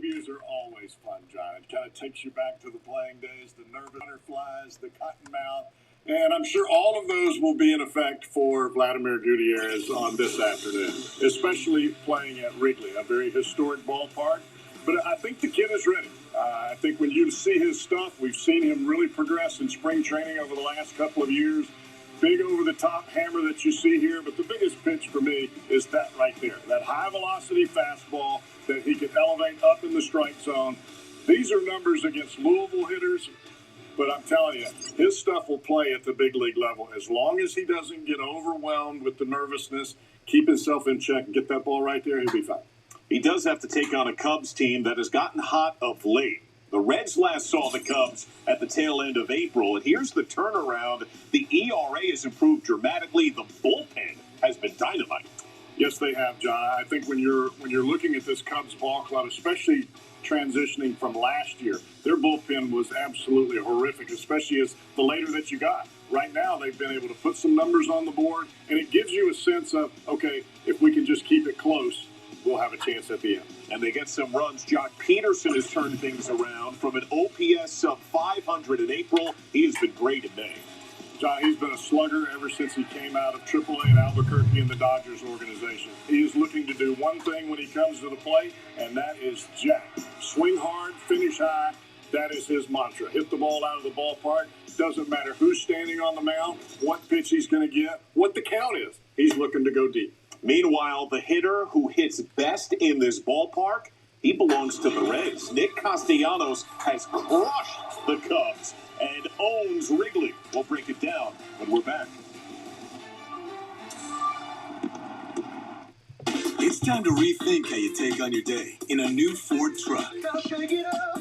debuts are always fun, John. It kind of takes you back to the playing days, the nervous butterflies, the cotton mouth. And I'm sure all of those will be in effect for Vladimir Gutierrez on this afternoon, especially playing at Wrigley, a very historic ballpark. But I think the kid is ready. I think when you see his stuff, we've seen him really progress in spring training over the last couple of years. Big over-the-top hammer that you see here, but the biggest pitch for me is that right there, that high-velocity fastball that he can elevate up in the strike zone. These are numbers against Louisville hitters, but I'm telling you, his stuff will play at the big league level as long as he doesn't get overwhelmed with the nervousness, keep himself in check, and get that ball right there, he'll be fine. He does have to take on a Cubs team that has gotten hot of late. The Reds last saw the Cubs at the tail end of April, and here's the turnaround. The ERA has improved dramatically. The bullpen has been dynamite. Yes, they have, John. I think when you're looking at this Cubs ball club, especially transitioning from last year, their bullpen was absolutely horrific, especially as the later that you got. Right now, they've been able to put some numbers on the board, and it gives you a sense of, okay, if we can just keep it close, we'll have a chance at the end. And they get some runs. Jock Peterson has turned things around from an OPS sub 500 in April. He has been great in May. John, he's been a slugger ever since he came out of AAA in Albuquerque in the Dodgers organization. He is looking to do one thing when he comes to the plate, and that is jack. Swing hard, finish high. That is his mantra. Hit the ball out of the ballpark. Doesn't matter who's standing on the mound, what pitch he's going to get, what the count is. He's looking to go deep. Meanwhile, the hitter who hits best in this ballpark, he belongs to the Reds. Nick Castellanos has crushed the Cubs and owns Wrigley. We'll break it down when we're back. It's time to rethink how you take on your day in a new Ford truck. Now shake it up.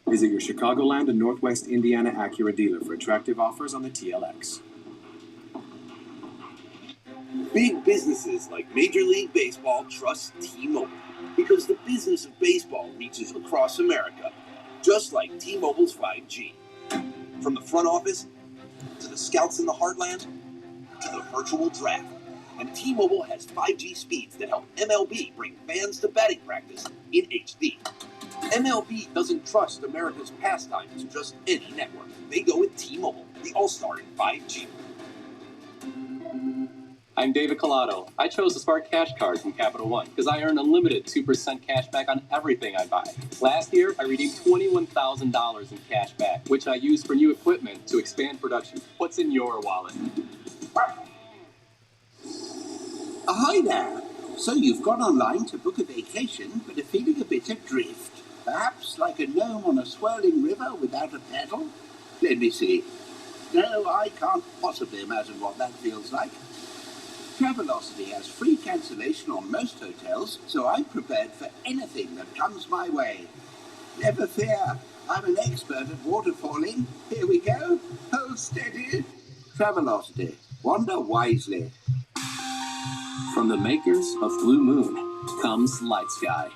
Visit your Chicagoland and Northwest Indiana Acura dealer for attractive offers on the TLX. Big businesses like Major League Baseball trust T-Mobile because the business of baseball reaches across America, just like T-Mobile's 5G. From the front office to the scouts in the heartland to the virtual draft. And T-Mobile has 5G speeds that help MLB bring fans to batting practice in HD. MLB doesn't trust America's pastime to just any network. They go with T-Mobile, the all-star in 5G. I'm David Collado. I chose the Spark Cash Card from Capital One because I earn unlimited 2% cash back on everything I buy. Last year, I redeemed $21,000 in cash back, which I used for new equipment to expand production. What's in your wallet? Hi there. So you've gone online to book a vacation, but are feeling a bit adrift. Perhaps like a gnome on a swirling river without a paddle? Let me see. No, I can't possibly imagine what that feels like. Travelocity has free cancellation on most hotels, so I'm prepared for anything that comes my way. Never fear, I'm an expert at waterfalling. Here we go. Hold steady. Travelocity. Wander wisely. From the makers of Blue Moon comes Light Sky.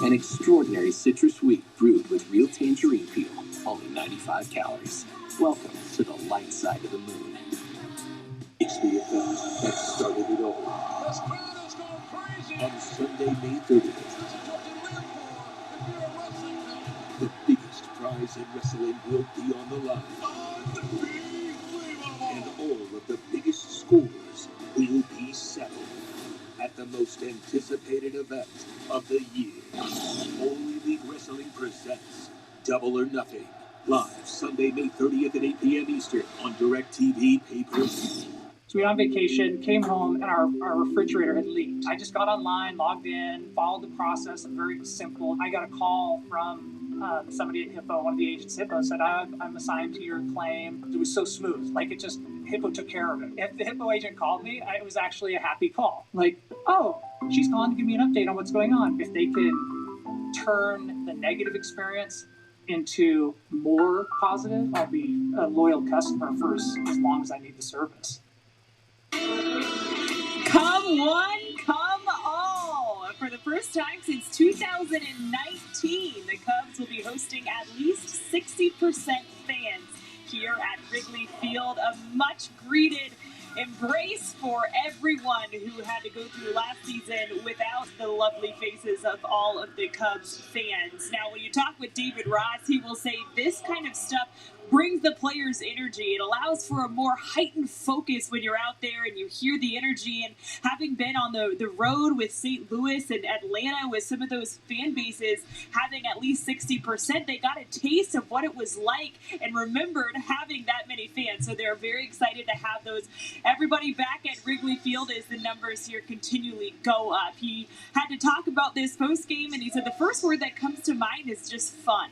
An extraordinary citrus sweet brewed with real tangerine peel, only 95 calories. Welcome to the light side of the moon. It's the event that started it all. On Sunday, May 30th, the biggest prize in wrestling will be on the line. And all of the biggest scores will be settled at the most anticipated event of the year. Only League Wrestling presents Double or Nothing. Live Sunday, May 30th at 8 p.m. Eastern on DirecTV pay-per-view. So we went on vacation, came home, and our refrigerator had leaked. I just got online, logged in, followed the process, very simple. I got a call from somebody at Hippo, one of the agents at Hippo, said, I'm assigned to your claim. It was so smooth. Like, Hippo took care of it. If the Hippo agent called me, it was actually a happy call. Like, oh, she's calling to give me an update on what's going on. If they can turn the negative experience into more positive, I'll be a loyal customer for as long as I need the service. Come one, come all. For the first time since 2019, the will be hosting at least 60% fans here at Wrigley Field. A much-greeted embrace for everyone who had to go through last season without the lovely faces of all of the Cubs fans. Now, when you talk with David Ross, he will say this kind of stuff brings the players' energy. It allows for a more heightened focus when you're out there and you hear the energy. And having been on the road with St. Louis and Atlanta with some of those fan bases having at least 60%, they got a taste of what it was like and remembered having that many fans. So they're very excited to have those. Everybody back at Wrigley Field as the numbers here continually go up. He had to talk about this post-game, and he said the first word that comes to mind is just fun.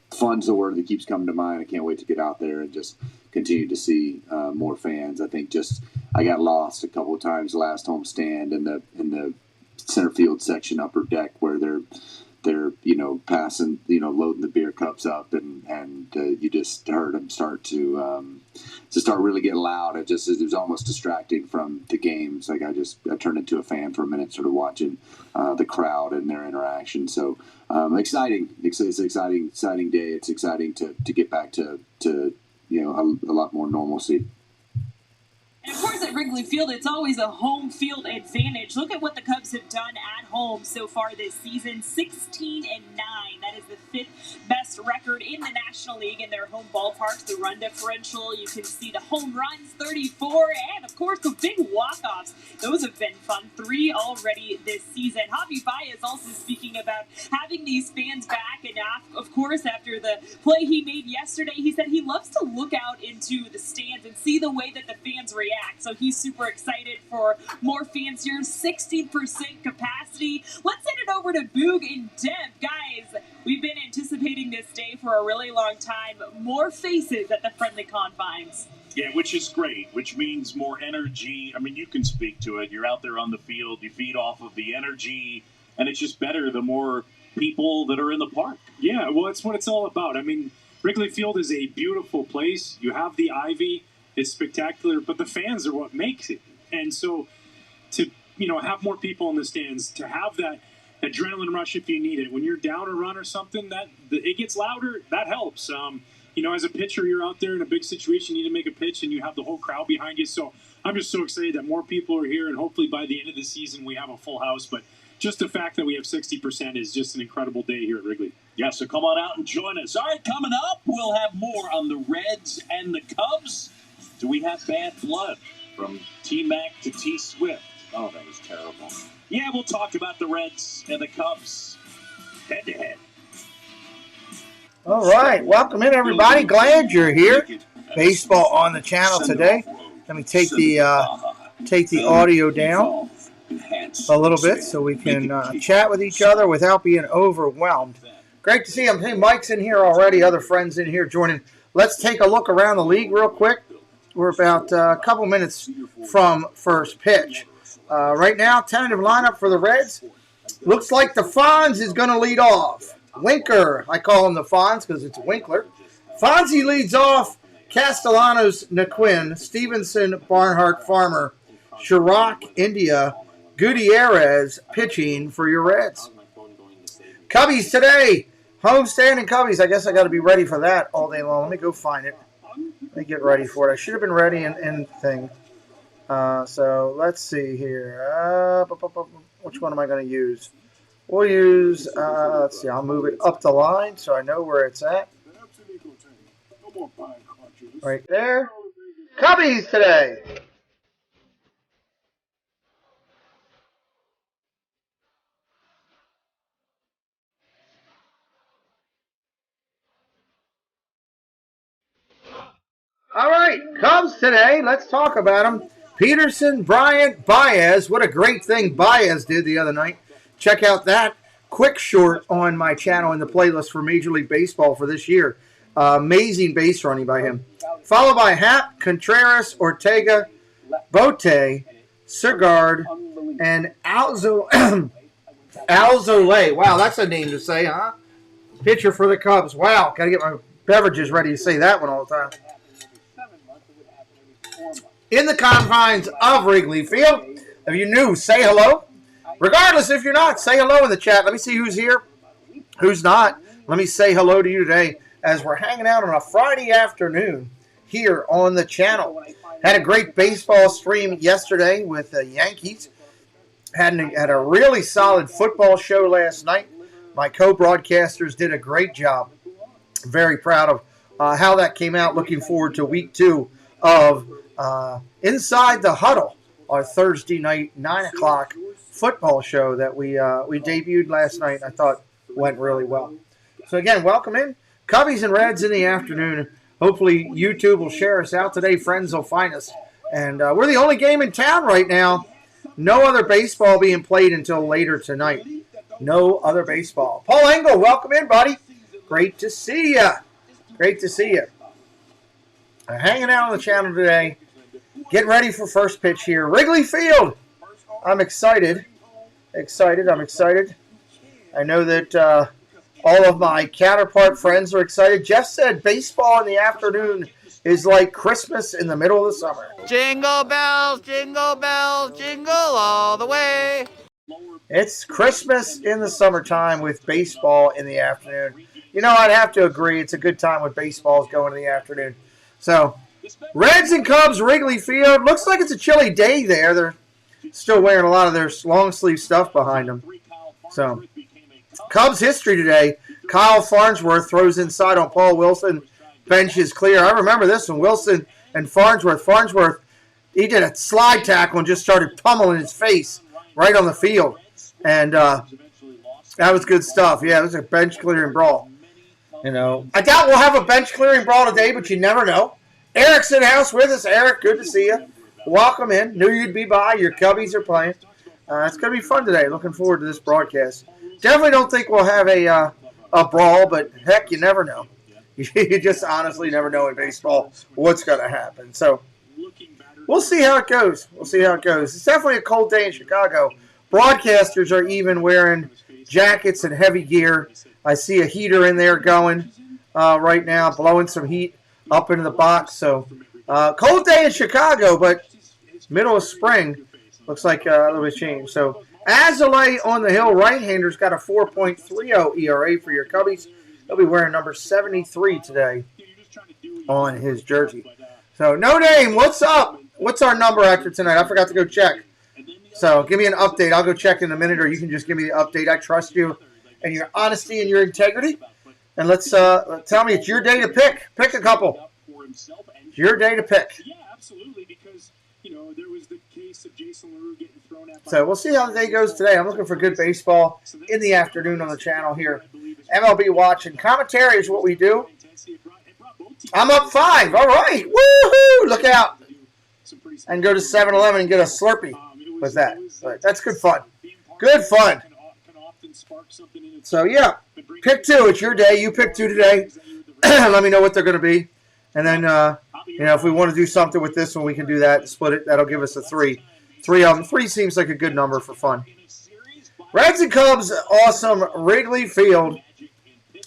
Fun's the word that keeps coming to mind. I can't wait to get out there and just continue to see more fans. I think I got lost a couple of times last homestand in the center field section, upper deck, where they're passing, loading the beer cups up, and you just heard them start to start really getting loud. It was almost distracting from the games. Like I turned into a fan for a minute, sort of watching the crowd and their interaction. So exciting. It's an exciting day. It's exciting to get back to a lot more normalcy. And of course, at Wrigley Field, it's always a home field advantage. Look at what the Cubs have done at home so far this season: 16-9. That is the fifth best record in the National League in their home ballparks. The run differential, you can see the home runs, 34, and of course the big walk-offs. Those have been fun. 3 already this season. Javi Baez also speaking about having these fans back, and of course, after the play he made yesterday, he said he loves to look out into the stands and see the way that the fans react. So he's super excited for more fans here. 60% capacity. Let's send it over to Boog and Deb. Guys, we've been anticipating this day for a really long time. More faces at the friendly confines. Yeah, which is great, which means more energy. I mean, you can speak to it. You're out there on the field. You feed off of the energy, and it's just better the more people that are in the park. Yeah, well, it's what it's all about. I mean, Wrigley Field is a beautiful place. You have the ivy. It's spectacular, but the fans are what makes it. And so to, have more people in the stands, to have that adrenaline rush if you need it. When you're down a run or something, it gets louder, that helps. As a pitcher, you're out there in a big situation, you need to make a pitch, and you have the whole crowd behind you. So I'm just so excited that more people are here, and hopefully by the end of the season we have a full house. But just the fact that we have 60% is just an incredible day here at Wrigley. Yeah, so come on out and join us. All right, coming up, we'll have more on the Reds and the Cubs. Do we have bad blood from T-Mac to T-Swift? Oh, that was terrible. Yeah, we'll talk about the Reds and the Cubs head-to-head. All right, welcome in, everybody. Glad you're here. Baseball on the channel today. Let me take the audio down a little bit so we can chat with each other without being overwhelmed. Great to see them. Hey, Mike's in here already. Other friends in here joining. Let's take a look around the league real quick. We're about a couple minutes from first pitch. Right now, tentative lineup for the Reds. Looks like the Fonz is going to lead off. Winker, I call him the Fonz because it's Winkler. Fonzie leads off. Castellanos, Naquin, Stevenson, Barnhart, Farmer, Chirac, India, Gutierrez pitching for your Reds. Cubbies today. Homestand and Cubbies. I guess I got to be ready for that all day long. Let me go find it. Let me get ready for it. I should have been ready in thing. So let's see here. Which one am I going to use? We'll use, let's see, I'll move it up the line so I know where it's at. Right there. Cubbies today. All right, Cubs today. Let's talk about them. Peterson, Bryant, Baez. What a great thing Baez did the other night. Check out that quick short on my channel in the playlist for Major League Baseball for this year. Amazing base running by him. Followed by Happ, Contreras, Ortega, Bote, Segard, and Alzolay. Wow, that's a name to say, huh? Pitcher for the Cubs. Wow, got to get my beverages ready to say that one all the time. In the confines of Wrigley Field. If you're new, say hello. Regardless, if you're not, say hello in the chat. Let me see who's here, who's not. Let me say hello to you today as we're hanging out on a Friday afternoon here on the channel. Had a great baseball stream yesterday with the Yankees. Had a really solid football show last night. My co-broadcasters did a great job. Very proud of how that came out. Looking forward to week 2 of Inside the Huddle, our Thursday night 9 o'clock football show that we debuted last night. I thought went really well. So again, welcome in. Cubbies and Reds in the afternoon. Hopefully YouTube will share us out today. Friends will find us. And we're the only game in town right now. No other baseball being played until later tonight. No other baseball. Paul Engel, welcome in, buddy. Great to see you. Great to see you. Hanging out on the channel today. Getting ready for first pitch here. Wrigley Field. I'm excited. I'm excited. I know that all of my counterpart friends are excited. Jeff said baseball in the afternoon is like Christmas in the middle of the summer. Jingle bells, jingle all the way. It's Christmas in the summertime with baseball in the afternoon. You know, I'd have to agree. It's a good time when baseball's going in the afternoon. So, Reds and Cubs, Wrigley Field. Looks like it's a chilly day there. They're still wearing a lot of their long sleeve stuff behind them. So, Cubs history today. Kyle Farnsworth throws inside on Paul Wilson. Bench is clear. I remember this one. Wilson and Farnsworth. Farnsworth, he did a slide tackle and just started pummeling his face right on the field. And that was good stuff. Yeah, it was a bench clearing brawl. You know, I doubt we'll have a bench clearing brawl today, but you never know. Eric's in house with us. Eric, good to see you. Welcome in. Knew you'd be by. Your Cubbies are playing. It's going to be fun today. Looking forward to this broadcast. Definitely don't think we'll have a brawl, but heck, you never know. You just honestly never know in baseball what's going to happen. So we'll see how it goes. It's definitely a cold day in Chicago. Broadcasters are even wearing jackets and heavy gear. I see a heater in there going right now, blowing some heat up into the box. So cold day in Chicago, but middle of spring. Looks like a little bit changed. So Azalea on the hill, right-hander's got a 4.30 ERA for your Cubbies. He'll be wearing number 73 today on his jersey. So, No Name, what's up? What's our number after tonight? I forgot to go check. So, give me an update. I'll go check in a minute, or you can just give me the update. I trust you and your honesty and your integrity. And let's tell me it's your day to pick. Pick a couple. It's your day to pick. Yeah, absolutely, because, you know, there was the case of Jason LaRue getting thrown at. So, we'll see how the day goes today. I'm looking for good baseball in the afternoon on the channel here. MLB watching. Commentary is what we do. I'm up 5. All right. Woohoo! Look out. And go to 7-Eleven and get a Slurpee with that. But that's good fun. Good fun. So, yeah. Pick 2. It's your day. You pick 2 today. Let me know what they're going to be. And then, you know, if we want to do something with this one, we can do that. Split it. That'll give us a 3. 3 seems like a good number for fun. Reds and Cubs, awesome. Wrigley Field.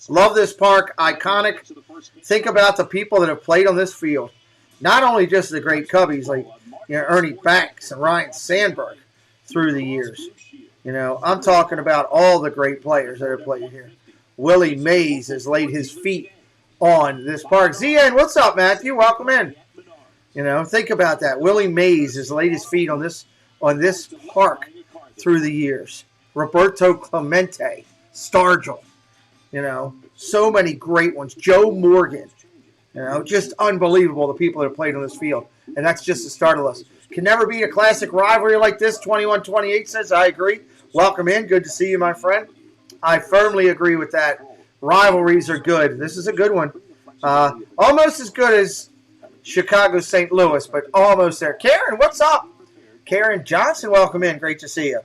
Love this park. Iconic. Think about the people that have played on this field. Not only just the great Cubbies like, you know, Ernie Banks and Ryan Sandberg through the years. You know, I'm talking about all the great players that have played here. Willie Mays has laid his feet on this park. ZN, what's up, Matthew? Welcome in. You know, think about that. Willie Mays has laid his feet on this park through the years. Roberto Clemente, Stargell. You know, so many great ones. Joe Morgan. You know, just unbelievable the people that have played on this field. And that's just the start of us. Can never be a classic rivalry like this. 2128 says, I agree. Welcome in. Good to see you, my friend. I firmly agree with that. Rivalries are good. This is a good one. Almost as good as Chicago St. Louis, but almost there. Karen, what's up? Karen Johnson, welcome in. Great to see you.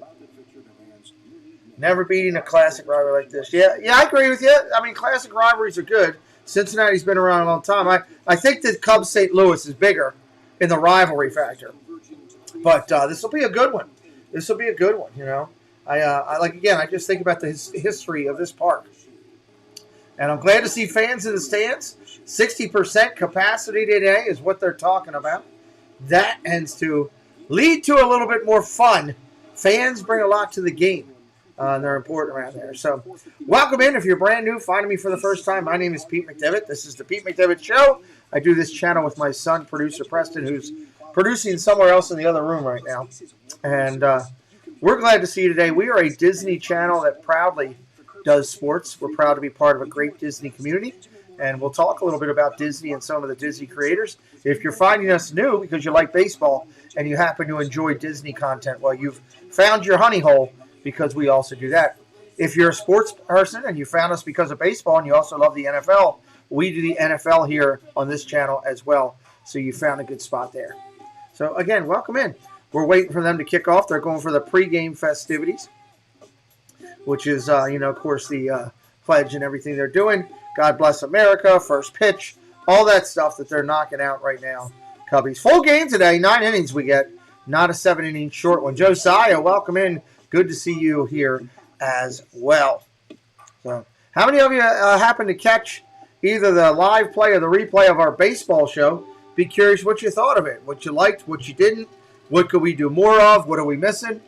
Never beating a classic rivalry like this. Yeah, I agree with you. I mean, classic rivalries are good. Cincinnati's been around a long time. I think that Cubs St. Louis is bigger in the rivalry factor. But this will be a good one. This will be a good one, you know. I just think about the history of this park. And I'm glad to see fans in the stands. 60% capacity today is what they're talking about. That tends to lead to a little bit more fun fans bring a lot to the game. And they're important around there. So welcome in. If you're brand new, finding me for the first time, my name is Pete McDevitt. This is the Pete McDevitt Show. I do this channel with my son, producer Preston, who's producing somewhere else in the other room right now. And we're glad to see you today. We are a Disney channel that proudly does sports. We're proud to be part of a great Disney community. And we'll talk a little bit about Disney and some of the Disney creators. If you're finding us new because you like baseball and you happen to enjoy Disney content, well, you've found your honey hole, because we also do that. If you're a sports person and you found us because of baseball and you also love the NFL, we do the NFL here on this channel as well. So you found a good spot there. So again, welcome in. We're waiting for them to kick off. They're going for the pregame festivities, which is, of course, the pledge and everything they're doing. God bless America, first pitch, all that stuff that they're knocking out right now. Cubbies. Full game today, 9 innings we get, not a 7-inning short one. Josiah, welcome in. Good to see you here as well. So, how many of you happen to catch either the live play or the replay of our baseball show? Be curious what you thought of it, what you liked, what you didn't, what could we do more of, what are we missing?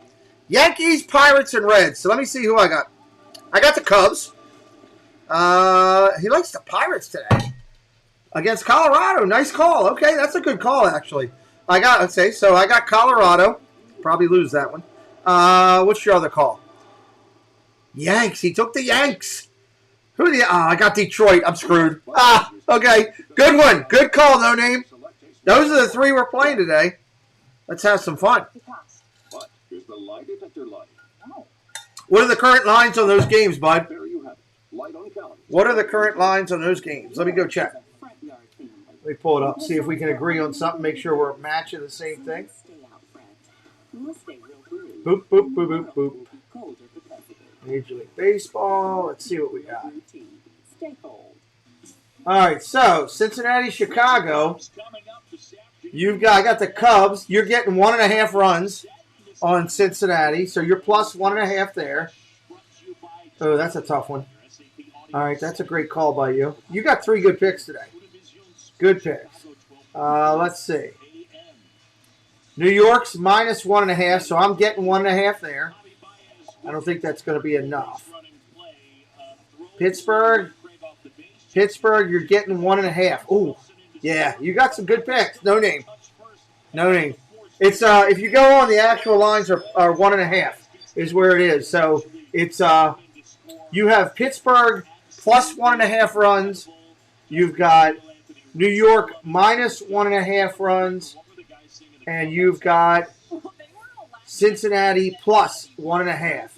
Yankees, Pirates, and Reds. So let me see who I got. I got the Cubs. He likes the Pirates today. Against Colorado. Nice call. Okay, that's a good call, actually. I got Colorado. Probably lose that one. What's your other call? Yanks. He took the Yanks. Who are the? I got Detroit. I'm screwed. Okay. Good one. Good call, No Name. Those are the three we're playing today. Let's have some fun. What are the current lines on those games, bud? What are the current lines on those games? Let me go check. Let me pull it up. See if we can agree on something. Make sure we're matching the same thing. Boop, boop, boop, boop, boop. Major League Baseball. Let's see what we got. All right, so Cincinnati, Chicago. I got the Cubs. You're getting 1.5 runs on Cincinnati, so you're plus 1.5 there. Oh, that's a tough one. All right, that's a great call by you. You got 3 good picks today. Good picks. Let's see. New York's minus 1.5, so I'm getting 1.5 there. I don't think that's going to be enough. Pittsburgh, you're getting 1.5. Ooh, yeah, you got some good picks. No name. It's if you go on, the actual lines are 1.5 is where it is. So it's you have Pittsburgh plus 1.5 runs. You've got New York minus 1.5 runs. And you've got Cincinnati plus 1.5.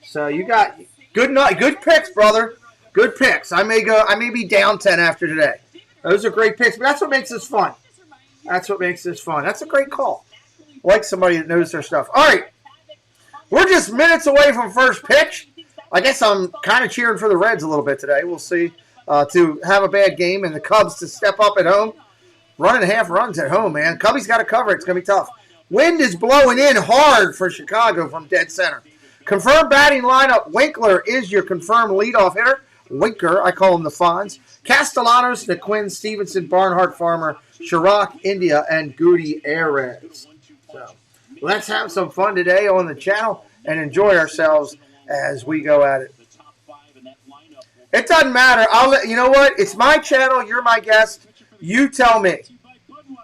So you got good picks, brother. Good picks. I may be down 10 after today. Those are great picks, but that's what makes this fun. That's a great call. I like somebody that knows their stuff. All right. We're just minutes away from first pitch. I guess I'm kind of cheering for the Reds a little bit today. We'll see. To have a bad game and the Cubs to step up at home. 1.5 runs at home, man. Cubbies got to cover it. It's going to be tough. Wind is blowing in hard for Chicago from dead center. Confirmed batting lineup. Winkler is your confirmed leadoff hitter. Winker, I call him the Fonz. Castellanos, DeQuinn, Stevenson, Barnhart, Farmer, Chirac, India, and Gutierrez. So let's have some fun today on the channel and enjoy ourselves as we go at it. It doesn't matter. You know what? It's my channel. You're my guest. You tell me.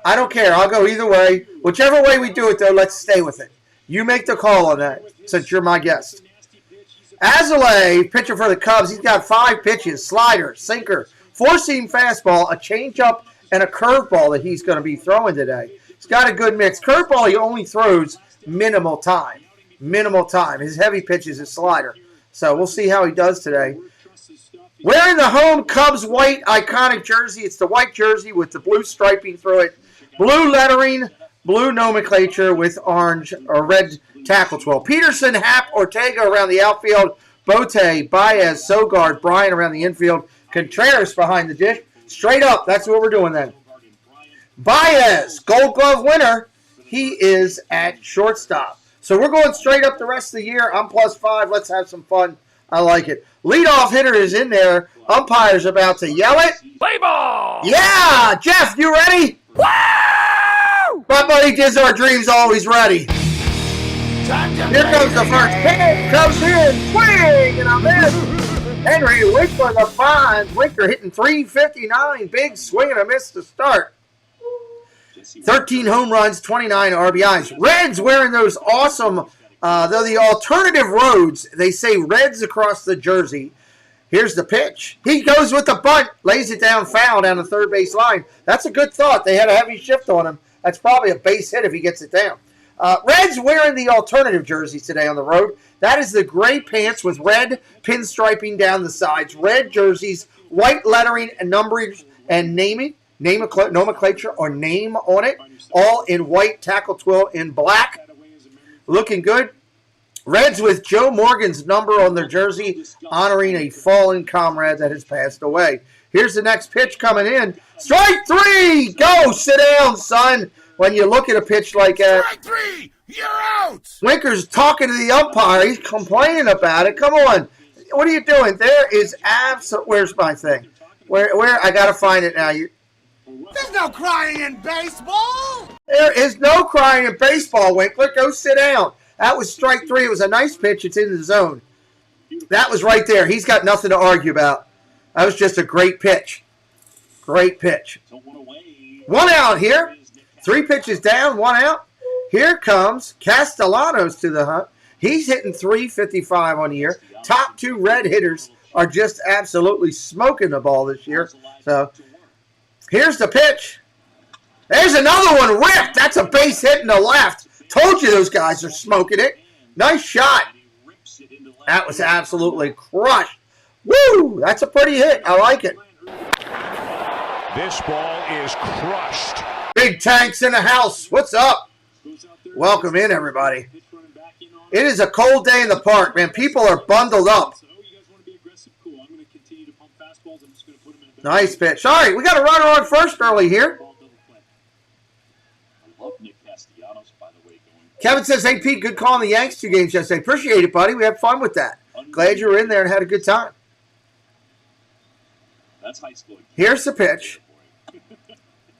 I don't care. I'll go either way. Whichever way we do it, though, let's stay with it. You make the call on that since you're my guest. Azalea, pitcher for the Cubs, he's got 5 pitches, slider, sinker, 4-seam fastball, a changeup, and a curveball that he's going to be throwing today. He's got a good mix. Curveball, he only throws minimal time. His heavy pitch is his slider. So we'll see how he does today. Wearing the home Cubs white iconic jersey. It's the white jersey with the blue striping through it. Blue lettering, blue nomenclature with orange or red tackle 12. Peterson, Happ, Ortega around the outfield. Bote, Baez, Sogard, Bryan around the infield. Contreras behind the dish. Straight up, that's what we're doing then. Baez, Gold Glove winner. He is at shortstop. So we're going straight up the rest of the year. I'm +5. Let's have some fun. I like it. Leadoff hitter is in there. Umpire's about to yell it. Play ball! Yeah! Jeff, you ready? Woo! My buddy Diz Our Dream's always ready. Here comes the first pitch. Comes in. Swing. And I'm in. Henry Winkler the finds. Winkler hitting .359. Big swing and a miss to start. 13 home runs, 29 RBIs. Reds wearing those awesome, they're the alternative roads. They say Reds across the jersey. Here's the pitch. He goes with the bunt, lays it down foul down the third base line. That's a good thought. They had a heavy shift on him. That's probably a base hit if he gets it down. Reds wearing the alternative jerseys today on the road. That is the gray pants with red pinstriping down the sides. Red jerseys, white lettering and numbering and naming. Nomenclature or name on it, all in white, tackle twill in black. Looking good. Reds with Joe Morgan's number on their jersey, honoring a fallen comrade that has passed away. Here's the next pitch coming in. Strike three! Go! Sit down, son. When you look at a pitch like that. Strike three! You're out! Winker's talking to the umpire. He's complaining about it. Come on. What are you doing? There is where's my thing? Where? I got to find it now. There's no crying in baseball! There is no crying in baseball, Winkler. Go sit down. That was strike three. It was a nice pitch. It's in the zone. That was right there. He's got nothing to argue about. That was just a great pitch. Great pitch. One out here. 3 pitches down, 1 out. Here comes Castellanos to the hunt. He's hitting .355 on the year. Top 2 Red hitters are just absolutely smoking the ball this year. So here's the pitch. There's another one ripped. That's a base hit in the left. Told you those guys are smoking it. Nice shot. That was absolutely crushed. Woo! That's a pretty hit. I like it. This ball is crushed. Big Tank's in the house. What's up? Welcome in, everybody. It is a cold day in the park, man. People are bundled up. Nice pitch. Sorry, we got a runner on first early here. Kevin says, hey, Pete, good call on the Yanks 2 games yesterday. Appreciate it, buddy. We had fun with that. Glad you were in there and had a good time. Here's the pitch.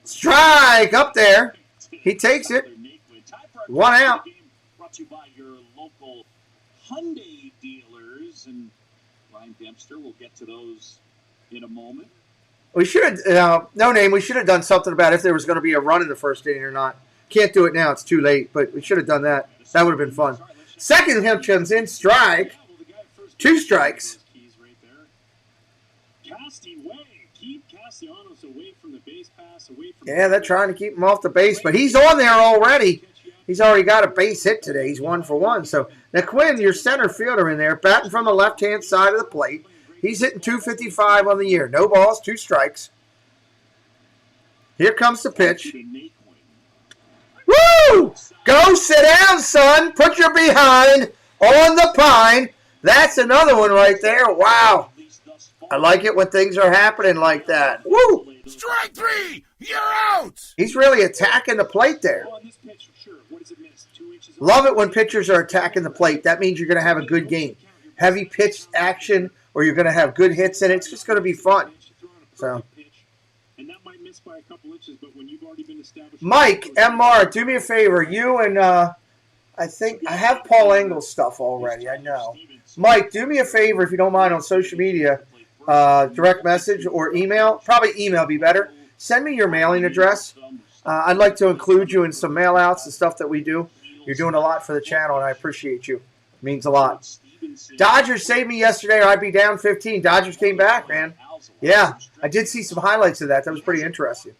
Strike up there. He takes it. 1 out. Brought to you by your local Hyundai dealers. And Ryan Dempster, we'll get to those in a moment. We should have, no name, we should have done something about if there was going to be a run in the first inning or not. Can't do it now. It's too late, but we should have done that. That would have been fun. Second him comes in, strike. 2 strikes. Yeah, they're trying to keep him off the base, but he's on there already. He's already got a base hit today. He's 1 for 1. So now Quinn, your center fielder in there, batting from the left-hand side of the plate. He's hitting .255 on the year. No balls, 2 strikes. Here comes the pitch. Woo! Go sit down, son. Put your behind on the pine. That's another one right there. Wow. I like it when things are happening like that. Woo! Strike three! You're out! He's really attacking the plate there. Love it when pitchers are attacking the plate. That means you're going to have a good game. Heavy pitch action, or you're going to have good hits in it. It's just going to be fun. So, Mike, MR, do me a favor. You and I think I have Paul Engel's stuff already. I know. Mike, do me a favor if you don't mind on social media, direct message or email. Probably email be better. Send me your mailing address. I'd like to include you in some mail outs and stuff that we do. You're doing a lot for the channel, and I appreciate you. It means a lot. Dodgers saved me yesterday, or I'd be down 15. Dodgers came back, man. Yeah, I did see some highlights of that. That was pretty interesting.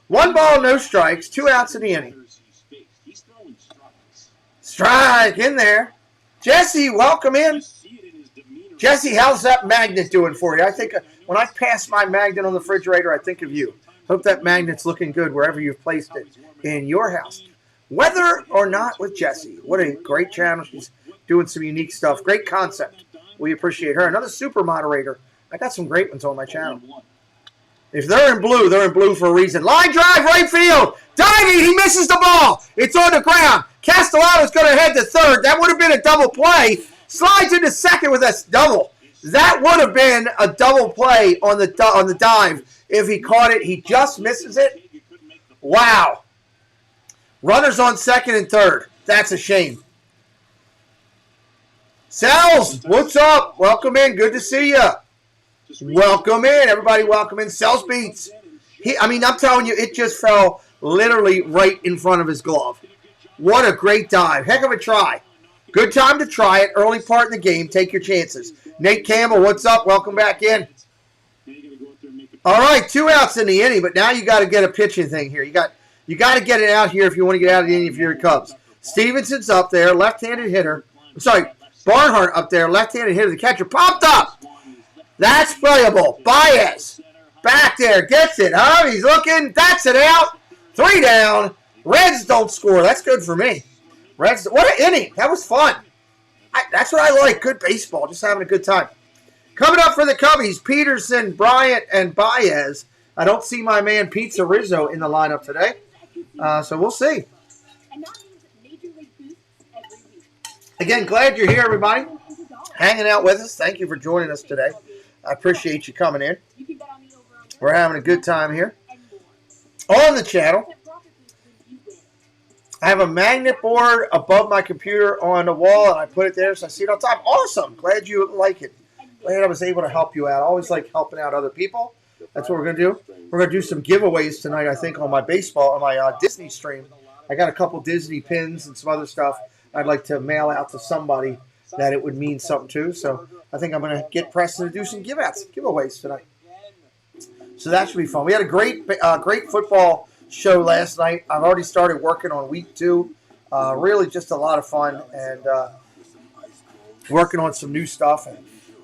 1 ball, no strikes, 2 outs in the inning. Strike in there. Jesse, welcome in. Jesse, how's that magnet doing for you? I think when I pass my magnet on the refrigerator, I think of you. Hope that magnet's looking good wherever you've placed it in your house. Whether or not with Jesse. What a great channel. She's doing some unique stuff. Great concept. We appreciate her. Another super moderator. I got some great ones on my channel. If they're in blue for a reason. Line drive, right field. Diving, he misses the ball. It's on the ground. Castellanos going to head to third. That would have been a double play. Slides into second with a double. That would have been a double play on the dive if he caught it. He just misses it. Wow. Runners on second and third. That's a shame. Sells, what's up? Welcome in. Good to see you. Welcome in. Everybody welcome in. Sells Beats. I'm telling you, it just fell literally right in front of his glove. What a great dive. Heck of a try. Good time to try it. Early part in the game. Take your chances. Nate Campbell, what's up? Welcome back in. All right, 2 outs in the inning, but now you got to get a pitching thing here. You got to get it out here if you want to get out of the inning if you're Cubs. Stevenson's up there, left-handed hitter. I'm sorry, Barnhart up there, left-handed hitter. The catcher popped up. That's playable. Baez back there, gets it. He's looking. That's it out. 3 down. Reds don't score. That's good for me. Reds. What an inning. That was fun. That's what I like. Good baseball. Just having a good time. Coming up for the Cubbies, Peterson, Bryant, and Baez. I don't see my man Pizza Rizzo in the lineup today. So we'll see. Again, glad you're here, everybody. Hanging out with us. Thank you for joining us today. I appreciate you coming in. We're having a good time here. On the channel, I have a magnet board above my computer on the wall, and I put it there so I see it on top. Awesome. Glad you like it. Glad I was able to help you out. I always like helping out other people. That's what we're going to do. We're going to do some giveaways tonight, I think, on my Disney stream. I got a couple Disney pins and some other stuff I'd like to mail out to somebody that it would mean something to. So I think I'm going to get Preston to do some giveaways tonight. So that should be fun. We had a great football show last night. I've already started working on week 2. Really just a lot of fun and working on some new stuff and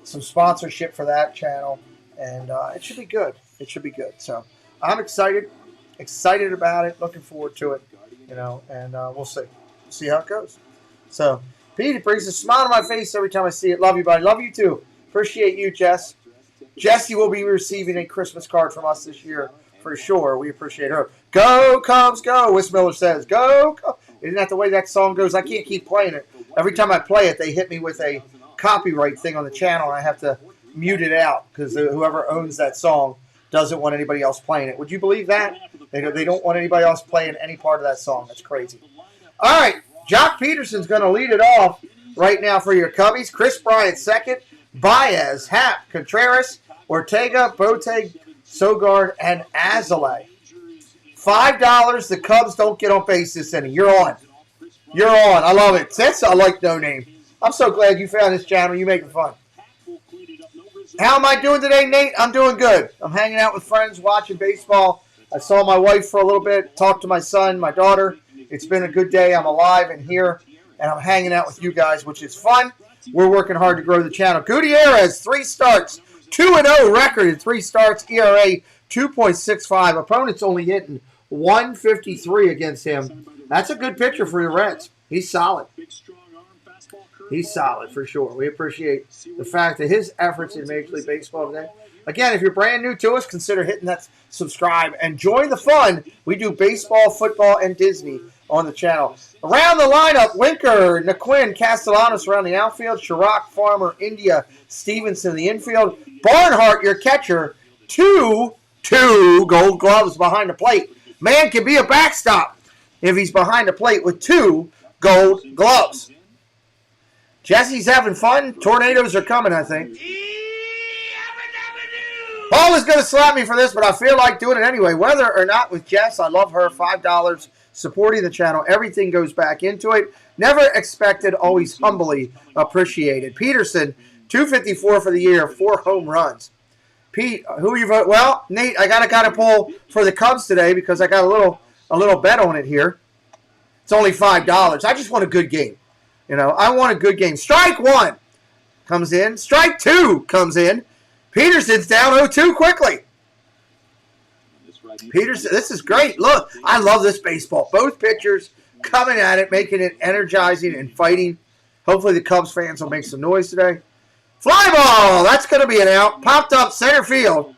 some sponsorship for that channel. And it should be good. It should be good. So I'm excited about it. Looking forward to it, and we'll see how it goes. So, Pete, it brings a smile to my face every time I see it. Love you, buddy. Love you, too. Appreciate you, Jess. Jessie will be receiving a Christmas card from us this year for sure. We appreciate her. Go, Cubs, go, Wes Miller says. Go, Cubs. Isn't that the way that song goes? I can't keep playing it. Every time I play it, they hit me with a copyright thing on the channel, and I have to mute it out because whoever owns that song doesn't want anybody else playing it. Would you believe that? They don't want anybody else playing any part of that song. That's crazy. All right. Jock Peterson's going to lead it off right now for your Cubbies. Chris Bryant second. Baez, Happ, Contreras, Ortega, Bote, Sogard, and Azalea. $5. The Cubs don't get on base this inning. You're on. You're on. I love it. I like No Name. I'm so glad you found this channel. You make it fun. How am I doing today, Nate? I'm doing good. I'm hanging out with friends, watching baseball. I saw my wife for a little bit, talked to my son, my daughter. It's been a good day. I'm alive and here, and I'm hanging out with you guys, which is fun. We're working hard to grow the channel. Gutierrez, 3 starts, 2-0 record in 3 starts, ERA 2.65. Opponent's only hitting 153 against him. That's a good pitcher for the Reds. He's solid. He's solid for sure. We appreciate the fact that his efforts in Major League Baseball today. Again, if you're brand new to us, consider hitting that subscribe and join the fun. We do baseball, football, and Disney on the channel. Around the lineup, Winker, Naquin, Castellanos around the outfield, Chirac, Farmer, India, Stevenson in the infield. Barnhart, your catcher, two Gold Gloves behind the plate. Man can be a backstop if he's behind the plate with 2 Gold Gloves. Jesse's having fun. Tornadoes are coming, I think. Paul is going to slap me for this, but I feel like doing it anyway. Whether or not with Jess, I love her. $5 supporting the channel. Everything goes back into it. Never expected, always humbly appreciated. Peterson, $254 for the year, 4 home runs. Pete, who you vote? Well, Nate, I got to pull for the Cubs today because I got a little bet on it here. It's only $5. I just want a good game. I want a good game. Strike 1 comes in. Strike 2 comes in. Peterson's down 0-2 quickly. Peterson, this is great. Look, I love this baseball. Both pitchers coming at it, making it energizing and fighting. Hopefully the Cubs fans will make some noise today. Fly ball. That's going to be an out. Popped up center field.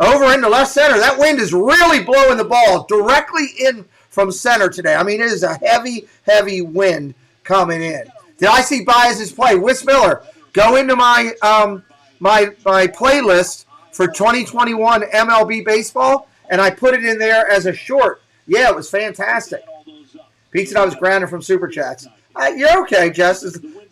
Over into left center. That wind is really blowing the ball directly in from center today. I mean, it is a heavy, heavy wind coming in. Did I see Baez's play? Wes Miller, go into my my playlist for 2021 MLB baseball, and I put it in there as a short. Yeah, it was fantastic. Pete said I was grounded from Super Chats. You're okay, Jess.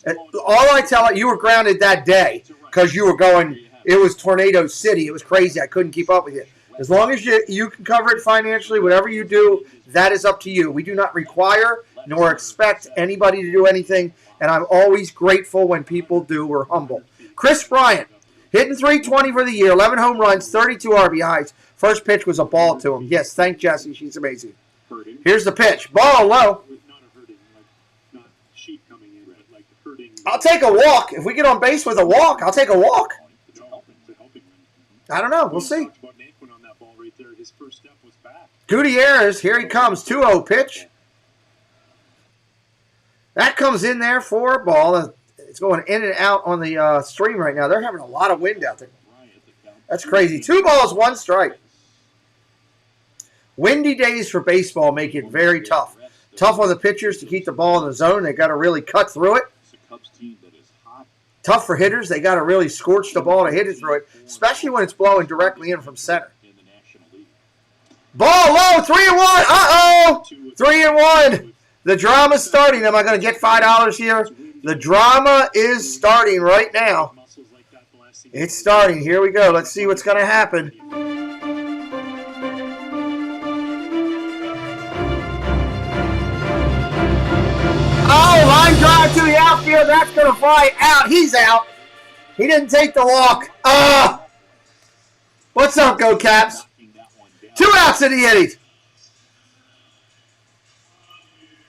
All I tell you were grounded that day because you were going. It was Tornado City. It was crazy. I couldn't keep up with you. As long as you can cover it financially, whatever you do, that is up to you. We do not require nor expect anybody to do anything, and I'm always grateful when people do. We're humble. Chris Bryant, hitting .320 for the year, 11 home runs, 32 RBIs. First pitch was a ball to him. Yes, thank Jessie. She's amazing. Here's the pitch. Ball low. I'll take a walk. If we get on base with a walk, I'll take a walk. I don't know. We'll see. Gutierrez, here he comes. 2-0 pitch. That comes in there for a ball. It's going in and out on the stream right now. They're having a lot of wind out there. That's crazy. 2 balls, 1 strike. Windy days for baseball make it very tough. Tough on the pitchers to keep the ball in the zone. They got to really cut through it. Tough for hitters. They got to really scorch the ball to hit it through it, especially when it's blowing directly in from center. Ball low, 3-1. Uh-oh, 3-1. The drama's starting. Am I going to get $5 here? The drama is starting right now. It's starting. Here we go. Let's see what's going to happen. Oh, line drive to the outfield. That's going to fly out. He's out. He didn't take the walk. What's up, Go Caps? 2 outs in the inning.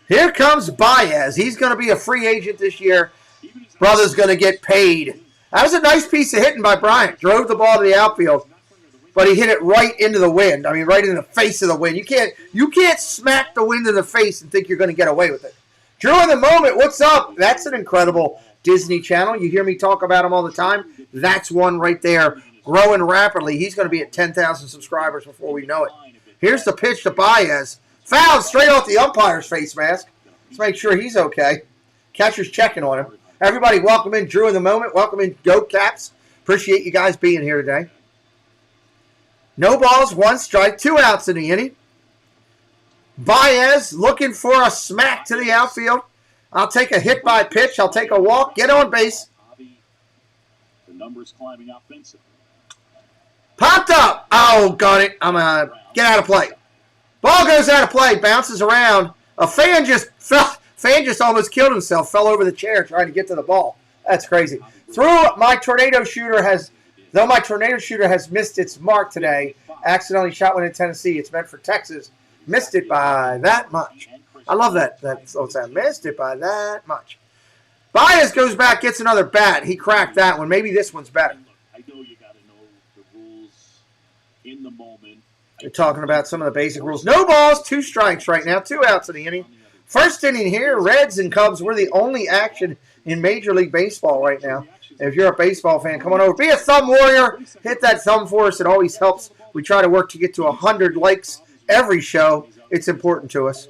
Here comes Baez. He's going to be a free agent this year. Brother's going to get paid. That was a nice piece of hitting by Bryant. Drove the ball to the outfield, but he hit it right into the wind. I mean, right in the face of the wind. You can't smack the wind in the face and think you're going to get away with it. Drew in the moment. What's up? That's an incredible Disney channel. You hear me talk about him all the time. That's one right there, growing rapidly. He's going to be at 10,000 subscribers before we know it. Here's the pitch to Baez. Foul straight off the umpire's face mask. Let's make sure he's okay. Catcher's checking on him. Everybody, welcome in Drew in the moment. Welcome in Go Caps. Appreciate you guys being here today. No balls, 1 strike, 2 outs in the inning. Baez looking for a smack to the outfield. I'll take a hit by pitch. I'll take a walk. Get on base. The numbers climbing offensively. Popped up. Oh, got it. I'm going to get out of play. Ball goes out of play. Bounces around. A fan just almost killed himself. Fell over the chair trying to get to the ball. That's crazy. Though my tornado shooter has missed its mark today, accidentally shot one in Tennessee. It's meant for Texas. Missed it by that much. I love that. That's what I'm saying. Missed it by that much. Baez goes back, gets another bat. He cracked that one. Maybe this one's better. I know you got to know the rules in the moment. They're talking about some of the basic rules. No balls, 2 strikes right now. 2 outs in the inning. First inning here, Reds and Cubs. We're the only action in Major League Baseball right now. If you're a baseball fan, come on over. Be a thumb warrior. Hit that thumb for us. It always helps. We try to work to get to 100 likes every show. It's important to us.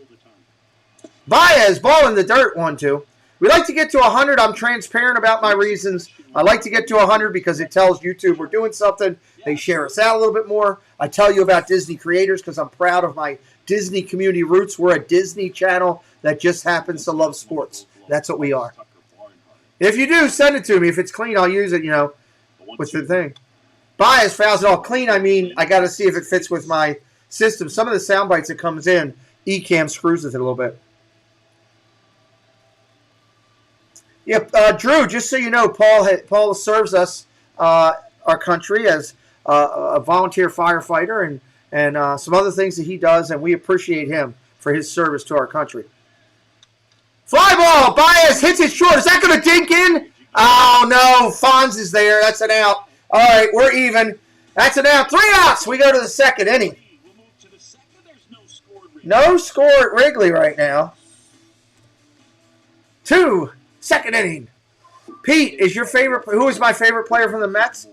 Baez, ball in the dirt, 1-2. We like to get to 100. I'm transparent about my reasons. I like to get to 100 because it tells YouTube we're doing something. They share us out a little bit more. I tell you about Disney creators because I'm proud of my Disney community roots. We're a Disney channel that just happens to love sports. That's what we are. If you do, send it to me. If it's clean, I'll use it, with the thing. Baez fouls it all clean. I mean, I got to see if it fits with my system. Some of the sound bites that comes in, Ecamm screws with it a little bit. Yep, Drew, just so you know, Paul serves us, our country, as a volunteer firefighter and some other things that he does, and we appreciate him for his service to our country. Fly ball, Baez hits it short. Is that going to dink in? Oh, no, Fonz is there. That's an out. All right, we're even. That's an out. 3 outs. We go to the second inning. No score at Wrigley right now. 2, second inning. Pete, who is my favorite player from the Mets?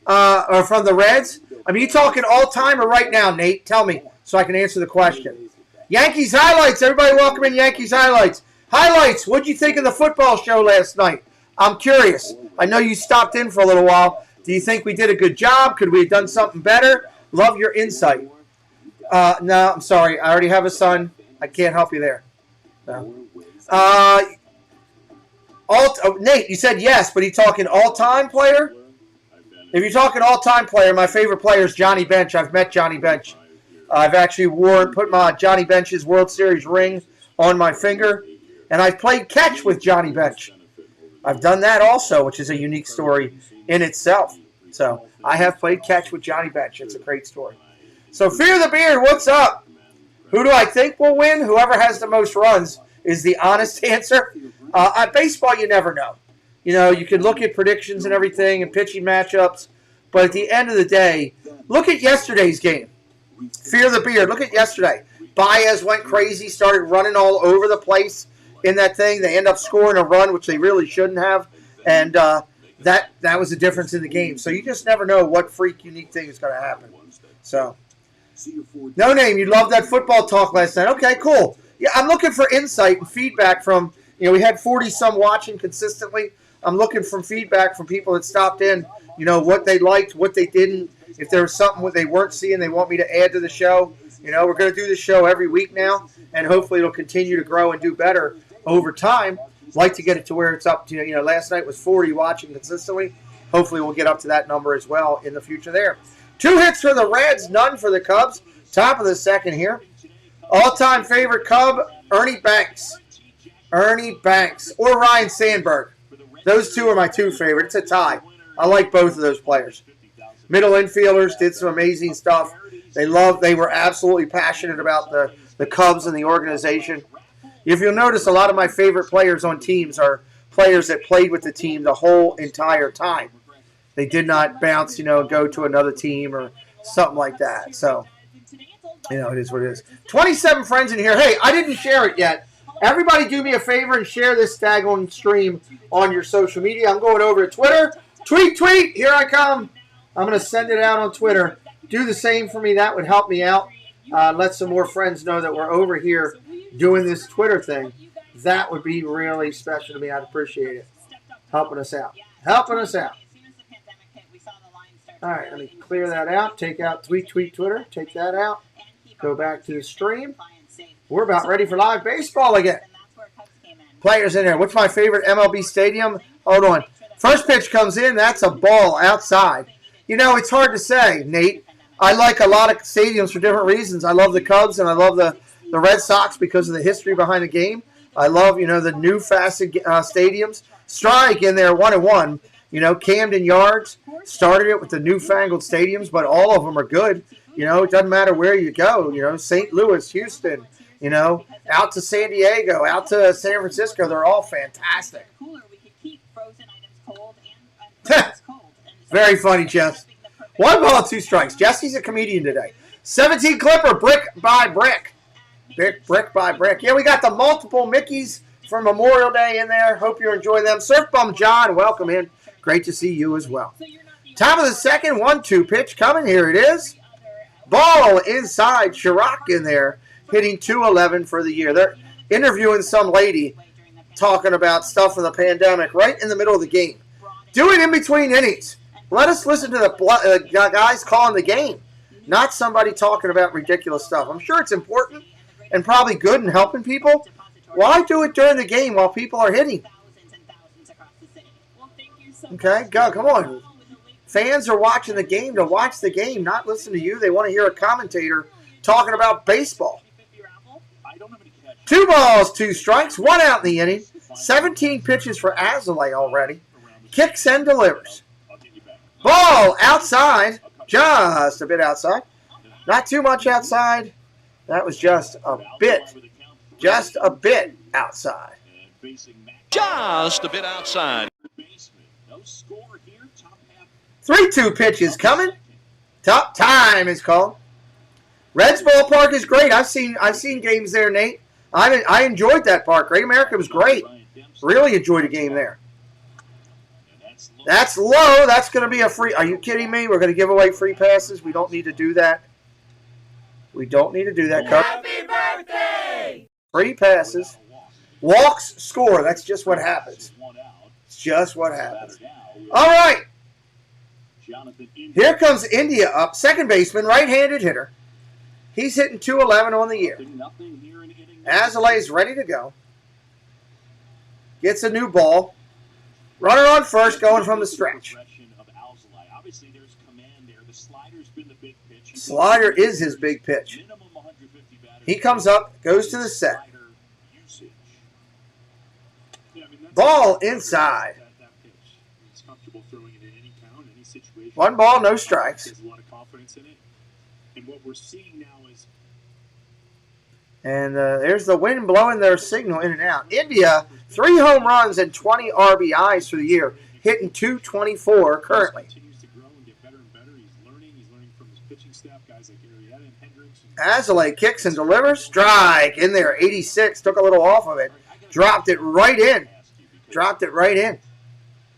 Or from the Reds? I mean, you talking all-time or right now, Nate? Tell me so I can answer the question. Yankees highlights. Everybody welcome in Yankees highlights. Highlights. What'd you think of the football show last night? I'm curious. I know you stopped in for a little while. Do you think we did a good job? Could we have done something better? Love your insight. No, I'm sorry. I already have a son. I can't help you there. No. Nate, you said yes, but you talking all-time player? If you're talking all-time player, my favorite player is Johnny Bench. I've met Johnny Bench. I've actually put my Johnny Bench's World Series ring on my finger, and I've played catch with Johnny Bench. I've done that also, which is a unique story in itself. So I have played catch with Johnny Bench. It's a great story. So Fear the Beard, what's up? Who do I think will win? Whoever has the most runs is the honest answer. At baseball, you never know. You know, you can look at predictions and everything and pitching matchups, but at the end of the day, look at yesterday's game. Fear the Beard, look at yesterday. Baez went crazy, started running all over the place in that thing. They end up scoring a run, which they really shouldn't have, and that was the difference in the game. So you just never know what freak unique thing is going to happen. So, No Name, you loved that football talk last night. Okay, cool. Yeah, I'm looking for insight and feedback from, we had 40-some watching consistently. I'm looking for feedback from people that stopped in, what they liked, what they didn't. If there was something they weren't seeing they want me to add to the show. We're going to do the show every week now, and hopefully it'll continue to grow and do better over time. Like to get it to where it's up to, last night was 40 watching consistently. Hopefully we'll get up to that number as well in the future there. 2 hits for the Reds, none for the Cubs. Top of the second here. All-time favorite Cub, Ernie Banks. Ernie Banks or Ryan Sandberg. Those two are my 2 favorites. It's a tie. I like both of those players. Middle infielders did some amazing stuff. They were absolutely passionate about the Cubs and the organization. If you'll notice, a lot of my favorite players on teams are players that played with the team the whole entire time. They did not bounce, go to another team or something like that. So, it is what it is. 27 friends in here. Hey, I didn't share it yet. Everybody do me a favor and share this daggone stream on your social media. I'm going over to Twitter. Tweet, here I come. I'm going to send it out on Twitter. Do the same for me. That would help me out. Let some more friends know that we're over here doing this Twitter thing. That would be really special to me. I'd appreciate it. Helping us out. All right, let me clear that out. Take out tweet, Twitter. Take that out. Go back to the stream. We're about ready for live baseball again. Players in there. What's my favorite MLB Stadium? Hold on. First pitch comes in. That's a ball outside. It's hard to say, Nate. I like a lot of stadiums for different reasons. I love the Cubs and I love the Red Sox because of the history behind the game. I love, the new facet stadiums. Strike in there 1-1. Camden Yards started it with the newfangled stadiums, but all of them are good. It doesn't matter where you go. St. Louis, Houston, out to San Diego, out to San Francisco. They're all fantastic. Very funny, Jess. 1 ball, 2 strikes. Jesse's a comedian today. 17 Clipper, brick by brick. Brick by brick. Yeah, we got the multiple Mickeys for Memorial Day in there. Hope you enjoy them. Surf Bum John, welcome in. Great to see you as well. Top of the second, 1-2 pitch coming. Here it is. Ball inside. Chirac in there, hitting .211 for the year. They're interviewing some lady talking about stuff from the pandemic right in the middle of the game. Do it in between innings. Let us listen to the guys calling the game, not somebody talking about ridiculous stuff. I'm sure it's important and probably good in helping people. Why do it during the game while people are hitting? Okay, go, come on. Fans are watching the game to watch the game, not listen to you. They want to hear a commentator talking about baseball. 2 balls, 2 strikes, 1 out in the inning. 17 pitches for Azalea already. Kicks and delivers. Ball outside, just a bit outside. Not too much outside. That was just a bit outside. Just a bit outside. 3-2 pitches coming. Top time is called. Reds ballpark is great. I've seen games there, Nate. I enjoyed that park. Great America was great. Really enjoyed a game there. That's low. That's going to be a free. Are you kidding me? We're going to give away free passes. We don't need to do that. Happy birthday! Free passes. Walks, score. That's just what happens. It's just what happens. All right. Here comes India up. Second baseman, right-handed hitter. He's hitting .211 on the year. Azalea's ready to go. Gets a new ball. Runner on first, going from the stretch. Slider is his big pitch. He comes up, goes to the set. Ball inside. 1 ball, no strikes. And there's the wind blowing their signal in and out. India, 3 home runs and 20 RBIs for the year, hitting .224 currently. Azalea kicks and delivers. Strike in there, 86. Took a little off of it. Dropped it right in. Dropped it right in.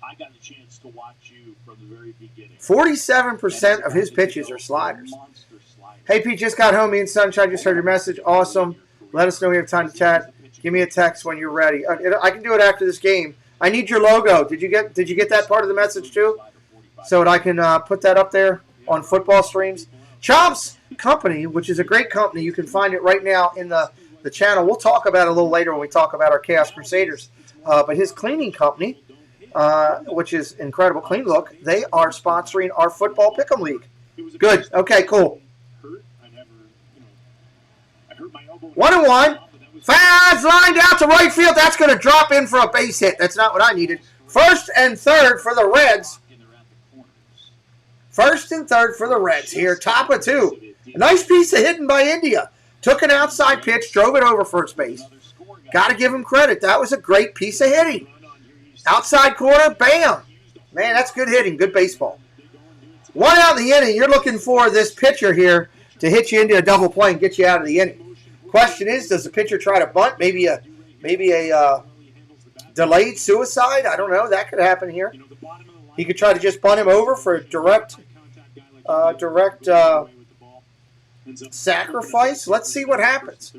I got a chance to watch you from the very beginning. 47% of his pitches are sliders. Hey, Pete, just got home. Me and Sunshine just heard your message. Awesome. Let us know we have time to chat. Give me a text when you're ready. I can do it after this game. I need your logo. Did you get that part of the message too? So that I can put that up there on football streams. Chomp's Company, which is a great company. You can find it right now in the channel. We'll talk about it a little later when we talk about our Chaos Crusaders. But his cleaning company, which is incredible, Clean Look, they are sponsoring our football pick'em league. Good. Okay, cool. 1-1. Fast lined out to right field. That's going to drop in for a base hit. That's not what I needed. 1st and 3rd for the Reds. 1st and 3rd for the Reds here. Top of 2. A nice piece of hitting by India. Took an outside pitch, drove it over first base. Got to give him credit. That was a great piece of hitting. Outside corner, bam. Man, that's good hitting. Good baseball. 1 out in the inning. You're looking for this pitcher here to hit you into a double play and get you out of the inning. Question is, does the pitcher try to bunt? Maybe a delayed suicide? I don't know. That could happen here. He could try to just bunt him over for a direct sacrifice. Let's see what happens.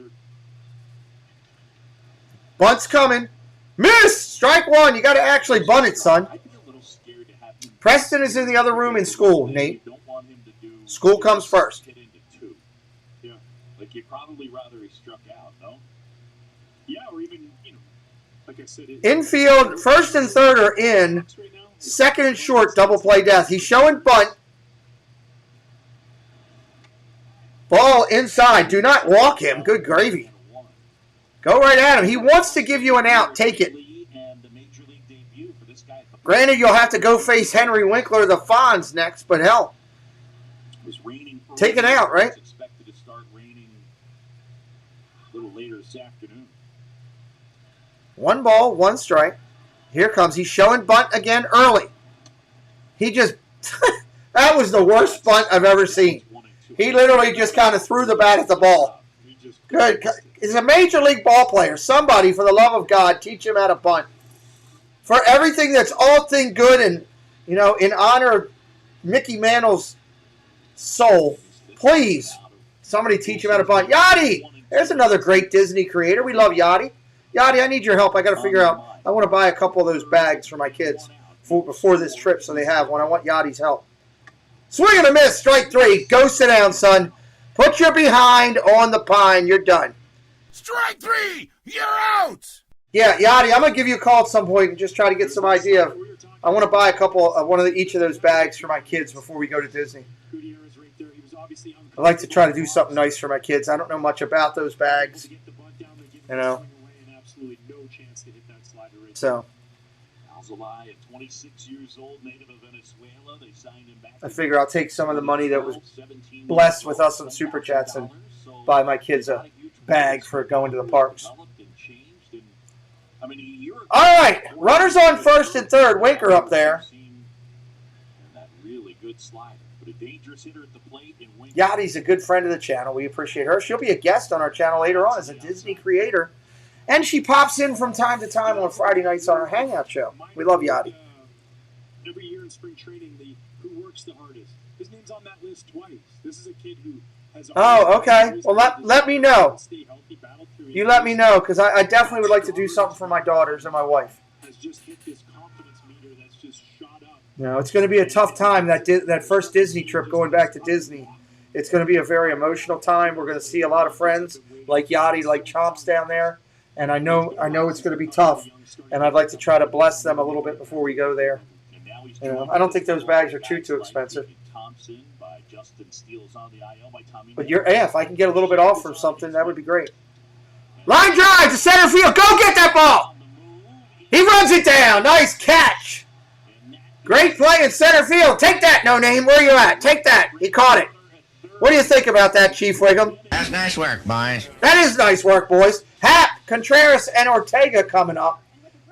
Bunt's coming. Miss! Strike 1. You got to actually bunt it, son. Preston is in the other room in school, Nate. School comes first. Yeah, like you'd probably rather he struck out, no? Yeah, or even, like I said. Infield, 1st and 3rd are in. 2nd and short, double play death. He's showing bunt. Ball inside. Do not walk him. Good gravy. Go right at him. He wants to give you an out. Take it. Granted, you'll have to go face Henry Winkler, the Fonz, next, but hell. Take it out, right? It's expected to start raining a little later this afternoon. 1 ball, 1 strike. Here comes. He's showing bunt again early. He just, that was the worst bunt I've ever seen. He literally just kind of threw the bat at the ball. Good. He's a major league ball player. Somebody, for the love of God, teach him how to bunt. For everything that's all thing good and, in honor of Mickey Mantle's soul, please, somebody teach him how to bunt. Yachty! There's another great Disney creator. We love Yachty. Yachty, I need your help. I got to figure out. I want to buy a couple of those bags for my kids before this trip so they have one. I want Yachty's help. Swing and a miss. Strike 3. Go sit down, son. Put your behind on the pine. You're done. Strike 3. You're out. Yeah, Yachty, I'm going to give you a call at some point and just try to get some idea of. I want to buy a couple of each of those bags for my kids before we go to Disney. I like to try to do something nice for my kids. I don't know much about those bags. So. I figure I'll take some of the money that was blessed with us on Super Chats and buy my kids a bag for going to the parks. All right, runners on 1st and 3rd. Winker up there. Yachty's a good friend of the channel. We appreciate her. She'll be a guest on our channel later on as a Disney creator. And she pops in from time to time on Friday nights on our Hangout show. We love Yachty. Every year in spring training, who works the hardest. His name's on that list twice. This is a kid who has. Oh, okay. Well, let me know. You let me know, because I definitely would like to do something for my daughters and my wife. It's going to be a tough time, that first Disney trip going back to Disney. It's going to be a very emotional time. We're going to see a lot of friends like Yachty, like Chomps down there. And I know it's going to be tough, and I'd like to try to bless them a little bit before we go there. You know, I don't think those bags are too expensive. But if I can get a little bit off from something, that would be great. Line drive to center field. Go get that ball. He runs it down. Nice catch. Great play in center field. Take that, No Name. Where are you at? Take that. He caught it. What do you think about that, Chief Wiggum? That's nice work, boys. That is nice work, boys. Hap, Contreras, and Ortega coming up.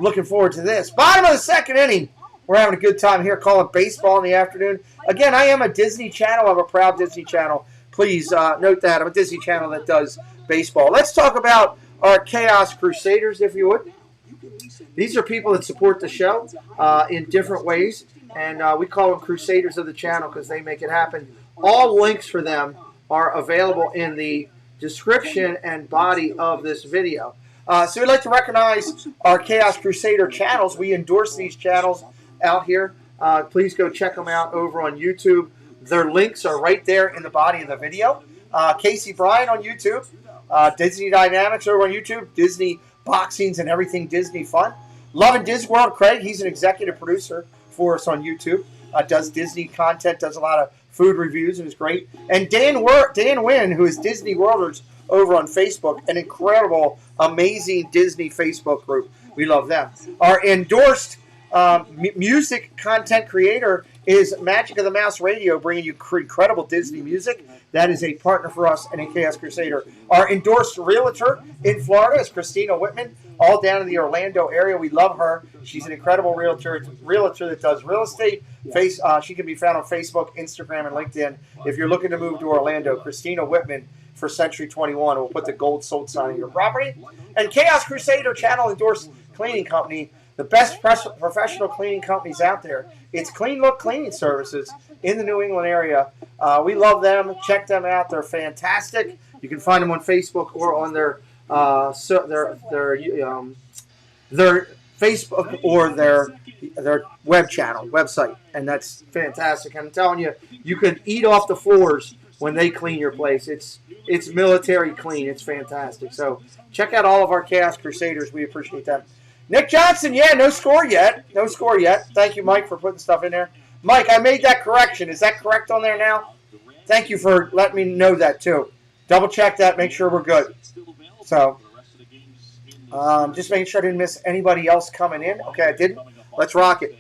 Looking forward to this. Bottom of the second inning. We're having a good time here calling baseball in the afternoon. Again, I am a Disney channel. I'm a proud Disney channel. Please note that. I'm a Disney channel that does baseball. Let's talk about our Chaos Crusaders, if you would. These are people that support the show in different ways, and we call them Crusaders of the channel because they make it happen. All links for them are available in the description and body of this video. So we'd like to recognize our Chaos Crusader channels. We endorse these channels out here. Please go check them out over on YouTube. Their links are right there in the body of the video. Casey Bryant on YouTube. Disney Dynamics over on YouTube. Disney Boxings and everything Disney fun. Loving Disney World, Craig. He's an executive producer for us on YouTube. Does Disney content, does a lot of food reviews, and is great. And Dan Wynn, who is Disney Worlders over on Facebook, an incredible, amazing Disney Facebook group. We love them. Our endorsed music content creator is Magic of the Mouse Radio, bringing you incredible Disney music. That is a partner for us and a Chaos Crusader. Our endorsed realtor in Florida is Christina Whitman, all down in the Orlando area. We love her. She's an incredible realtor that does real estate. She can be found on Facebook, Instagram, and LinkedIn. If you're looking to move to Orlando, Christina Whitman for Century 21 will put the gold sold sign on your property. And Chaos Crusader channel endorsed cleaning company, the best professional cleaning companies out there. It's Clean Look Cleaning Services in the New England area. We love them. Check them out. They're fantastic. You can find them on Facebook or on their Facebook or their website, and that's fantastic. I'm telling you, you can eat off the floors when they clean your place. It's military clean. It's fantastic. So check out all of our Chaos Crusaders. We appreciate them. Nick Johnson, no score yet. No score yet. Thank you, Mike, for putting stuff in there. Mike, I made that correction. Is that correct on there now? Thank you for letting me know that, too. Double check that. Make sure we're good. So, just making sure I didn't miss anybody else coming in. Okay, I didn't. Let's rock it.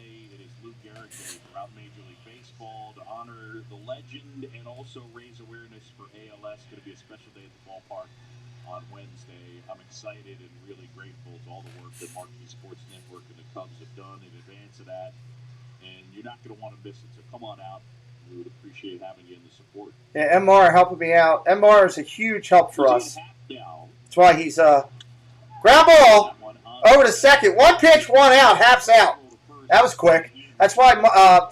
Excited and really grateful to all the work that Marquee Sports Network and the Cubs have done in advance of that. And you're not going to want to miss it, so come on out. We would appreciate having you in the support. Yeah, MR helping me out. MR is a huge help for us. That's why he's ground ball over to second. One pitch, one out. Hap's out. That was quick. That's why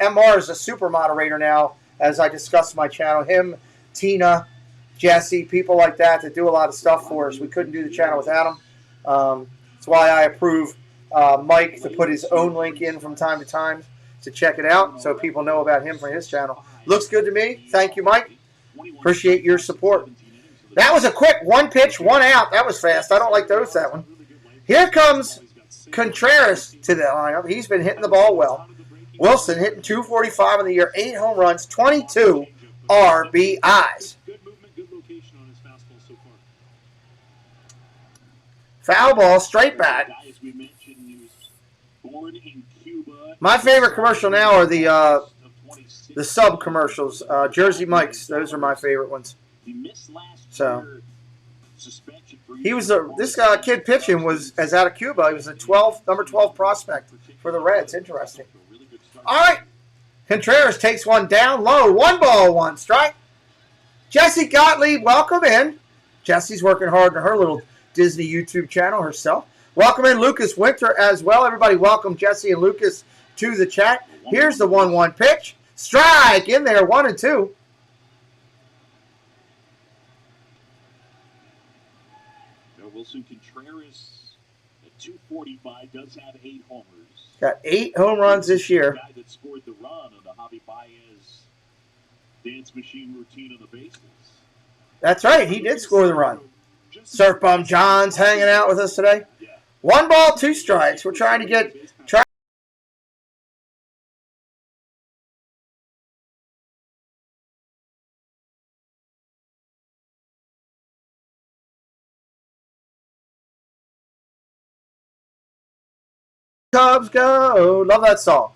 MR is a super moderator now, as I discussed my channel. Him, Tina, Jesse, people like that do a lot of stuff for us. We couldn't do the channel without them. That's why I approve Mike to put his own link in from time to time to check it out so people know about him for his channel. Looks good to me. Thank you, Mike. Appreciate your support. That was a quick one pitch, one out. That was fast. I don't like that one. Here comes Contreras to the lineup. He's been hitting the ball well. Wilson hitting .245 in the year, 8 home runs, 22 RBIs. Foul ball, straight bat. My favorite commercial now are the sub commercials. Jersey Mike's, those are my favorite ones. So he was this kid pitching was as out of Cuba. He was a number 12 prospect for the Reds. Interesting. All right, Contreras takes one down low. 1 ball, 1 strike. Jesse Gottlieb, welcome in. Jesse's working hard on her little Disney YouTube channel herself. Welcome in Lucas Winter as well. Everybody welcome Jesse and Lucas to the chat. Here's the 1-1 pitch. Strike in there, 1-2. Wilson Contreras at .245 does have 8 homers. Got 8 home runs this year. The guy that scored the run on the Javi Baez dance machine routine on the bases. That's right. He did score the run. Surf Bum John's hanging out with us today. 1 ball, 2 strikes. We're trying to get Cubs go. Love that song.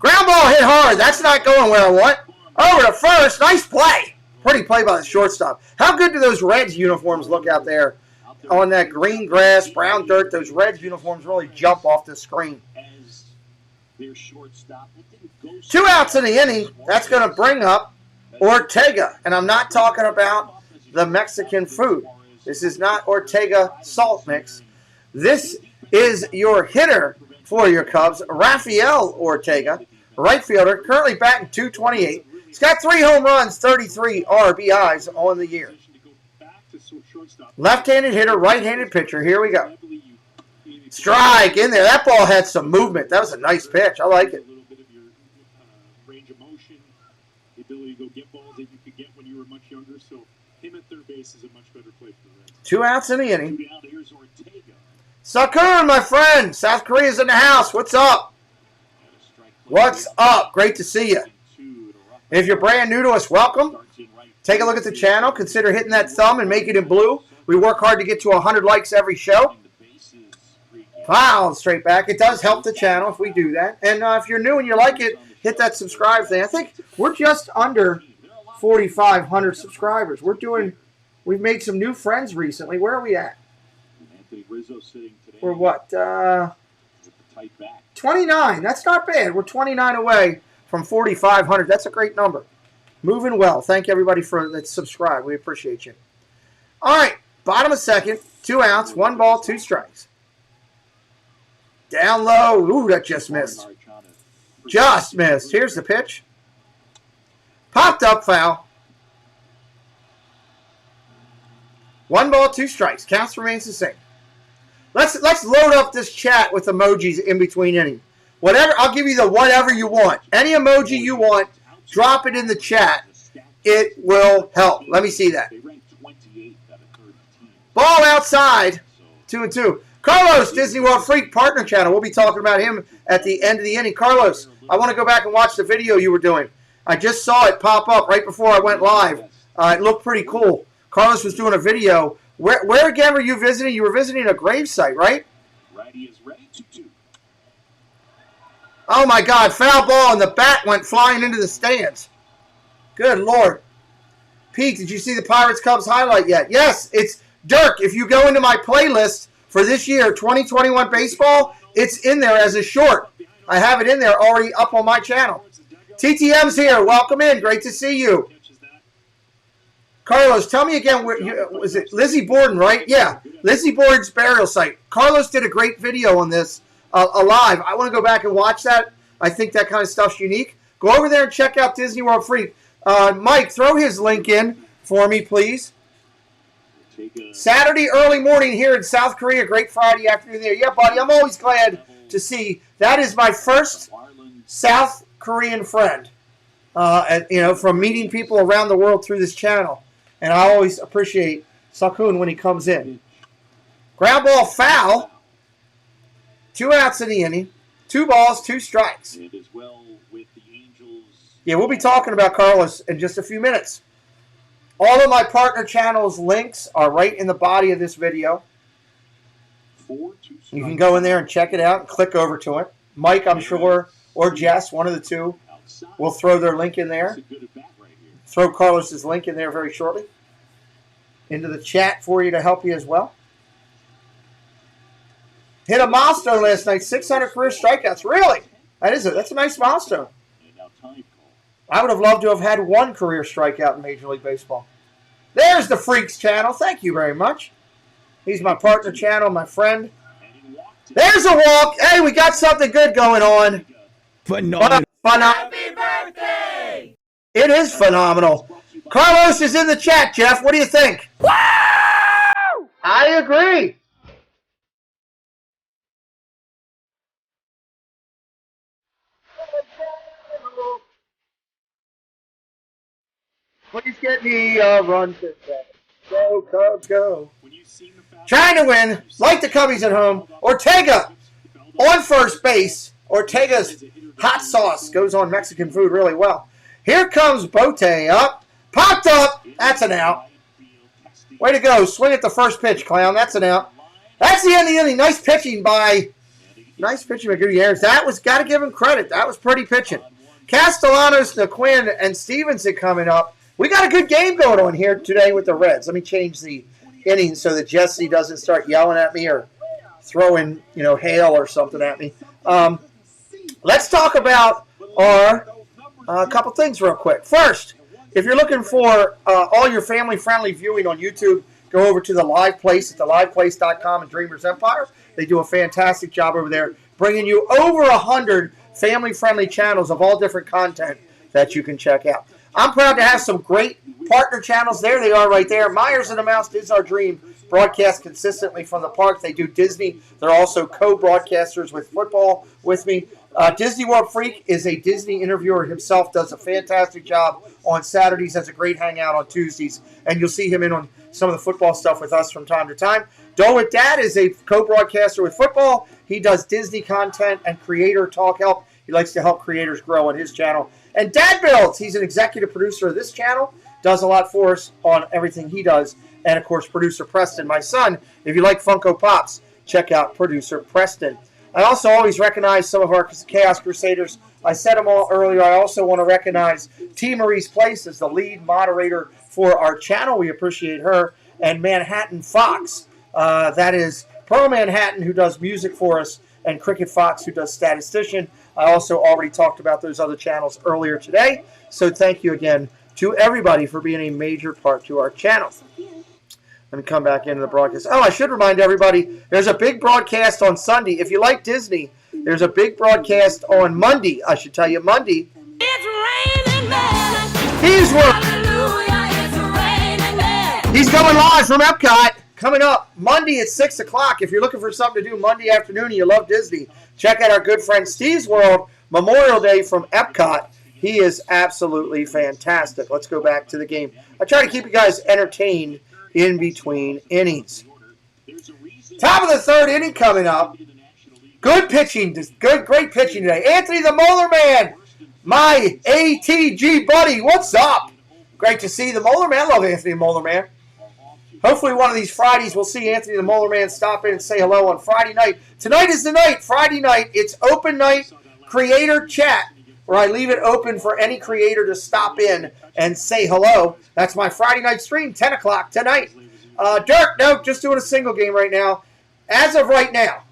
Ground ball hit hard. That's not going where I want. Over to first. Nice play. Pretty play by the shortstop. How good do those Reds uniforms look out there on that green grass, brown dirt? Those Reds uniforms really jump off the screen. 2 outs in the inning. That's going to bring up Ortega. And I'm not talking about the Mexican food. This is not Ortega salt mix. This is your hitter for your Cubs, Raphael Ortega, right fielder, currently batting .228. He's got 3 home runs, 33 RBIs on the year. Left-handed hitter, right-handed pitcher. Here we go. Strike in there. That ball had some movement. That was a nice pitch. I like it. Range of motion, the ability to go get balls that you could get when you were much younger. So him at third base is a much better play for the Reds. 2 outs in the inning. Sakun, my friend. South Korea's in the house. What's up? What's up? Great to see you. If you're brand new to us, welcome. Take a look at the channel. Consider hitting that thumb and make it in blue. We work hard to get to 100 likes every show. Foul straight back. It does help the channel if we do that. And if you're new and you like it, hit that subscribe thing. I think we're just under 4,500 subscribers. We've made some new friends recently. Where are we at? We're what? 29. That's not bad. We're 29 away from 4,500. That's a great number. Moving well. Thank everybody for that subscribe. We appreciate you. All right. Bottom of second. 2 outs. 1 ball, 2 strikes. Down low. Ooh, that just missed. Just missed. Here's the pitch. Popped up, foul. 1 ball, 2 strikes. Counts remains the same. Let's load up this chat with emojis in between innings. Whatever, I'll give you the whatever you want. Any emoji you want, drop it in the chat. It will help. Let me see that. Ball outside. 2-2. Carlos, Disney World Freak Partner Channel. We'll be talking about him at the end of the inning. Carlos, I want to go back and watch the video you were doing. I just saw it pop up right before I went live. It looked pretty cool. Carlos was doing a video. Where again were you visiting? You were visiting a grave site, right? Oh, my God. Foul ball, and the bat went flying into the stands. Good Lord. Pete, did you see the Pirates-Cubs highlight yet? Yes, it's Dirk. If you go into my playlist for this year, 2021 baseball, it's in there as a short. I have it in there already up on my channel. TTM's here. Welcome in. Great to see you. Carlos, tell me again, was it Lizzie Borden, right? Yeah, Lizzie Borden's burial site. Carlos did a great video on this live. I want to go back and watch that. I think that kind of stuff's unique. Go over there and check out Disney World Freak. Mike, throw his link in for me, please. Saturday early morning here in South Korea. Great Friday afternoon there. Yeah, buddy, I'm always glad to see. That is my first South Korean friend, from meeting people around the world through this channel. And I always appreciate Sakun when he comes in. Ground ball foul. 2 outs in the inning. 2 balls, 2 strikes. Yeah, we'll be talking about Carlos in just a few minutes. All of my partner channels links are right in the body of this video. You can go in there and check it out and click over to it. Mike, I'm sure, or Jess, one of the two, will throw their link in there. Throw Carlos's link in there very shortly into the chat for you to help you as well. Hit a milestone last night, 600 career strikeouts. Really? That's a nice milestone. I would have loved to have had 1 career strikeout in Major League Baseball. There's the Freaks channel. Thank you very much. He's my partner channel, my friend. There's a walk. Hey, we got something good going on. Phenomenal. Happy birthday! It is phenomenal. Carlos is in the chat, Jeff. What do you think? Woo! I agree. Please get me a run today. Go, Cubs, go. Trying to win, like the Cubbies at home. Ortega on first base. Ortega's hot sauce goes on Mexican food really well. Here comes Bote up. Popped up. That's an out. Way to go. Swing at the first pitch, Clown. That's an out. That's the end of the inning. Nice pitching by Gutierrez. That was, got to give him credit. That was pretty pitching. Castellanos, Quinn, and Stevenson coming up. We got a good game going on here today with the Reds. Let me change the inning so that Jesse doesn't start yelling at me or throwing, hail or something at me. Let's talk about our couple things real quick. First, if you're looking for all your family-friendly viewing on YouTube, go over to the Live Place at theliveplace.com and Dreamers Empire. They do a fantastic job over there, bringing you over 100 family-friendly channels of all different content that you can check out. I'm proud to have some great partner channels. There they are right there. Myers and the Mouse, This Is Our Dream, broadcast consistently from the park. They do Disney. They're also co-broadcasters with football with me. Disney World Freak is a Disney interviewer himself, does a fantastic job on Saturdays, has a great hangout on Tuesdays, and you'll see him in on some of the football stuff with us from time to time. Doe with Dad is a co-broadcaster with football. He does Disney content and creator talk help. He likes to help creators grow on his channel. And Dad Builds, he's an executive producer of this channel, does a lot for us on everything he does. And, of course, producer Preston, my son. If you like Funko Pops, check out producer Preston. I also always recognize some of our Chaos Crusaders. I said them all earlier. I also want to recognize T. Marie's Place as the lead moderator for our channel. We appreciate her. And Manhattan Fox. That is Pearl Manhattan, who does music for us, and Cricket Fox, who does statistician. I also already talked about those other channels earlier today. So thank you again to everybody for being a major part to our channel. Let me come back into the broadcast. Oh, I should remind everybody, there's a big broadcast on Sunday. If you like Disney, there's a big broadcast on Monday. I should tell you, Monday. It's raining men. He's going live from Epcot. Coming up Monday at 6 o'clock. If you're looking for something to do Monday afternoon and you love Disney, check out our good friend Steve's World Memorial Day from Epcot. He is absolutely fantastic. Let's go back to the game. I try to keep you guys entertained in between innings. Top of the third inning coming up. Good pitching. Great pitching today. Anthony the Molar Man, my ATG buddy. What's up? Great to see the Molar Man. I love Anthony the Molar Man. Hopefully one of these Fridays we'll see Anthony the Molar Man stop in and say hello on Friday night. Tonight is the night, Friday night. It's open night, creator chat, where I leave it open for any creator to stop in and say hello. That's my Friday night stream, 10 o'clock tonight. Dirk, no, just doing a single game right now. As of right now,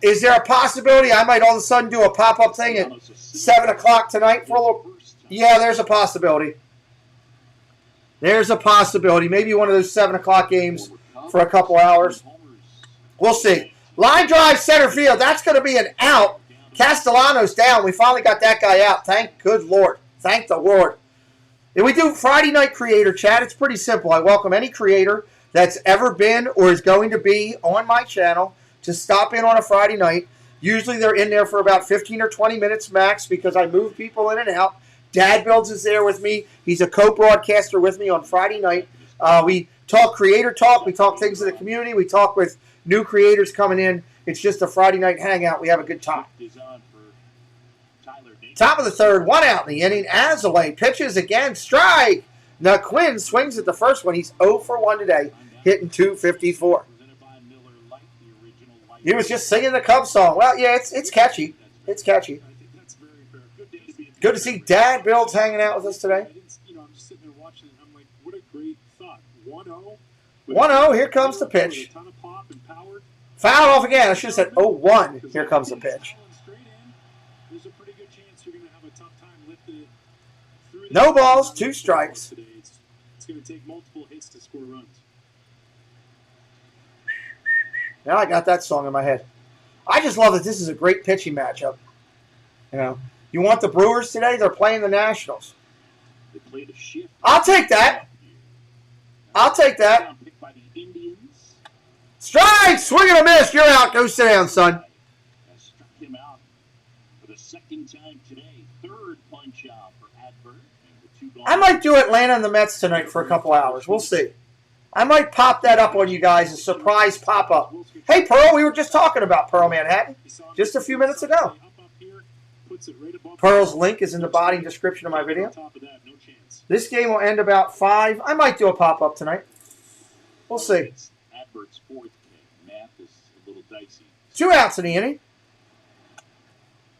is there a possibility I might all of a sudden do a pop-up thing at 7 o'clock tonight for a little? Yeah, there's a possibility. There's a possibility. Maybe one of those 7 o'clock games for a couple hours. We'll see. Line drive center field. That's going to be an out. Castellanos down. We finally got that guy out. Thank good Lord. Thank the Lord. If we do Friday night creator chat, it's pretty simple. I welcome any creator that's ever been or is going to be on my channel to stop in on a Friday night. Usually they're in there for about 15 or 20 minutes max because I move people in and out. Dad Builds is there with me. He's a co-broadcaster with me on Friday night. We talk creator talk. We talk things in the community. We talk with new creators coming in. It's just a Friday night hangout. We have a good time. Top of the third, one out in the inning. Azalea pitches again. Strike. Now Quinn swings at the first one. He's 0 for 1 today, hitting .254. He was just singing the Cubs song. Well, yeah, it's catchy. It's catchy. Good to see Dad Builds hanging out with us today. I'm just sitting there watching it. I'm like, what a great thought. 1-0. 1-0. Here comes the pitch. Foul off again. I should have said 0-1. Here comes the pitch. There's a pretty good chance you're going to have a tough time lifting it through. No balls, 2 strikes. It's going to take multiple hits to score runs. Now I got that song in my head. I just love that this is a great pitching matchup. You know, you want the Brewers today? They're playing the Nationals. I'll take that. I'll take that. Strike! Swing and a miss. You're out. Go sit down, son. Struck him out for the second time today. Third punch out for Adbert. I might do Atlanta and the Mets tonight for a couple hours. We'll see. I might pop that up on you guys, a surprise pop-up. Hey, Pearl, we were just talking about Pearl Manhattan just a few minutes ago. Pearl's link is in the body and description of my video. This game will end about 5. I might do a pop-up tonight. We'll see. 2 outs in the inning.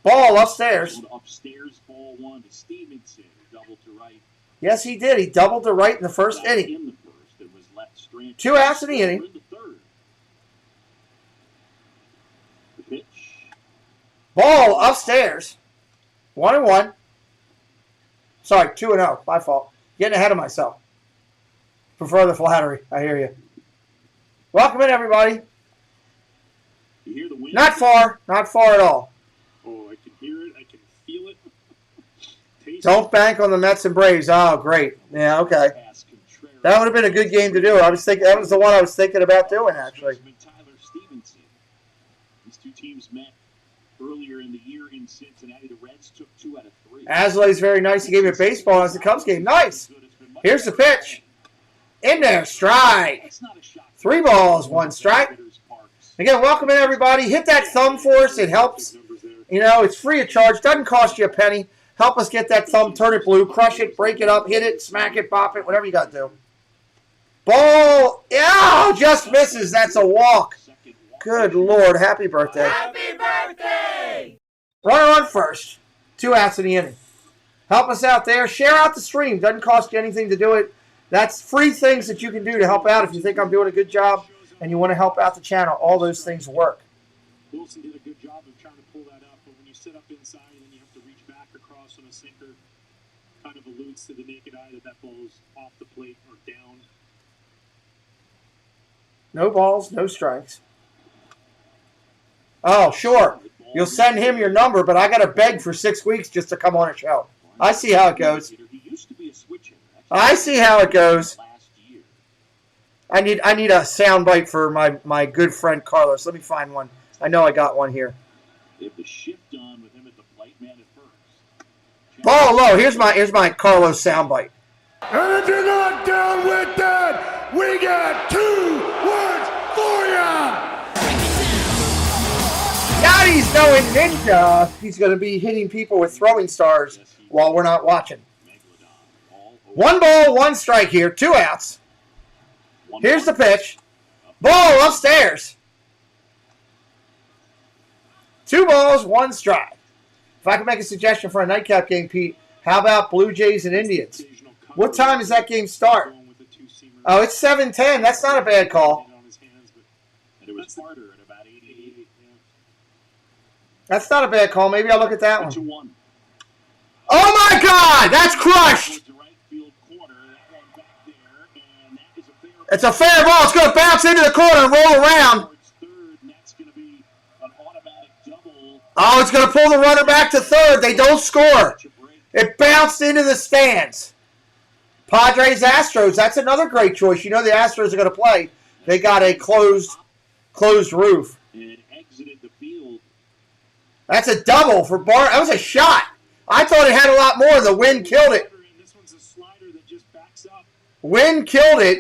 Ball upstairs. Ball 1 to Stevenson, double to right. Yes, he did. He doubled to right in the first inning. 2 outs in the inning. The pitch. Ball upstairs. 1-1. Sorry, 2-0. My fault. Getting ahead of myself. Prefer the flattery. I hear you. Welcome in, everybody. You hear the wind? Not far. Not far at all. Oh, I can hear it. I can feel it. Don't bank on the Mets and Braves. Oh, great. Yeah, okay. That would have been a good game to do. I was thinking that was the one I was thinking about doing, actually. These two teams met earlier in the year in Cincinnati. The Reds took 2 out of 3. Asley's very nice. He gave me a baseball as the Cubs game. Nice. Here's the pitch. In there. Strike. 3 balls, 1 strike. Again, welcome in, everybody. Hit that thumb for us. It helps. You know, it's free of charge. Doesn't cost you a penny. Help us get that thumb, turn it blue, crush it, break it up, hit it, smack it, bop it, whatever you got to do. Ball. Oh, just misses. That's a walk. Good Lord. Happy birthday. Happy birthday! Runner on first. 2 outs in the inning. Help us out there. Share out the stream. Doesn't cost you anything to do it. That's free things that you can do to help out if you think I'm doing a good job and you want to help out the channel. All those things work. Wilson did a good job of trying to pull that up, but when you sit up inside and then you have to reach back across on a sinker, kind of alludes to the naked eye that ball is off the plate or down. No balls, no strikes. Oh, sure. You'll send him your number, but I got to beg for 6 weeks just to come on a show. I see how it goes. I see how it goes. I need a soundbite for my good friend Carlos. Let me find one. I know I got one here. Ball low. Here's my Carlos soundbite. And if you're not down with that, we got 2 words for ya! Yachty's going ninja. He's going to be hitting people with throwing stars while we're not watching. 1 ball, 1 strike here. 2 outs. Here's the pitch. Ball upstairs. 2 balls, 1 strike. If I could make a suggestion for a nightcap game, Pete, how about Blue Jays and Indians? What time does that game start? Oh, it's 7:10. That's not a bad call. That's not a bad call. Maybe I'll look at that one. Oh, my God! That's crushed! It's a fair ball. It's going to bounce into the corner and roll around. Oh, it's going to pull the runner back to third. They don't score. It bounced into the stands. Padres, Astros. That's another great choice. You know the Astros are going to play. They got a closed roof. That's a double for Bar. That was a shot. I thought it had a lot more. The wind killed it. Wind killed it.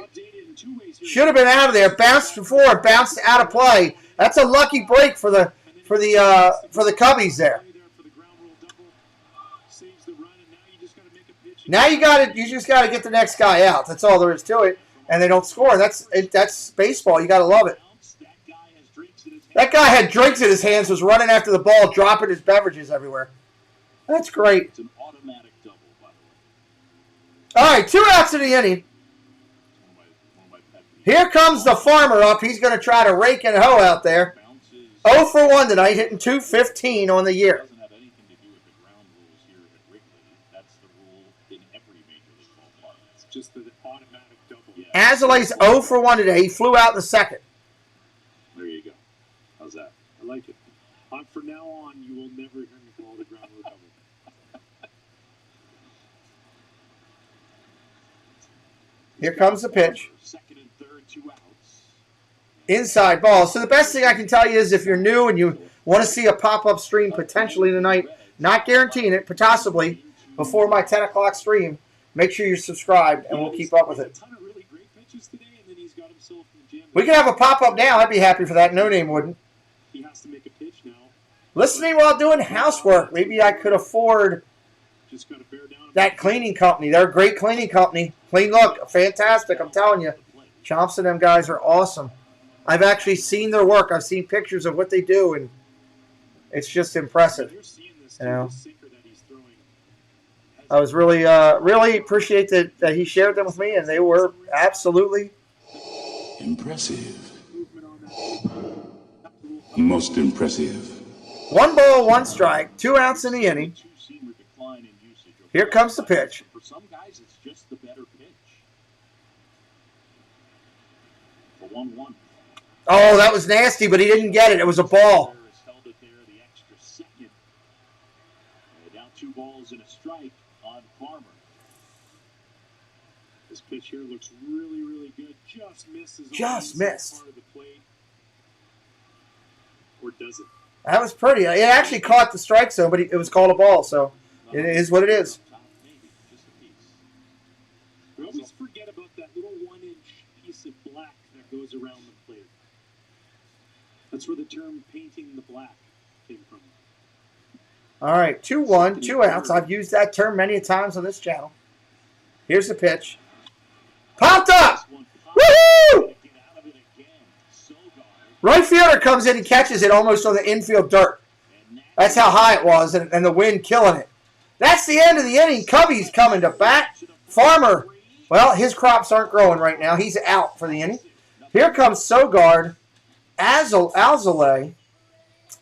Should have been out of there. Bounced before. Bounced out of play. That's a lucky break for the Cubbies there. Now you just got to get the next guy out. That's all there is to it. And they don't score. That's baseball. You got to love it. That guy had drinks in his hands, was running after the ball, dropping his beverages everywhere. That's great. It's an automatic double, by the way. All right, 2 outs in the inning. Here comes the farmer up. He's going to try to rake and hoe out there. 0 for 1 tonight, hitting .215 on the year. Just the automatic double. Asley's 0 for 1 today. He flew out in the second. There you go. How's that? I like it. From now on, you will never hear me call the ground rule double. Here comes the pitch. Second and third, 2 outs. Inside ball. So the best thing I can tell you is if you're new and you want to see a pop-up stream potentially tonight, not guaranteeing it, but possibly before my 10 o'clock stream, make sure you're subscribed and we'll keep up with it. A ton of really great pitches today, and then he's We can have a pop-up now. I'd be happy for that. No name wouldn't. He has to make a pitch now. Listening while doing housework. Maybe I could afford that cleaning company. They're a great cleaning company. Clean look. Fantastic. I'm telling you. Chomps and them guys are awesome. I've actually seen their work. I've seen pictures of what they do, and it's just impressive. You know, I was really appreciate that he shared them with me, and they were absolutely impressive. Most impressive. 1 ball, 1 strike, 2 outs in the inning. Here comes the pitch. For some guys, it's just the better pitch. For 1-1. Oh, that was nasty, but he didn't get it. It was a ball. Held it there the extra second. Down 2 balls and a strike on Farmer. This pitch here looks really, really good. Just misses. Just missed. Part of the plate. Or does it? That was pretty. It actually caught the strike zone, but it was called a ball, so it is what it is. We always forget about that little 1-inch piece of black that goes around the plate. That's where the term painting the black came from. All right, 2-1, 2 outs. I've used that term many times on this channel. Here's the pitch. Popped up! Woohoo! Right fielder comes in and catches it almost on the infield dirt. That's how high it was, and the wind killing it. That's the end of the inning. Cubby's coming to bat. Farmer, well, his crops aren't growing right now. He's out for the inning. Here comes Sogard, Alzolay,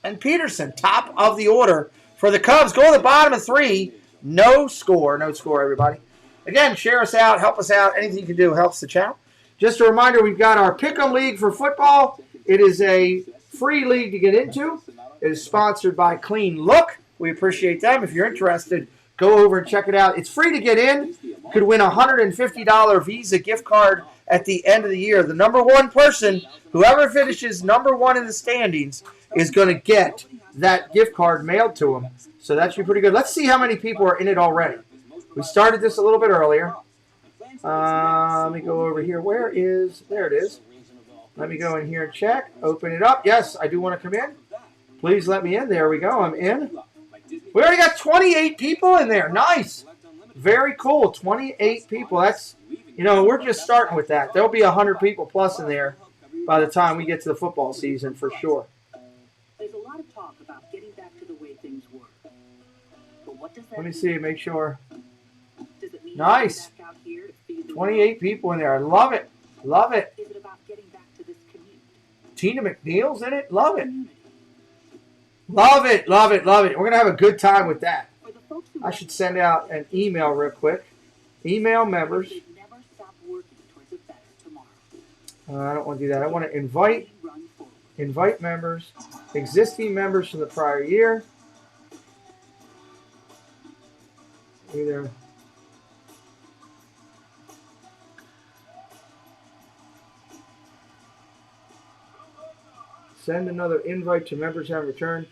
and Peterson, top of the order for the Cubs. Go to the bottom of 3. No score, everybody. Again, share us out, help us out. Anything you can do helps the channel. Just a reminder, we've got our Pick'em League for football. It is a free league to get into. It is sponsored by Clean Look. We appreciate them. If you're interested, go over and check it out. It's free to get in. You could win a $150 Visa gift card at the end of the year. The number 1 person, whoever finishes number 1 in the standings, is going to get that gift card mailed to them. So that should be pretty good. Let's see how many people are in it already. We started this a little bit earlier. Let me go over here. There it is. Let me go in here and check. Open it up. Yes, I do want to come in. Please let me in. There we go. I'm in. We already got 28 people in there. Nice. Very cool. 28 people. That's, we're just starting with that. There'll be 100 people plus in there by the time we get to the football season for sure. There's a lot of talk about getting back to the way things were. But what does that Let me see. Make sure. Does it mean Nice. back out here to feed the 28 people in there. I love it. Love it. Is it about getting back to this community? Tina McNeil's in it. Love it. Love it. Love it. Love it. We're going to have a good time with that. I should send out an email real quick. Email members. I don't want to do that. I want to invite members, existing members from the prior year. Either send another invite to members who have returned.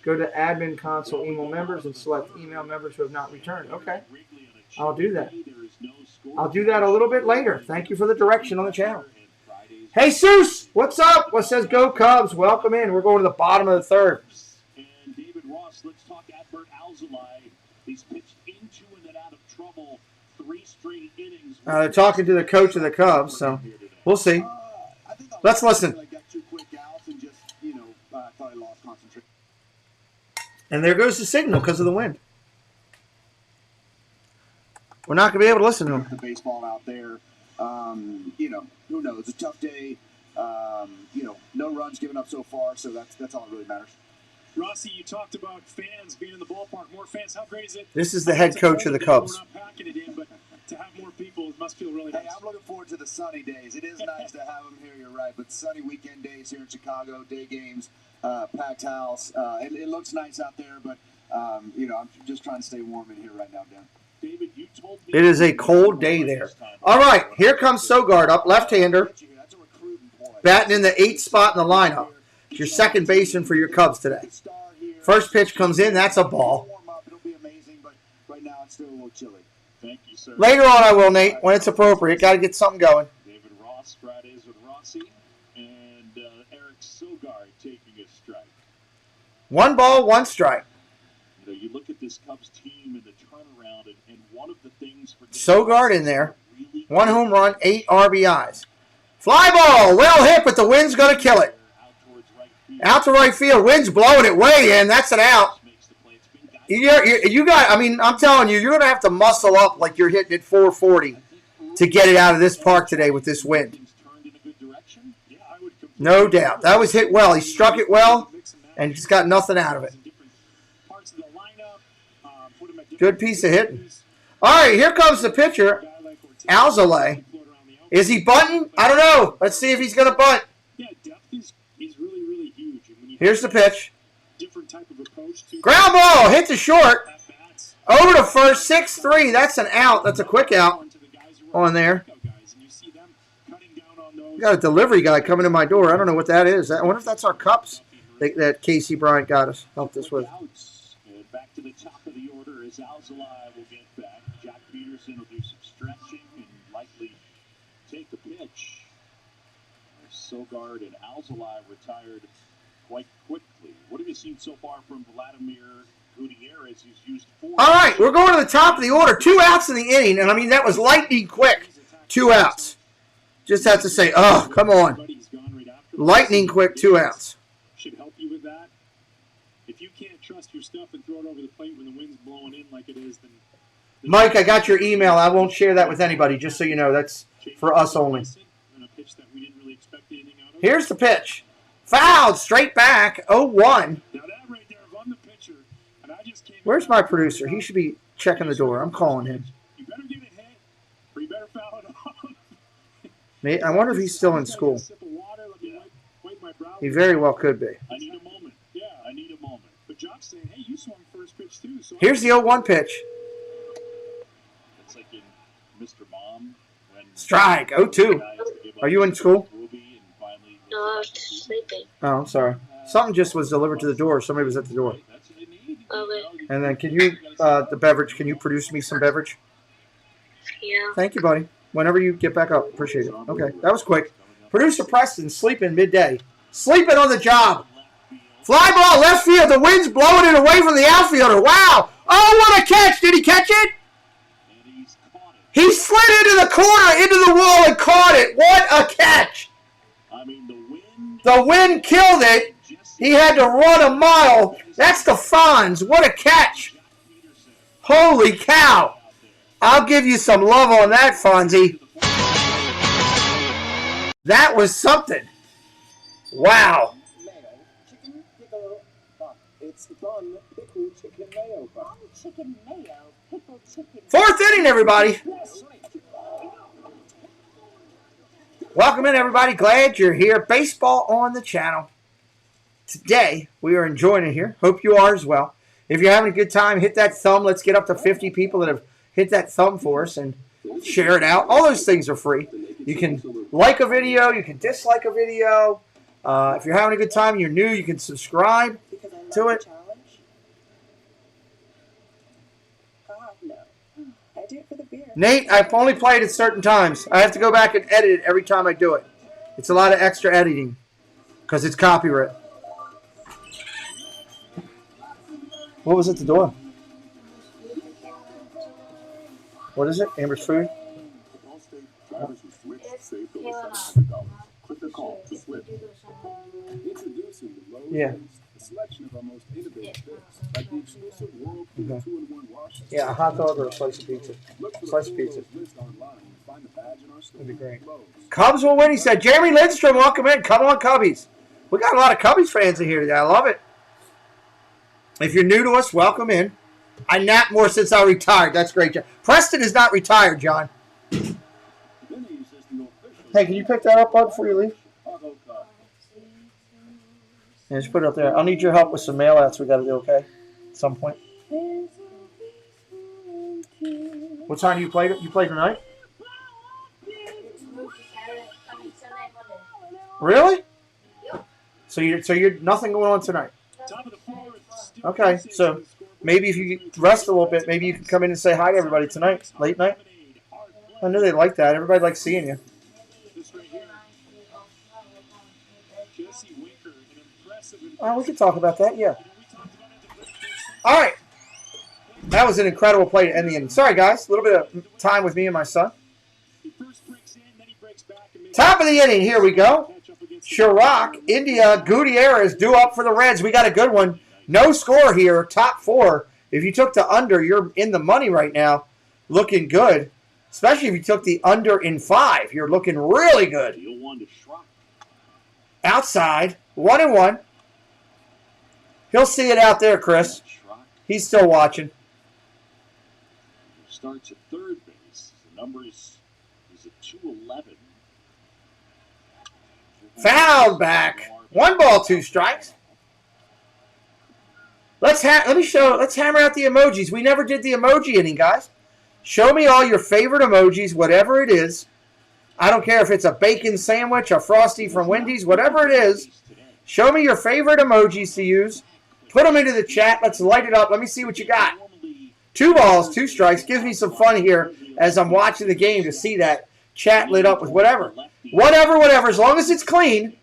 Go to admin console, email members, and select email members who have not returned. Okay, I'll do that. I'll do that a little bit later. Thank you for the direction on the channel. Hey, Seuss, what's up? What says Go Cubs? Welcome in. We're going to the bottom of the 3rd. And David Ross, let's talk Adbert Alzolay. He's pitched into and then out of trouble 3 straight innings. They're talking to the coach of the Cubs, so we'll see. Let's listen. And there goes the signal because of the wind. We're not going to be able to listen to him. The baseball out there, who knows? It's a tough day. No runs given up so far, so that's all that really matters. Rossi, you talked about fans being in the ballpark. More fans. How great is it? This is the head coach of the Cubs. We're not packing it in, but to have more people, it must feel really nice. Hey, I'm looking forward to the sunny days. It is nice to have them here, you're right. But sunny weekend days here in Chicago, day games, packed house. It looks nice out there, but, I'm just trying to stay warm in here right now, Dan. David, you told me It is a cold day there. All right, here comes Sogard up, left-hander, batting in the 8th spot in the lineup. It's your second baseman for your Cubs today. First pitch comes in, that's a ball. It'll be amazing, but right now it's still a little chilly. Thank you, sir. Later on I will, Nate, when it's appropriate. Got to get something going. David Ross, Fridays with Ross. Rossi and Eric Sogard taking a strike. 1 ball, 1 strike. You know, you look at this Cubs team and the turnaround, and one of the things for Sogard in there. 1 home run, 8 RBIs. Fly ball, well hit, but the wind's going to kill it. Out to right field. Wind's blowing it way in. That's an out. You got. I mean, I'm telling you, you're going to have to muscle up like you're hitting at 440 to get it out of this park today with this wind. No doubt. That was hit well. He struck it well, and just got nothing out of it. Good piece of hitting. All right, here comes the pitcher, Alzolay. Is he bunting? I don't know. Let's see if he's going to bunt. Here's the pitch. Ground ball. Hit the short. Over to first. 6-3. That's an out. That's a quick out on there. Got a delivery guy coming to my door. I don't know what that is. I wonder if that's our cups that Casey Bryant got us. Helped us with. Back to the top of the order as Alzolay will get back. Jack Peterson will do some stretching and likely take the pitch. Sogard and Alzolay retired quite quickly. What have you seen so far from Vladimir Gutierrez, who's used 4? All right, we're going to the top of the order. 2 outs in the inning, and I mean, that was lightning quick. 2 outs. Just have to say, oh, come on. Lightning quick, 2 outs. Should help you with that. If you can't trust your stuff and throw it over the plate when the wind's blowing in like it is, then... Mike, I got your email. I won't share that with anybody, just so you know. That's for us only. Here's the pitch. Fouled, straight back, 0-1. Where's my producer? He should be checking the door. I'm calling him. You better get it hit, or you better foul it off. I wonder if he's still in school. He very well could be. I need a moment. Yeah, I need a moment. But Jock's saying, hey, you swung first pitch too. So here's the 0-1 pitch. It's like in Mr. Mom. When strike, 0-2. Are you in school? No, sleeping. Oh, I'm sorry. Something just was delivered to the door. Somebody was at the door. Okay. And then can you, the beverage, can you produce me some beverage? Yeah. Thank you, buddy. Whenever you get back up. Appreciate it. Okay, that was quick. Producer Preston sleeping midday. Sleeping on the job. Fly ball left field. The wind's blowing it away from the outfielder. Wow. Oh, what a catch. Did he catch it? He slid into the corner, into the wall, and caught it. What a catch. The wind killed it. He had to run a mile. That's the Fonz. What a catch. Holy cow. I'll give you some love on that, Fonzie. That was something. Wow. Chicken pickle bun. It's bun pickle chicken mayo bun. Bun chicken mayo pickle chicken. 4th inning, everybody. Welcome in, everybody. Glad you're here. Baseball on the channel. Today, we are enjoying it here. Hope you are as well. If you're having a good time, hit that thumb. Let's get up to 50 people that have hit that thumb for us and share it out. All those things are free. You can like a video. You can dislike a video. If you're having a good time and you're new, you can subscribe to it. Nate, I've only played at certain times. I have to go back and edit it every time I do it. It's a lot of extra editing because it's copyright. What was at the door? What is it? Amber's food? Yeah. Selection of our most innovative picks, like the exclusive World Food 2-in-1 wash. Yeah, a hot dog or a slice of pizza. Slice of pizza. That'd be great. Cubs will win, he said. Jeremy Lindstrom, welcome in. Come on, Cubbies. We got a lot of Cubbies fans in here today. I love it. If you're new to us, welcome in. I nap more since I retired. That's great, John. Preston is not retired, John. Hey, can you pick that up, bud, before you leave? Yeah, just put it up there. I'll need your help with some mail-outs we got to do, okay? At some point. What time do you play? You play tonight? Really? So you're nothing going on tonight? Okay, so maybe if you rest a little bit, maybe you can come in and say hi to everybody tonight, late night. I know they like that. Everybody likes seeing you. We can talk about that, yeah. All right. That was an incredible play to end the inning. Sorry, guys. A little bit of time with me and my son. Top of the inning. Here we go. Chirac, India, Gutierrez due up for the Reds. We got a good one. No score here. Top 4. If you took the under, you're in the money right now. Looking good. Especially if you took the under in 5. You're looking really good. Outside. 1-1. He'll see it out there, Chris. He's still watching. Starts at third base. The number is at 211. Fouled back. 1 ball, 2 strikes. Let's hammer out the emojis. We never did the emoji inning, guys. Show me all your favorite emojis, whatever it is. I don't care if it's a bacon sandwich, a Frosty from Wendy's, whatever it is. Show me your favorite emojis to use. Put them into the chat. Let's light it up. Let me see what you got. 2 balls, 2 strikes. Gives me some fun here as I'm watching the game to see that chat lit up with whatever. Whatever. As long as it's clean.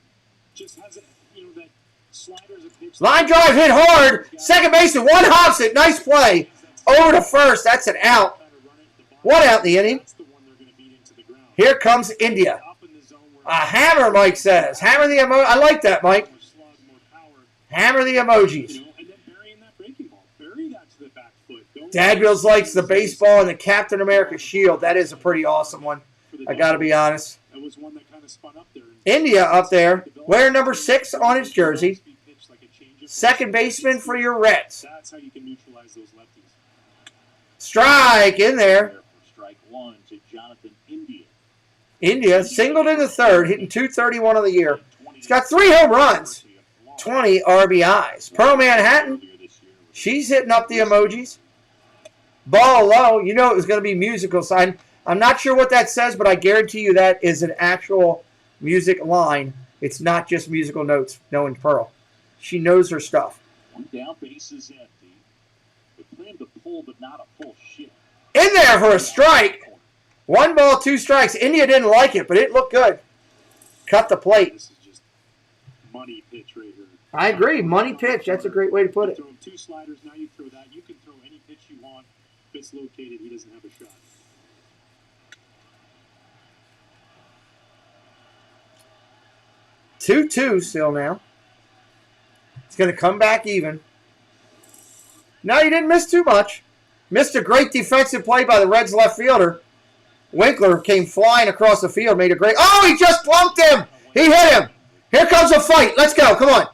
Line drive hit hard. Second baseman, 1 hops it. Nice play. Over to first. That's an out. 1 out in the inning. Here comes India. A hammer, Mike says. Hammer the emoji. I like that, Mike. Hammer the emojis. Dad Bills likes the baseball and the Captain America shield. That is a pretty awesome one. I got to be honest. India up there, wearing number 6 on his jersey. Second baseman for your Reds. That's how you can neutralize those lefties. Strike in there. Strike 1 to Jonathan India. India singled in the 3rd, hitting .231 on the year. He's got 3 home runs, 20 RBIs. Pearl Manhattan, she's hitting up the emojis. Ball low. You know it was going to be musical sign. I'm not sure what that says, but I guarantee you that is an actual music line. It's not just musical notes, knowing Pearl. She knows her stuff. 1 down, base is empty. They plan to pull, but not a full shift. In there for a strike. 1 ball, 2 strikes. India didn't like it, but it looked good. Cut the plate. This is just money pitch right here. I agree. Money pitch. That's a great way to put it. Throw him 2 sliders. Now you throw that. You can throw any pitch you want. If it's located, he doesn't have a shot. Two still now. It's going to come back even. No, you didn't miss too much. Missed a great defensive play by the Reds left fielder. Winkler came flying across the field, made a great... Oh, he just plunked him! He hit him! Here comes a fight. Let's go. Come on.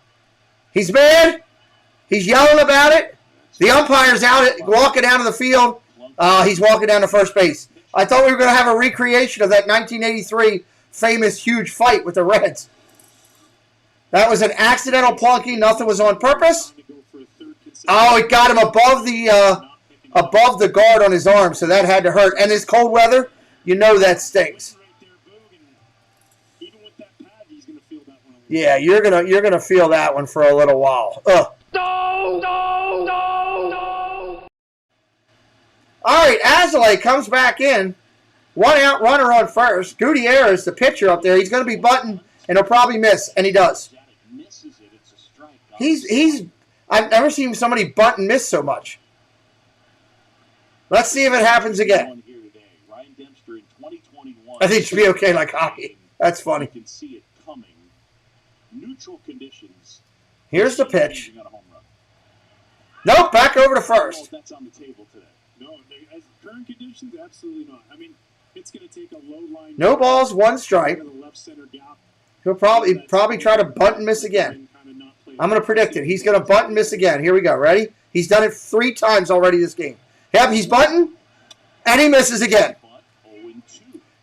He's mad. He's yelling about it. The umpire's out walking down to the field. He's walking down to first base. I thought we were going to have a recreation of that 1983 famous huge fight with the Reds. That was an accidental plunking. Nothing was on purpose. Oh, it got him above the guard on his arm, so that had to hurt. And this cold weather, you know that stings. Yeah, you're gonna feel that one for a little while. Ugh. No. All right, Azalea comes back in. 1 out runner on first. Gutierrez, the pitcher up there, he's going to be buttoned, and he'll probably miss, and he does. I've never seen somebody bunt and miss so much. Let's see if it happens again. I think it should be okay like hockey. That's funny. You can see it coming. Neutral conditions. Here's the pitch. Nope, back over to first. That's on the table today. No, as current conditions, absolutely not. I mean, it's going to take a low line. No balls, 1 strike. He'll probably try to bunt and miss again. I'm going to predict it. He's going to bunt and miss again. Here we go. Ready? He's done it 3 times already this game. Yep, he's bunting, and he misses again.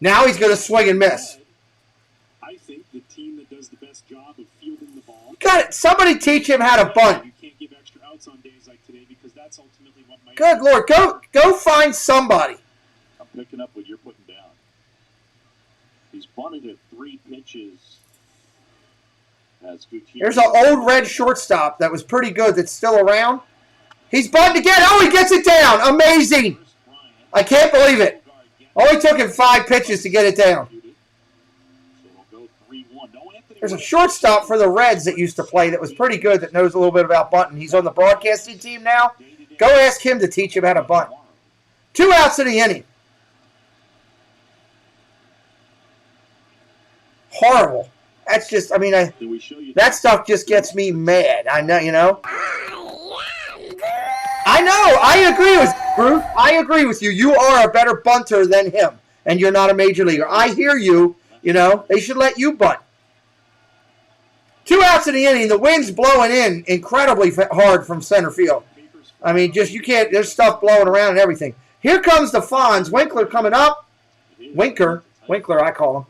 Now he's going to swing and miss. I think the team that does the best job of fielding the ball. Got it. Somebody teach him how to bunt. You can't give extra outs on days like today because that's ultimately what might. Good Lord, go find somebody. I'm picking up what you're putting down. He's bunted at 3 pitches. There's an old Red shortstop that was pretty good that's still around. He's bunted again. Oh, he gets it down. Amazing. I can't believe it. Only took him 5 pitches to get it down. There's a shortstop for the Reds that used to play that was pretty good that knows a little bit about bunting. He's on the broadcasting team now. Go ask him to teach him how to bunt. 2 outs in the inning. Horrible. That's just, I mean, that stuff just gets me mad. I know, you know. I know. I agree with Bruce. I agree with you. You are a better bunter than him, and you're not a major leaguer. I hear you. You know, they should let you bunt. 2 outs in the inning. The wind's blowing in incredibly hard from center field. I mean, just, you can't, there's stuff blowing around and everything. Here comes the Fonz. Winkler coming up. Winkler I call him.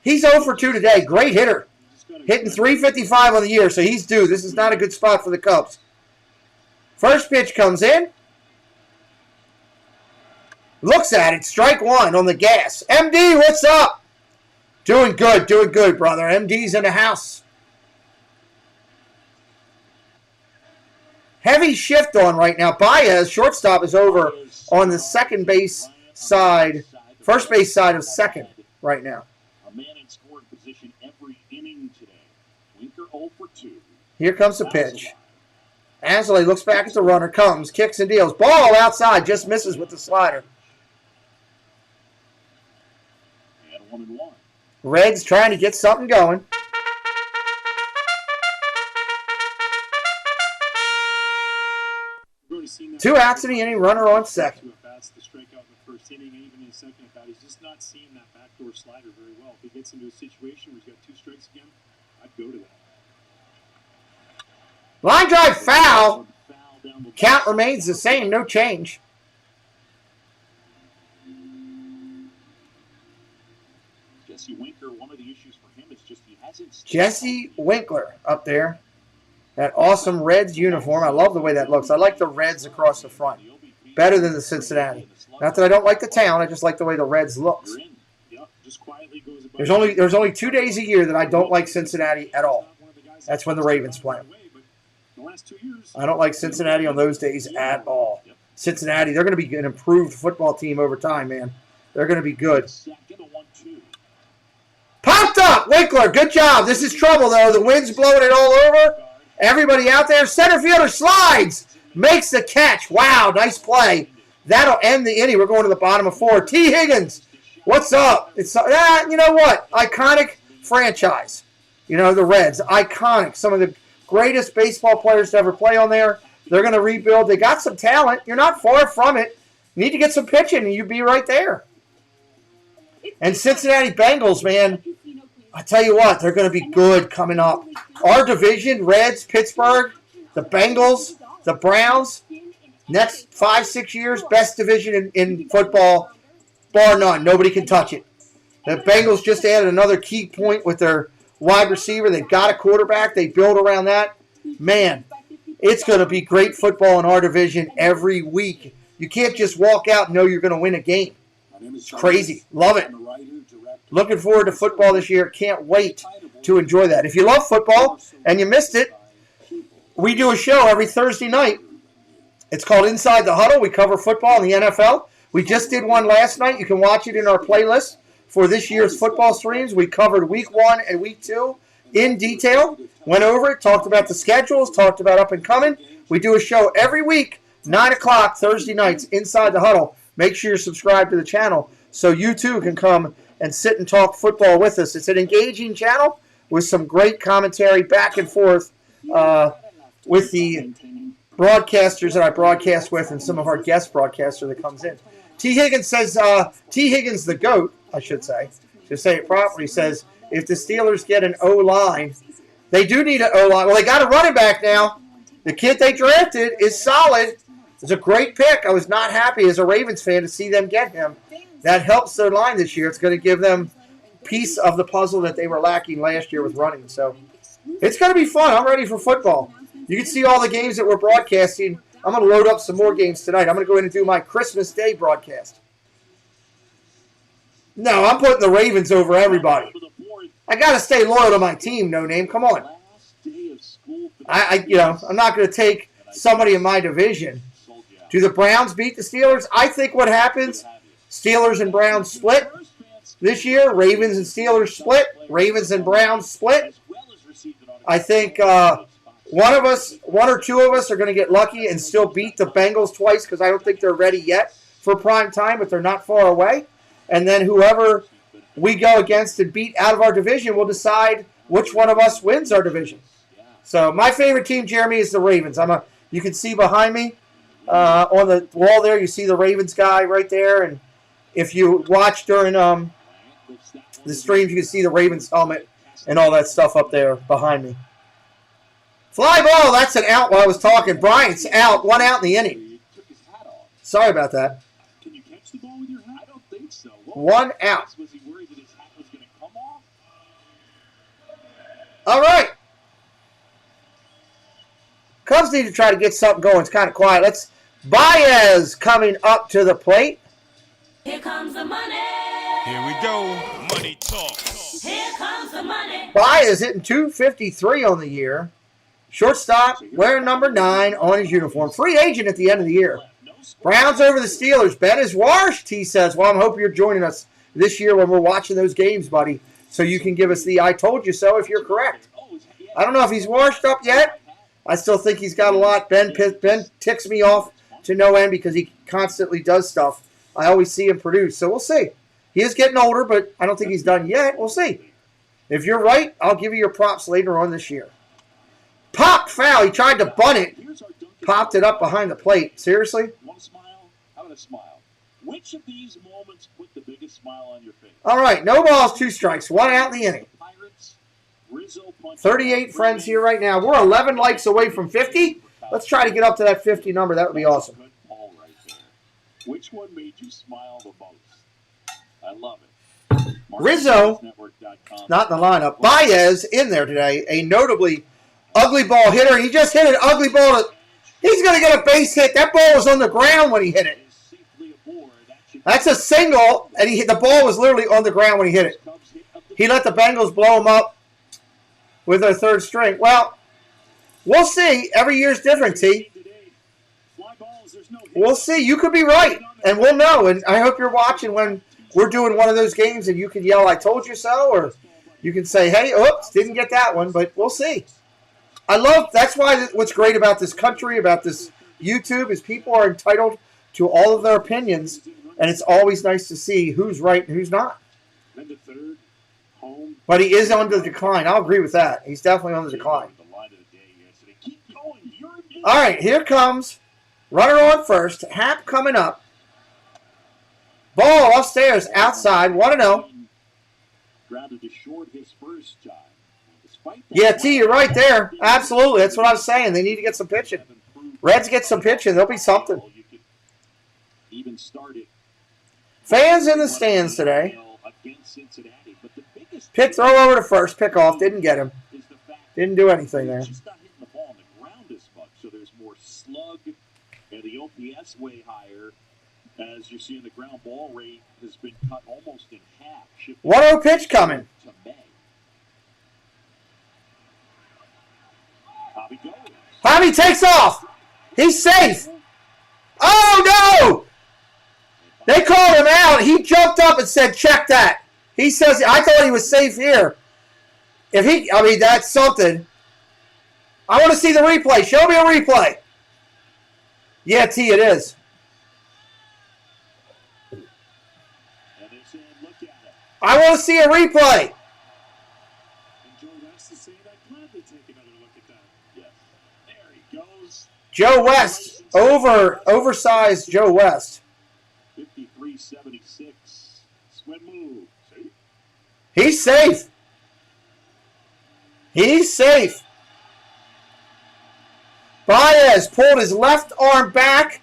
He's 0 for 2 today. Great hitter. Hitting .355 on the year, so he's due. This is not a good spot for the Cubs. First pitch comes in. Looks at it. Strike 1 on the gas. MD, what's up? Doing good, brother. MD's in the house. Heavy shift on right now. Baez, shortstop, is over on the second base side, first base side of second right now. A man in scoring position every inning today. Winker 0 for 2. Here comes the pitch. Ansley looks back at the runner, comes, kicks and deals. Ball outside, just misses with the slider. And 1-1. Reds trying to get something going. Two outs in the inning, runner on second. That's the strikeout in the first inning, and even in the second at bat, he's just not seeing that backdoor slider very well. If he gets into a situation where he's got 2 strikes again, I'd go to that. Line drive foul. Count remains the same, no change. Jesse Winker, one of the issues for him is just he hasn't. Jesse Winkler up there. That awesome Reds uniform. I love the way that looks. I like the Reds across the front. Better than the Cincinnati. Not that I don't like the town. I just like the way the Reds looks. There's only 2 days a year that I don't like Cincinnati at all. That's when the Ravens play them. I don't like Cincinnati on those days at all. Cincinnati, they're going to be an improved football team over time, man. They're going to be good. Popped up! Winkler, good job. This is trouble, though. The wind's blowing it all over. Everybody out there. Center fielder slides. Makes the catch. Wow, nice play. That'll end the inning. We're going to the bottom of 4. T. Higgins, what's up? It's you know what? Iconic franchise. You know, the Reds. Iconic. Some of the greatest baseball players to ever play on there. They're going to rebuild. They got some talent. You're not far from it. You need to get some pitching, and you'd be right there. And Cincinnati Bengals, man, I tell you what, they're going to be good coming up. Our division, Reds, Pittsburgh, the Bengals, the Browns, next 5-6 years, best division in football, bar none. Nobody can touch it. The Bengals just added another key point with their wide receiver. They've got a quarterback. They build around that. Man, it's going to be great football in our division every week. You can't just walk out and know you're going to win a game. It's crazy. Love it. Looking forward to football this year. Can't wait to enjoy that. If you love football and you missed it, we do a show every Thursday night. It's called Inside the Huddle. We cover football in the NFL. We just did one last night. You can watch it in our playlist for this year's football streams. We covered Week 1 and Week 2 in detail. Went over it, talked about the schedules, talked about up and coming. We do a show every week, 9 o'clock Thursday nights, Inside the Huddle. Make sure you're subscribed to the channel so you too can come and sit and talk football with us. It's an engaging channel with some great commentary back and forth with the broadcasters that I broadcast with and some of our guest broadcaster that comes in. T. Higgins says, T. Higgins the GOAT, I should say. To say it properly, says, if the Steelers get an O-line, they do need an O-line. Well, they got a running back now. The kid they drafted is solid. It's a great pick. I was not happy as a Ravens fan to see them get him. That helps their line this year. It's going to give them a piece of the puzzle that they were lacking last year with running. So it's going to be fun. I'm ready for football. You can see all the games that we're broadcasting. I'm going to load up some more games tonight. I'm going to go in and do my Christmas Day broadcast. No, I'm putting the Ravens over everybody. I got to stay loyal to my team, No Name. Come on. I'm not going to take somebody in my division. Do the Browns beat the Steelers? I think what happens, Steelers and Browns split. this year. Ravens and Steelers split. Ravens and Browns split. I think one or two of us are going to get lucky and still beat the Bengals twice because I don't think they're ready yet for prime time, but they're not far away. And then whoever we go against and beat out of our division will decide which one of us wins our division. So my favorite team, Jeremy, is the Ravens. You can see behind me on the wall there, you see the Ravens guy right there. And if you watch during the streams, you can see the Ravens helmet and all that stuff up there behind me. Fly ball, that's an out while I was talking. Bryant's out, 1 out in the inning. Sorry about that. Can you catch the ball with your hat? I don't think so. 1 out. Was he worried that his hat was going to come off? All right. Cubs need to try to get something going. It's kind of quiet. Baez coming up to the plate. Here comes the money. Here we go. Money talk. Here comes the money. Baez hitting .253 on the year. Shortstop, wearing number 9 on his uniform. Free agent at the end of the year. Browns over the Steelers. Bet is washed, he says. Well, I hope you're joining us this year when we're watching those games, buddy, so you can give us the I told you so if you're correct. I don't know if he's washed up yet. I still think he's got a lot. Ben ticks me off to no end because he constantly does stuff. I always see him produce, so we'll see. He is getting older, but I don't think he's done yet. We'll see. If you're right, I'll give you your props later on this year. Popped foul. He tried to bunt it. Popped it up behind the plate. Seriously? Want to smile? How about a smile? Which of these moments put the biggest smile on your face? All right. No balls, 2 strikes. 1 out in the inning. 38 friends here right now. We're 11 likes away from 50. Let's try to get up to that 50 number. That would be awesome. Which one made you smile the most? I love it. Rizzo, not in the lineup. Baez in there today. A notably ugly ball hitter. He just hit an ugly ball. He's going to get a base hit. That ball was on the ground when he hit it. That's a single, and the ball was literally on the ground when he hit it. He let the Bengals blow him up with their 3rd string. Well, we'll see. Every year's different, T. We'll see. You could be right, and we'll know. And I hope you're watching when we're doing one of those games, and you can yell, I told you so, or you can say, hey, oops, didn't get that one, but we'll see. That's why what's great about this country, about this YouTube, is people are entitled to all of their opinions, and it's always nice to see who's right and who's not. But he is on the decline. I'll agree with that. He's definitely on the decline. All right, here comes runner on first. Hap coming up. Ball upstairs, outside, 1-0. Yeah, T, you're right there. Absolutely, that's what I was saying. They need to get some pitching. Reds get some pitching. There'll be something. Fans in the stands today. Pick throw over to first. Pick off. Didn't get him. Didn't do anything there. So there's more slug, and the OPS way higher. As you see, the ground ball rate has been cut almost in half. 1-0 pitch coming. Javi takes off. He's safe. Oh, no! They called him out. He jumped up and said, check that. He says, I thought he was safe here. That's something. I want to see the replay. Show me a replay. Yeah, T, it is. I want to see a replay. Joe West, oversized Joe West. 53-76. Swing move. See? He's safe. He's safe. Baez pulled his left arm back,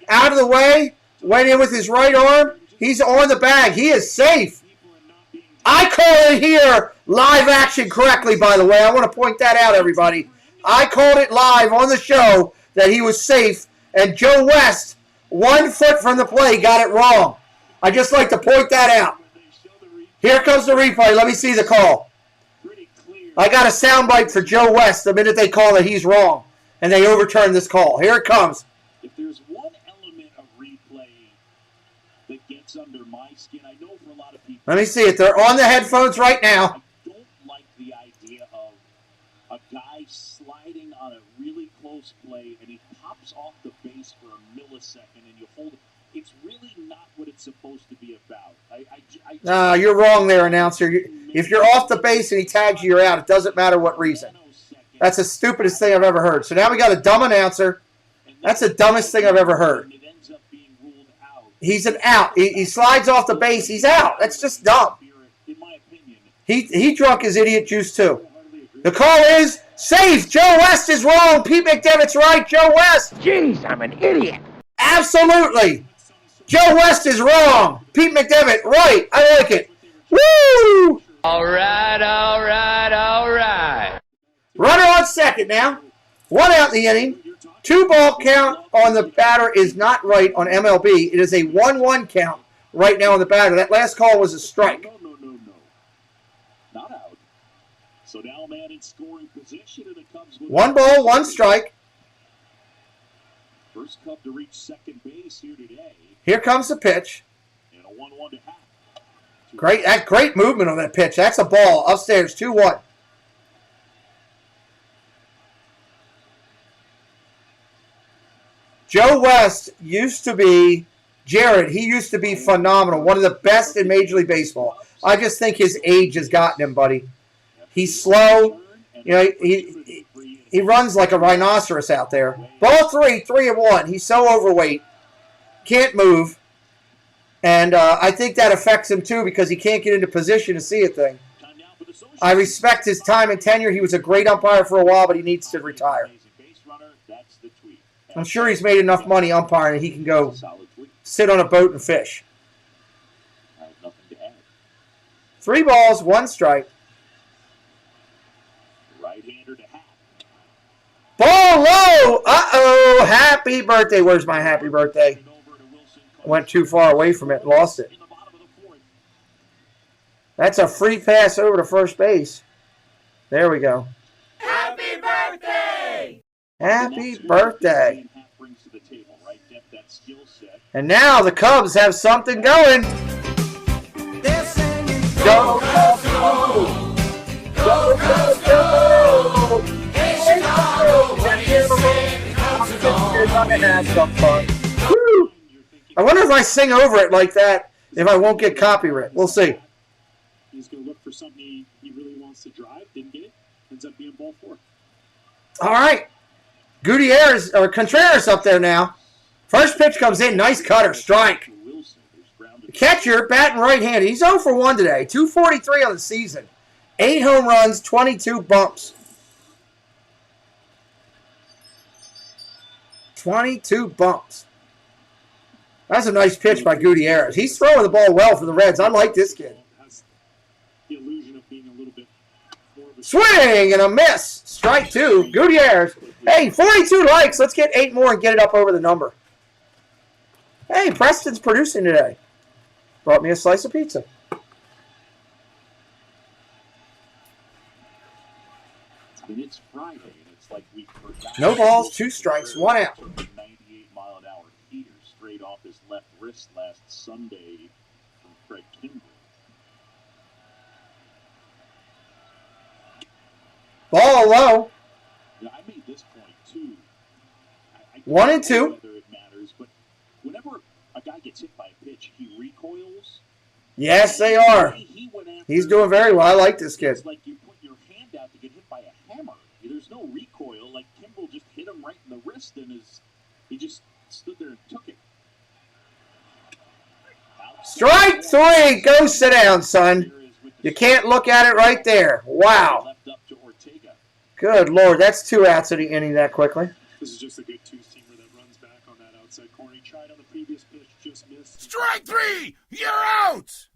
out of the way, went in with his right arm. He's on the bag. He is safe. I call it here live action correctly, by the way. I want to point that out, everybody. I called it live on the show that he was safe, and Joe West, 1 foot from the play, got it wrong. I just like to point that out. Here comes the replay. Let me see the call. I got a soundbite for Joe West the minute they call that he's wrong, and they overturn this call. Here it comes. If there's one element of replay that gets under my skin. I know for a lot of people. Let me see it. They're on the headphones right now. I don't like the idea of a guy sliding on a really close play and he pops off the base for a millisecond and you hold it. It's really not what it's supposed to be about. No, you're wrong there, announcer. If you're off the base and he tags you, you're out. It doesn't matter what reason. That's the stupidest thing I've ever heard. So now we got a dumb announcer. That's the dumbest thing I've ever heard. He's an out. He slides off the base. He's out. That's just dumb. He drunk his idiot juice too. The call is safe. Joe West is wrong. Pete McDevitt's right. Joe West. Jeez, I'm an idiot. Absolutely. Joe West is wrong. Pete McDevitt right. I like it. Woo! All right, all right, all right. Runner on second now. 1 out in the inning. 2-ball count on the batter is not right on MLB. It is a 1-1 count right now on the batter. That last call was a strike. No. Not out. So now man in scoring position and it comes with 1 ball, 1 strike. First Cub to reach second base here today. Here comes the pitch. And a 1-1 to half. Great movement on that pitch. That's a ball. Upstairs, 2-1. Joe West used to be, Jared, he used to be phenomenal. One of the best in Major League Baseball. I just think his age has gotten him, buddy. He's slow. You know, he runs like a rhinoceros out there. Ball 3-1. He's so overweight. Can't move. And I think that affects him, too, because he can't get into position to see a thing. I respect his time and tenure. He was a great umpire for a while, but he needs to retire. I'm sure he's made enough money umpiring that he can go sit on a boat and fish. 3 balls, 1 strike. Right-hander to half. Ball low! Uh-oh! Happy birthday. Where's my happy birthday? I went too far away from it and lost it. That's a free pass over to first base. There we go. Happy birthday! Happy birthday. And now the Cubs have something going. Go, Cubs, go! Go, Cubs, go! Hey, Chicago, what do you say? I'm going to have some fun. Woo! I wonder if I sing over it like that, if I won't get copyright. We'll see. He's going to look for something he really wants to drive. Didn't get it. Ends up being ball 4. All right. Gutierrez, or Contreras up there now. First pitch comes in. Nice cutter. Strike. The catcher, batting right-handed. He's 0 for 1 today. 243 on the season. 8 home runs, 22 bumps. 22 bumps. That's a nice pitch by Gutierrez. He's throwing the ball well for the Reds. I like this kid. Swing and a miss. Strike 2. Gutierrez. Hey, 42 likes. Let's get 8 more and get it up over the number. Hey, Preston's producing today. Brought me a slice of pizza. It's Friday, and it's like we forgot. No balls, 2 strikes, 1 out. 98-mile-an-hour heater straight off his left wrist last Sunday from Craig Kimbrell. Ball low. Yeah, I made this point too. 1 and 2. Whether it matters, but whenever a guy gets hit by a pitch, he recoils. Yes, they are. He's doing very well. I like this kid. It's like you put your hand out to get hit by a hammer. There's no recoil. Like Kimbrell just hit him right in the wrist, and he just stood there and took it. Strike 3. Go sit down, son. You can't look at it right there. Wow. Good Lord, that's 2 outs of the inning that quickly. This is just a good 2-seamer that runs back on that outside corner. He tried on the previous pitch, just missed. Strike 3! You're out!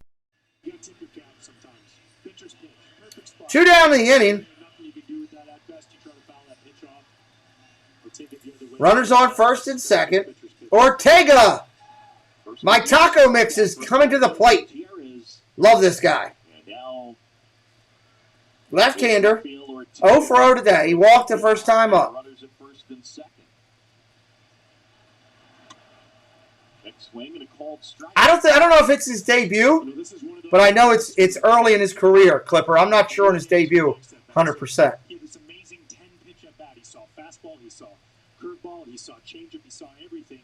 You gotta take your cap sometimes. Pitcher's pitch. Perfect spot. 2 down in the inning. Nothing you can do with that. At best, you try to foul that pitch off. Or take it the other way. Runners on first and second. Ortega. My taco mix is coming to the plate. Love this guy. Left-hander. 0 for 0 today. He walked the first time up. Runners at first and second. Next I don't know if it's his debut, but I know it's early in his career, Clipper. I'm not sure on his debut, 100%. This amazing 10-pitch at bat. He saw fastball, he saw curveball, he saw changeup, he saw everything.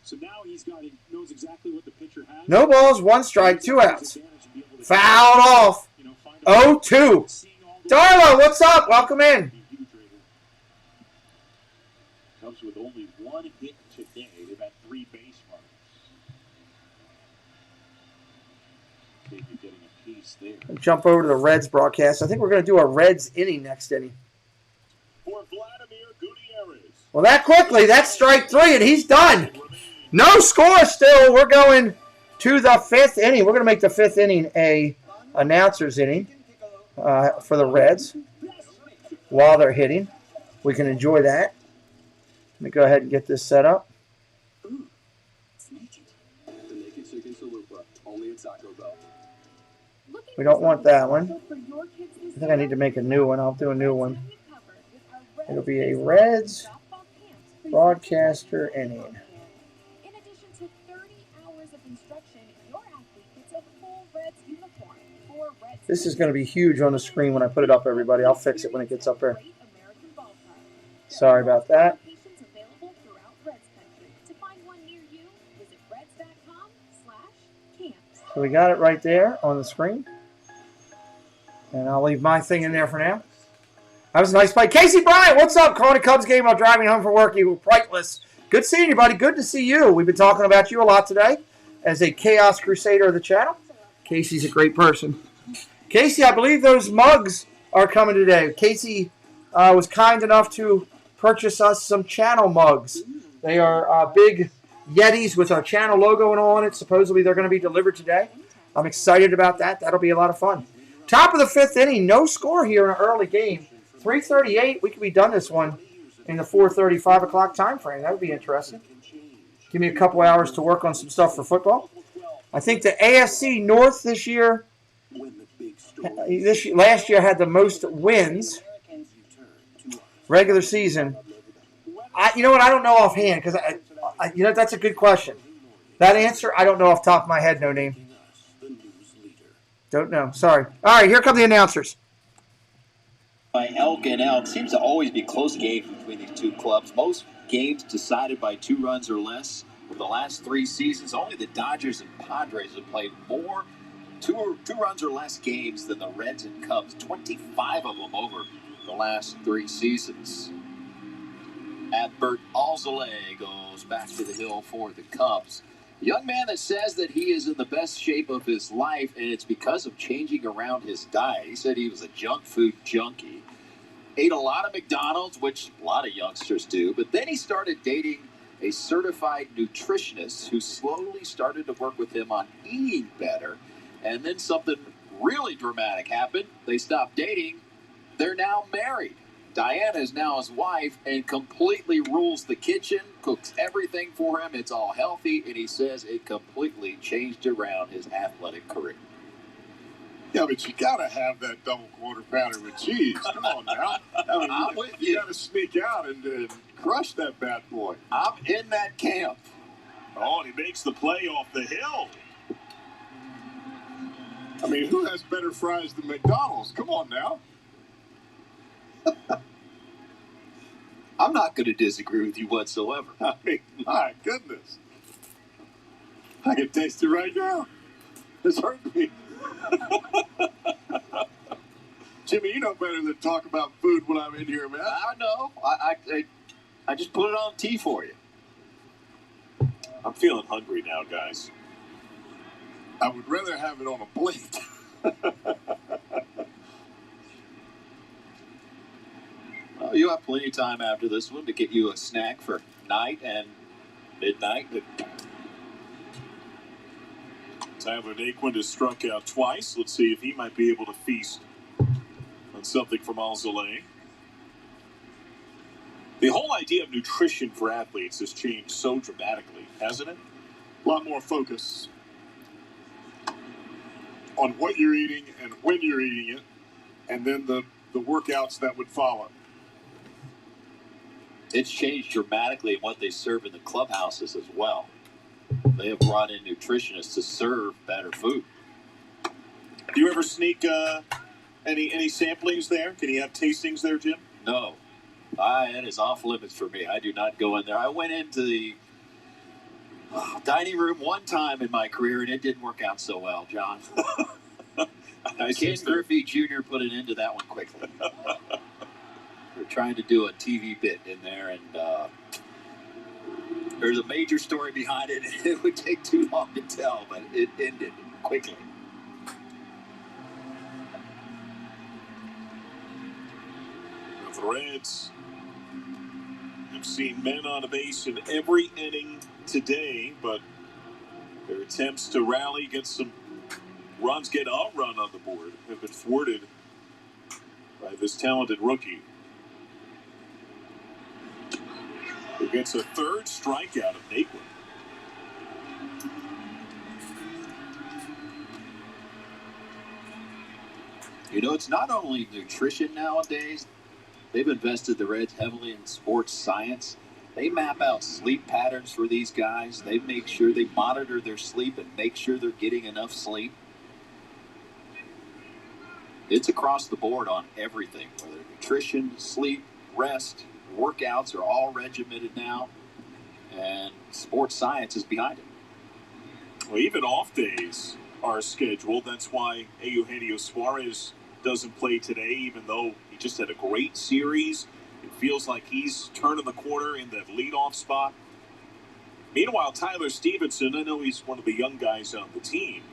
So now he knows exactly what the pitcher has. No balls, 1 strike, 2 outs. Fouled off. 0-2. Darla, what's up? Welcome in. Cubs with only 1 hit today. They've had 3 base runners. Maybe getting a piece there. Jump over to the Reds broadcast. I think we're going to do a Reds inning next inning. For Vladimir Gutierrez. Well, that quickly. That's strike 3, and he's done. No score still. We're going to the 5th inning. We're going to make the 5th inning a announcer's inning for the Reds while they're hitting. We can enjoy that. Let me go ahead and get this set up. We don't want that one. I think I need to make a new one. I'll do a new one. It'll be a Reds broadcaster inning. This is going to be huge on the screen when I put it up, everybody. I'll fix it when it gets up there. Sorry about that. So we got it right there on the screen. And I'll leave my thing in there for now. That was a nice play. Casey Bryant, what's up? Calling a Cubs game while driving home from work. You were priceless. Good seeing you, buddy. Good to see you. We've been talking about you a lot today as a Chaos Crusader of the channel. Casey's a great person. Casey, I believe those mugs are coming today. Casey was kind enough to purchase us some channel mugs. They are big Yetis with our channel logo and all on it. Supposedly they're going to be delivered today. I'm excited about that. That'll be a lot of fun. Top of the 5th inning. No score here in an early game. 3:38. We could be done this one in the 4:30, 5 o'clock time frame. That would be interesting. Give me a couple hours to work on some stuff for football. I think the AFC North this year, last year had the most wins regular season. You know what? I don't know offhand because that's a good question. That answer, I don't know off the top of my head. No name. Don't know. Sorry. All right, here come the announcers. By Elk and Elk, seems to always be close games between these two clubs. Most games decided by 2 runs or less. Over the last 3 seasons, only the Dodgers and Padres have played more two runs or less games than the Reds and Cubs. 25 of them over the last 3 seasons. Adbert Alzolay goes back to the hill for the Cubs. A young man that says that he is in the best shape of his life, and it's because of changing around his diet. He said he was a junk food junkie. Ate a lot of McDonald's, which a lot of youngsters do, but then he started dating a certified nutritionist who slowly started to work with him on eating better. And then something really dramatic happened. They stopped dating. They're now married. Diana is now his wife and completely rules the kitchen, cooks everything for him. It's all healthy, and he says it completely changed around his athletic career. Yeah, but you got to have that double quarter pounder with cheese. Come on now. I'm with you. You got to sneak out and crush that bad boy. I'm in that camp. Oh, and he makes the play off the hill. I mean, who has better fries than McDonald's? Come on now. I'm not going to disagree with you whatsoever. I mean, my goodness. I can taste it right now. It's hurting me. Jimmy, you know better than talk about food when I'm in here, man. I know. I just put it on tea for you. I'm feeling hungry now, guys. I would rather have it on a plate. Well, you have plenty of time after this one to get you a snack for night and midnight. Tyler Naquin has struck out twice. Let's see if he might be able to feast on something from Alzolay. The whole idea of nutrition for athletes has changed so dramatically, hasn't it? A lot more focus on what you're eating and when you're eating it, and then the workouts that would follow. It's changed dramatically in what they serve in the clubhouses as well. They have brought in nutritionists to serve better food. Do you ever sneak any samplings there? Can you have tastings there, Jim? No. It is off limits for me. I do not go in there. I went into the dining room one time in my career, and it didn't work out so well, John. Ken Griffey Jr. put an end to that one quickly. We're trying to do a TV bit in there, and there's a major story behind it. It would take too long to tell, but it ended quickly. The Reds have seen men on a base in every inning today, but their attempts to rally, get some runs, get a run on the board, have been thwarted by this talented rookie, who gets a third strikeout of Naquin. You know, it's not only nutrition nowadays. They've invested, the Reds, heavily in sports science. They map out sleep patterns for these guys. They make sure they monitor their sleep and make sure they're getting enough sleep. It's across the board on everything, whether nutrition, sleep, rest, workouts are all regimented now, and sports science is behind it. Well, even off days are scheduled. That's why Eugenio Suarez doesn't play today, even though he just had a great series. It feels like he's turning the corner in that leadoff spot. Meanwhile, Tyler Stevenson, I know he's one of the young guys on the team.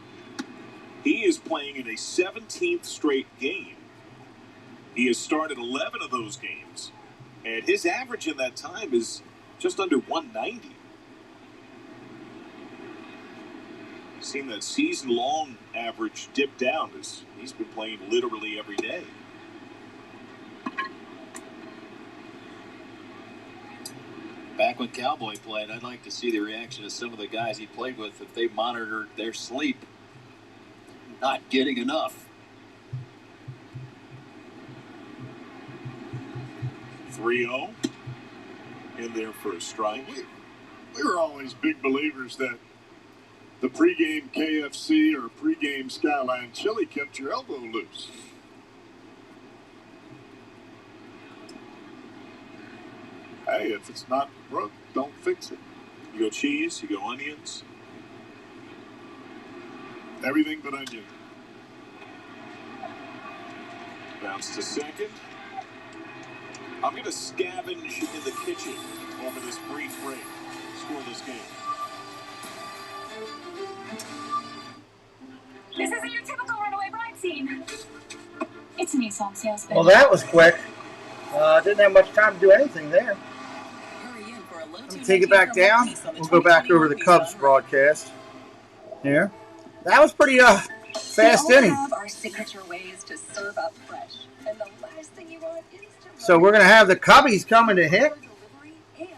He is playing in a 17th straight game. He has started 11 of those games, and his average in that time is just under 190. Seen that season-long average dip down as he's been playing literally every day. Back when Cowboy played, I'd like to see the reaction of some of the guys he played with if they monitored their sleep. Not getting enough. 3-0 in there for a strike. We were always big believers that the pregame KFC or pregame Skyline chili kept your elbow loose. Hey, if it's not broke, don't fix it. You go cheese, you go onions. Everything but onion. Bounce to second. I'm going to scavenge in the kitchen over this brief break. Scoreless game. This isn't your typical runaway bride scene. It's a Nissan salesman. Well, that was quick. Didn't have much time to do anything there. Let me take it back down. We'll go back over the Cubs broadcast. Here. That was pretty fast inning. Our signature ways to serve up fresh. And the last thing you want is to So we're going to have the Cubbies coming to hit.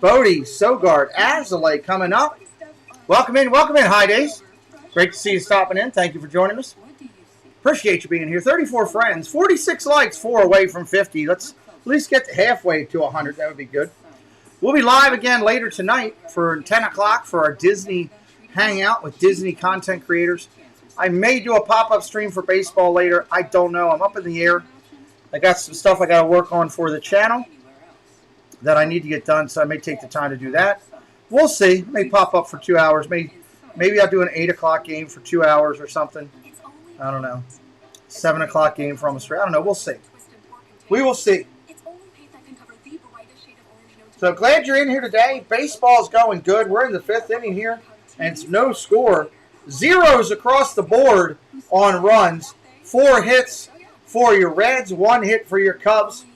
Bodie, Sogard, Azalea coming up. Welcome in, High Days. Great to see you stopping in. Thank you for joining us. Appreciate you being here. 34 friends, 46 likes, 4 away from 50. Let's at least get halfway to 100. That would be good. We'll be live again later tonight for 10 o'clock for our Disney Hangout with Disney content creators. I may do a pop-up stream for baseball later. I don't know. I'm up in the air. I got some stuff I got to work on for the channel that I need to get done, so I may take the time to do that. We'll see. May pop up for 2 hours. Maybe I'll do an 8 o'clock game for 2 hours or something. I don't know. 7 o'clock game for almost 3. I don't know. We'll see. We will see. So glad you're in here today. Baseball's going good. We're in the 5th inning here, and it's no score. Zeros across the board on runs. 4 hits for your Reds, 1 hit for your Cubs.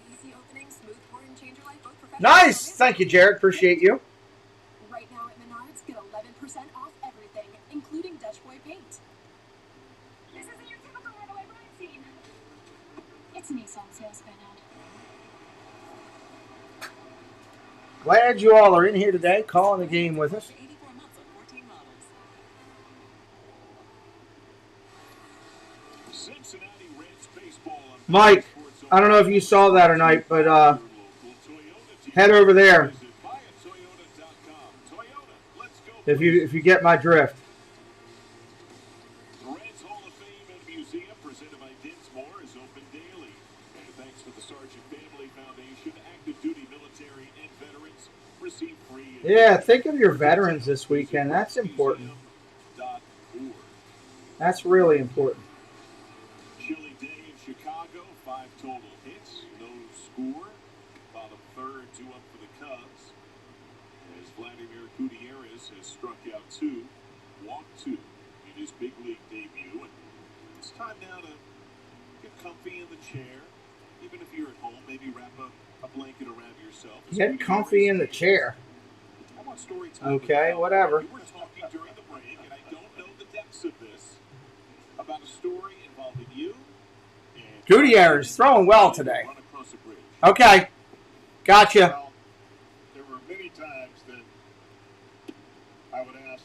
Nice. Thank you, Jared. Appreciate you. Right now at Menards, get 11% off everything, including Dutch Boy paint. This isn't your typical runaway bride scene. It's a Nissan salesman ad. Glad you all are in here today, calling the game with us. Cincinnati Reds baseball. Mike, I don't know if you saw that or not, but head over there. If you get my drift. The Reds Hall of Fame and Museum, presented by Dinsmore, is open daily. And thanks to the Sargent Family Foundation, active duty military and veterans receive free. Yeah, think of your veterans this weekend. That's important. That's really important. Chilly day in Chicago, 5 total hits, no score. Bottom third, 2 up for the Cubs. As Vladimir Gutierrez has struck out 2, walked 2 in his big league debut. And it's time now to get comfy in the chair. Even if you're at home, maybe wrap a blanket around yourself. Get comfy in the chair. I want story time. Okay, whatever. We were talking during the break, and I don't know the depths of this, about a story involving you. Gutierrez throwing well today. Okay, gotcha. Well, there were many times that I would ask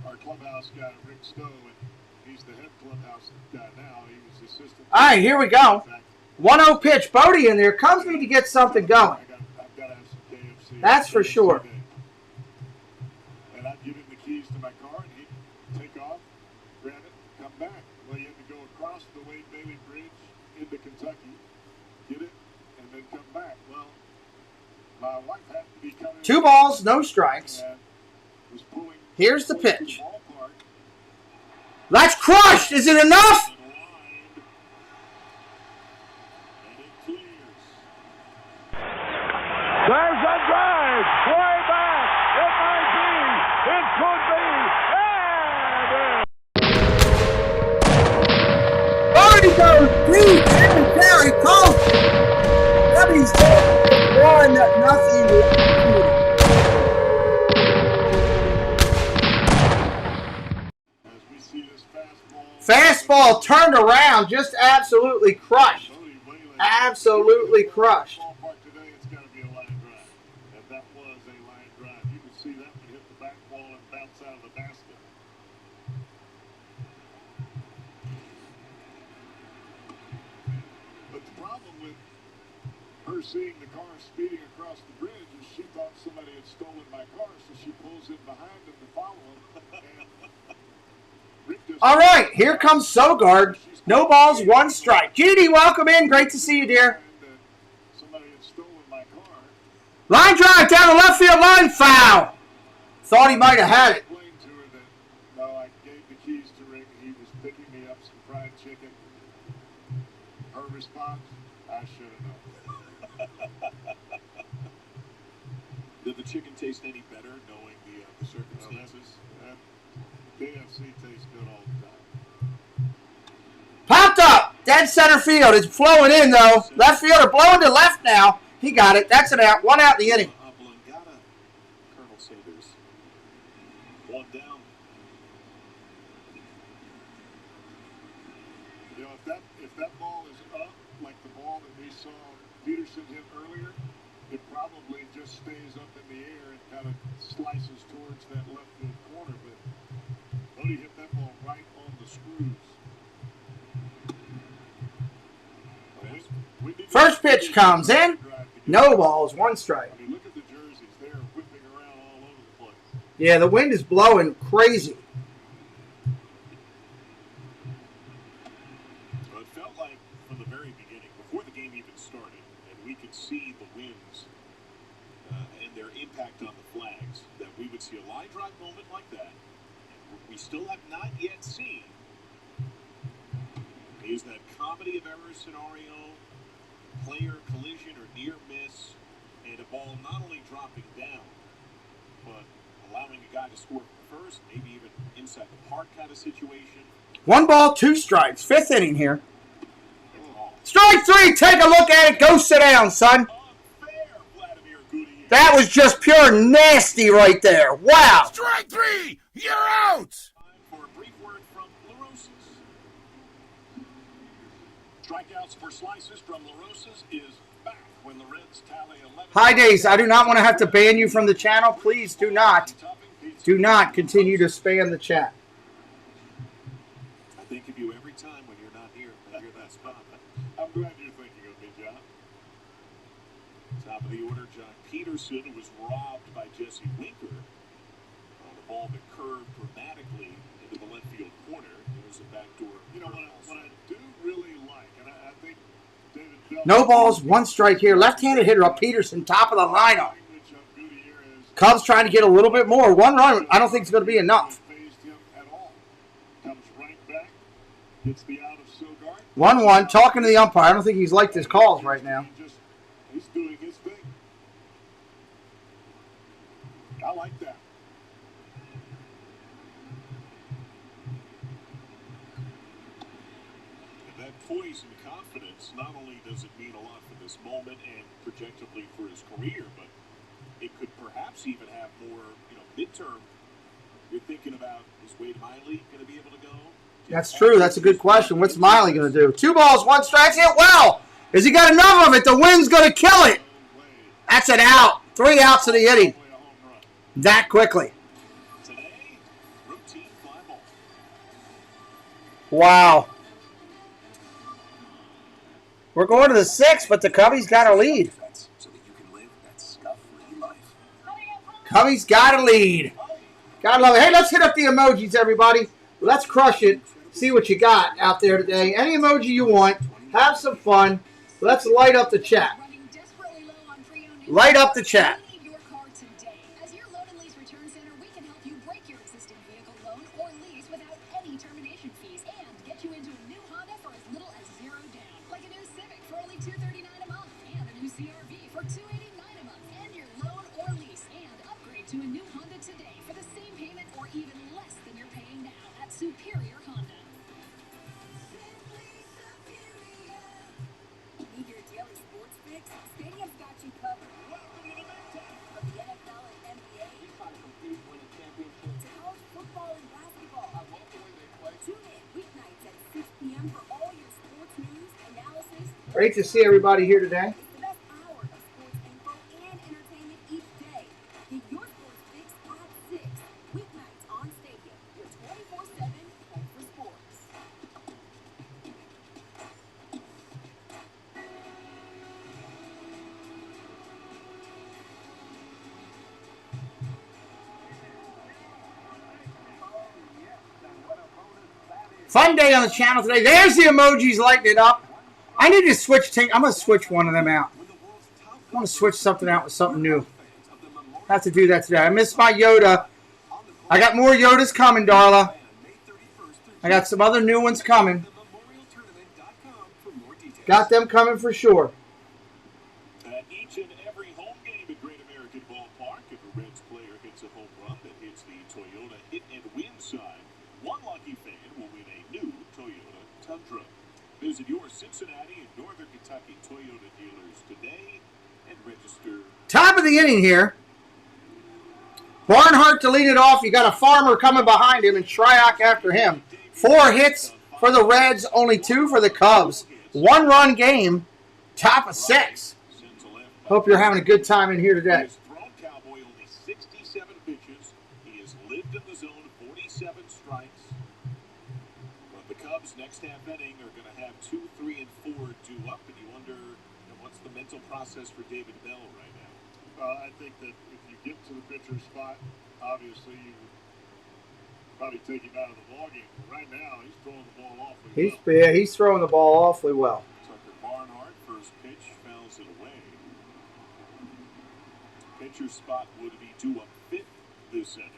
our clubhouse guy, Rick Stowe, and he's the head clubhouse guy now. He was assistant. All right, here we go. 1-0 pitch. Bodie in there. Cubs need to get something going. I've got to have some KFC. That's for sure. And I'd give him the keys to my car, and he'd take off, grab it, come back. Well, you had to go across the Wade Bailey Bridge into Kentucky, get it, and then come back. Well, my wife had to be coming. 2 balls, no strikes. Here's the pitch. That's crushed. Is it enough? There's a drive, way back. It might be. It could be. And Bodie goes deep. And Terry calls it. Cubbies take 1-0. Fastball turned around, just absolutely crushed. Absolutely crushed. Today, it's got to be a line drive. And that was a line drive. You can see that one hit the back wall and bounce out of the basket. But the problem with her seeing the car speeding across the bridge is she thought somebody had stolen my car, so she pulls in behind him to follow him. All right, here comes Sogard. No balls, 1 strike. Judy, welcome in. Great to see you, dear. Line drive down the left field line, foul. Thought he might have had it. No, I gave the keys to Rick. He was picking me up some fried chicken. Her response, I should have known. Did the chicken taste any better knowing the circumstances? KFC tastes good all the time. Popped up. Dead center field. It's flowing in, though. Left fielder blowing to left now. He got it. That's an out. 1 out in the inning. Colonel Sanders. 1 down. You know, if that ball is up, like the ball that we saw Peterson hit earlier, it probably just stays up in the air and kind of slices towards that left field corner. But Bodie hit that ball right on the screws. First pitch comes in. No balls, 1 strike. I mean, look at the jerseys. They're whipping around all over the place. Yeah, the wind is blowing crazy. Well, it felt like from the very beginning, before the game even started, and we could see the winds and their impact on the flags, that we would see a line drive moment like that. We still have not yet seen is that comedy of error scenario, player collision or near miss, and a ball not only dropping down, but allowing a guy to score from first, maybe even inside the park kind of situation. 1 ball, 2 strikes. 5th inning here. Strike 3. Take a look at it. Go sit down, son. That was just pure nasty right there. Wow. Strike 3. You're out. For a brief word from LaRosas. Strikeouts for slices from LaRosas is back when the Reds tally 11. Hi, Days. I do not want to have to ban you from the channel. Please do not. Do not continue to spam the chat. I think of you every time when you're not here. I hear that spot. I'm glad you're thinking of me, John. Top of the order, John Peterson was robbed by Jesse Winker on ball that curved dramatically into the left field corner. There's a backdoor. You know what I do really like, and I think David Bell. No balls, 1 strike here. Left-handed hitter up Peterson, top of the lineup. Cubs trying to get a little bit more. 1 run, I don't think it's going to be enough. 1-1, talking to the umpire. I don't think he's liked his calls right now. He's doing his thing. I like that. And that poise and confidence, not only does it mean a lot for this moment and projectively for his career, but it could perhaps even have more, midterm. You're thinking about, is Wade Miley going to be able to go? That's true. That's a good question. What's Miley going to do? 2 balls, 1 strike. Hit well. Has he got enough of it? The wind's going to kill it. That's an out. 3 outs of the inning. That quickly. Wow. We're going to the 6th, but the Cubbies got a lead. Cubbies got a lead. Gotta love it. Hey, let's hit up the emojis, everybody. Let's crush it. See what you got out there today. Any emoji you want. Have some fun. Let's light up the chat. Light up the chat. As your loan and lease return center, we can help you break your existing vehicle loan or lease without any termination fees and get you into a new Honda for as little as $0 down. Like a new Civic for only $239 a month and a new CRV for $289 a month. End your loan or lease and upgrade to a new Honda today for the same payment or even less than you're paying now at Superior Honda. Need your daily sports fix? Stadium's got you covered. From the NFL and NBA to college football and basketball. Tune in weeknights at 6 p.m. for all your sports news, analysis. Great to see everybody here today. It's the best hour of sports info and entertainment each day. Get your sports fix at 6. Weeknights on Stadium. Your 24/7 home for sports. Fun day on the channel today. There's the emojis lighting it up. I need to switch. I'm going to switch one of them out. I want to switch something out with something new. I have to do that today. I missed my Yoda. I got more Yodas coming, Darla. I got some other new ones coming. Got them coming for sure. At each and every home game at Great American Ballpark, if a Reds player hits a home run that hits the Toyota hit and win sign, one lucky fan will win a new Toyota Tundra. Visit your Cincinnati and Northern Kentucky Toyota dealers today and register. Top of the inning here. Barnhart to lead it off. You got a Farmer coming behind him and Shryock after him. 4 hits for the Reds, only 2 for the Cubs. 1-run game, top of 6. Hope you're having a good time in here today. Thrown Cowboy only 67 pitches. He has lived in the zone 47 strikes. But the Cubs next half inning are going to have 2, 3, and 4 due up, and you wonder what's the mental process for David Bell right now. I think that if you get to the pitcher's spot, obviously you probably take him out of the ballgame. Right now, he's throwing the ball awfully well. He's throwing the ball awfully well. Tucker Barnhart, first pitch, fouls it away. Pitcher's spot would be due up 5th this inning.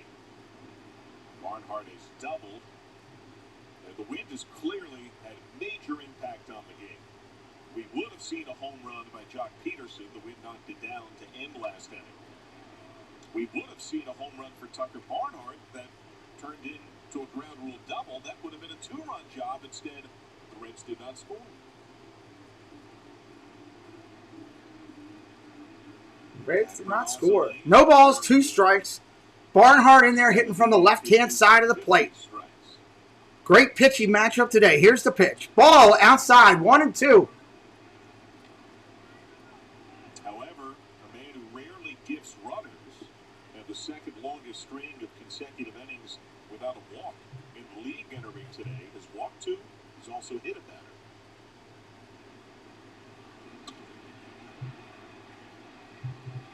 Barnhart has doubled. The wind has clearly had major impact on the game. We would have seen a home run by Jock Peterson. The wind knocked it down to end last inning. We would have seen a home run for Tucker Barnhart that turned into a ground rule double. That would have been a 2-run job. Instead, the Reds did not score. Reds did not score. No balls, 2 strikes. Barnhart in there hitting from the left-hand side of the plate. Great pitching matchup today. Here's the pitch. Ball outside, 1 and 2. However, a man who rarely gives runners and the second longest string of consecutive innings without a walk in the league entering today has walked 2. He's also hit a batter.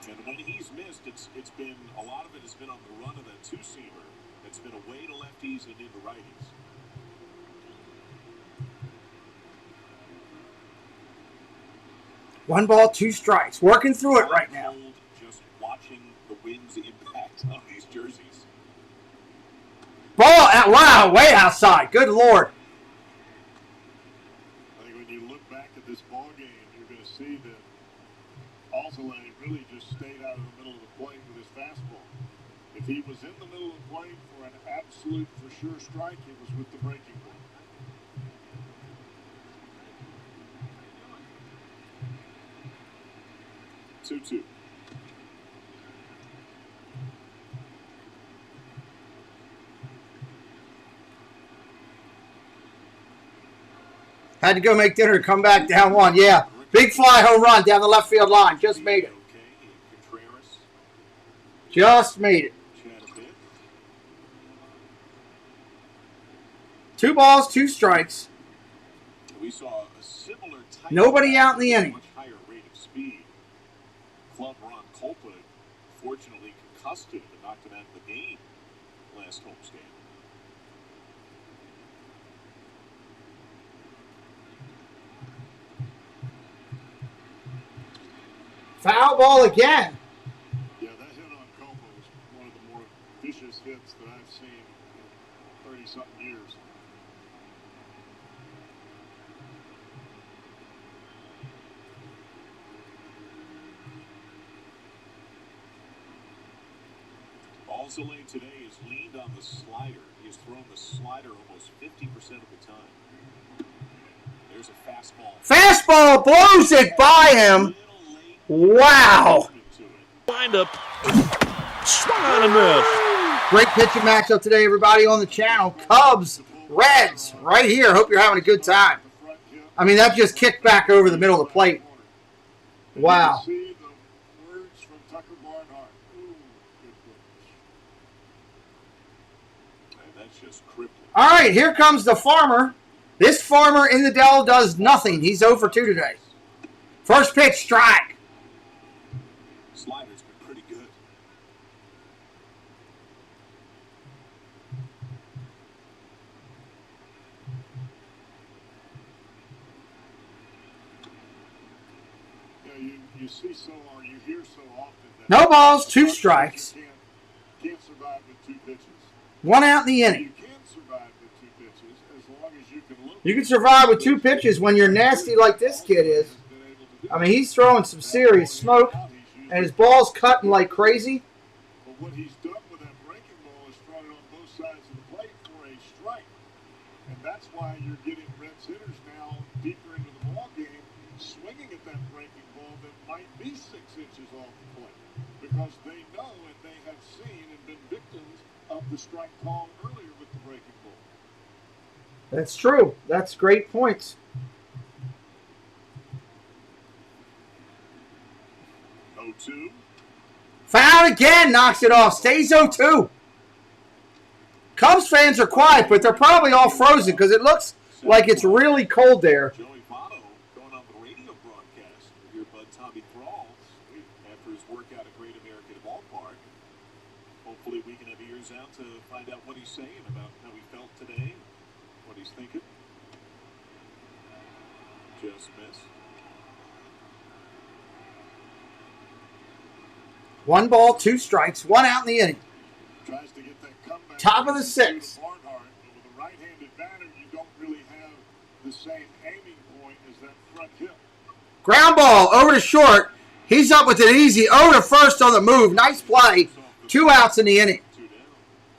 And When he's missed, it's been a lot of it has been on the run of that two-seamer. It's been away to lefties and into righties. One ball, two strikes. Working through it right now. Just watching the wind's impact on these jerseys. Ball out, wow, way outside. Good Lord. I think when you look back at this ball game, you're going to see that Alzolay really just stayed out of the middle of the plate with his fastball. If he was in the middle of the plate for an absolute for sure strike, it was with the breaking ball. Two. Had to go make dinner, come back down one. Yeah, big fly home run down the left field line. Just made it. Just made it. 2 balls, 2 strikes. We saw a similar type Nobody out in the inning. much higher rate of speed. Club Ron Colpa fortunately concussed him and knocked him out of the game last homestand. Foul ball again. Yeah, that hit on Copa was one of the more vicious hits that I've seen in 30-something years. Alzolay today has leaned on the slider. He has thrown the slider almost 50% of the time. There's a fastball. Fastball blows it by him. Wow. Wind up. Swung on and missed. Great pitching matchup today, everybody on the channel. Cubs, Reds, right here. Hope you're having a good time. I mean, that just kicked back over the middle of the plate. Wow. See the words from Tucker Barnhart. Ooh, good pitch. And that's just crippling. All right, here comes the farmer. This farmer in the Dell does nothing. He's 0 for 2 today. First pitch, strike. Slider's been pretty good. Yeah, you see so, or you hear so often that No balls, 2 strikes. can't survive with 2 pitches. 1 out in the inning. You can survive with 2 pitches as long as you can look. You can survive with 2 pitches when you're nasty like this kid is. I mean, he's throwing some serious smoke, and his ball's cutting like crazy. But what he's done with that breaking ball is thrown it on both sides of the plate for a strike. And that's why you're getting Reds hitters now deeper into the ball game swinging at that breaking ball that might be 6 inches off the plate. Because they know and they have seen and been victims of the strike call earlier with the breaking ball. That's true. That's great points. 0-2. Foul again, knocks it off. Stays 0-2. Cubs fans are quiet, but they're probably all frozen because it looks like it's really cold there. Joey Votto going on the radio broadcast with your bud Tommy Thrall after his workout at Great American Ballpark. Hopefully we can have ears out to find out what he's saying about how he felt today, what he's thinking. Just missed. 1 ball, 2 strikes, 1 out in the inning. Tries to get that comeback. Top of the 6th. Barnhart, but with a right-handed batter, you don't really have the same aiming point as that front hip. Ground ball over to short. He's up with it easy. 0 to first on the move. Nice play. 2 outs in the inning.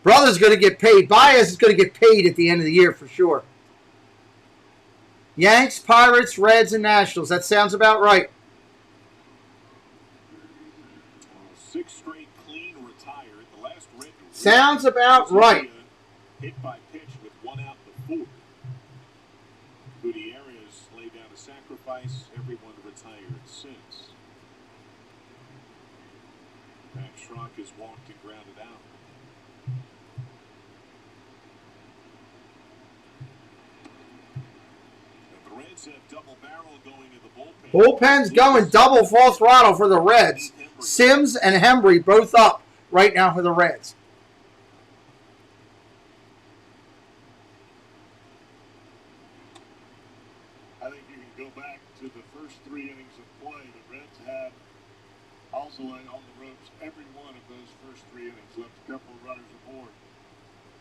Brother's going to get paid. Baez is going to get paid at the end of the year for sure. Yanks, Pirates, Reds, and Nationals. That sounds about right. 6 straight clean retired. The last Red Sounds about right. Hit by pitch with 1 out in the 4th. Gutierrez laid down a sacrifice. Everyone retired since. Max Schrock has walked and grounded out. And the Reds have double barrel going in the bullpen. Bullpen's going double full throttle for the Reds. Sims and Hembry both up right now for the Reds. I think you can go back to the first 3 innings of play. The Reds had Alzolay on the ropes every one of those first 3 innings, left a couple of runners aboard.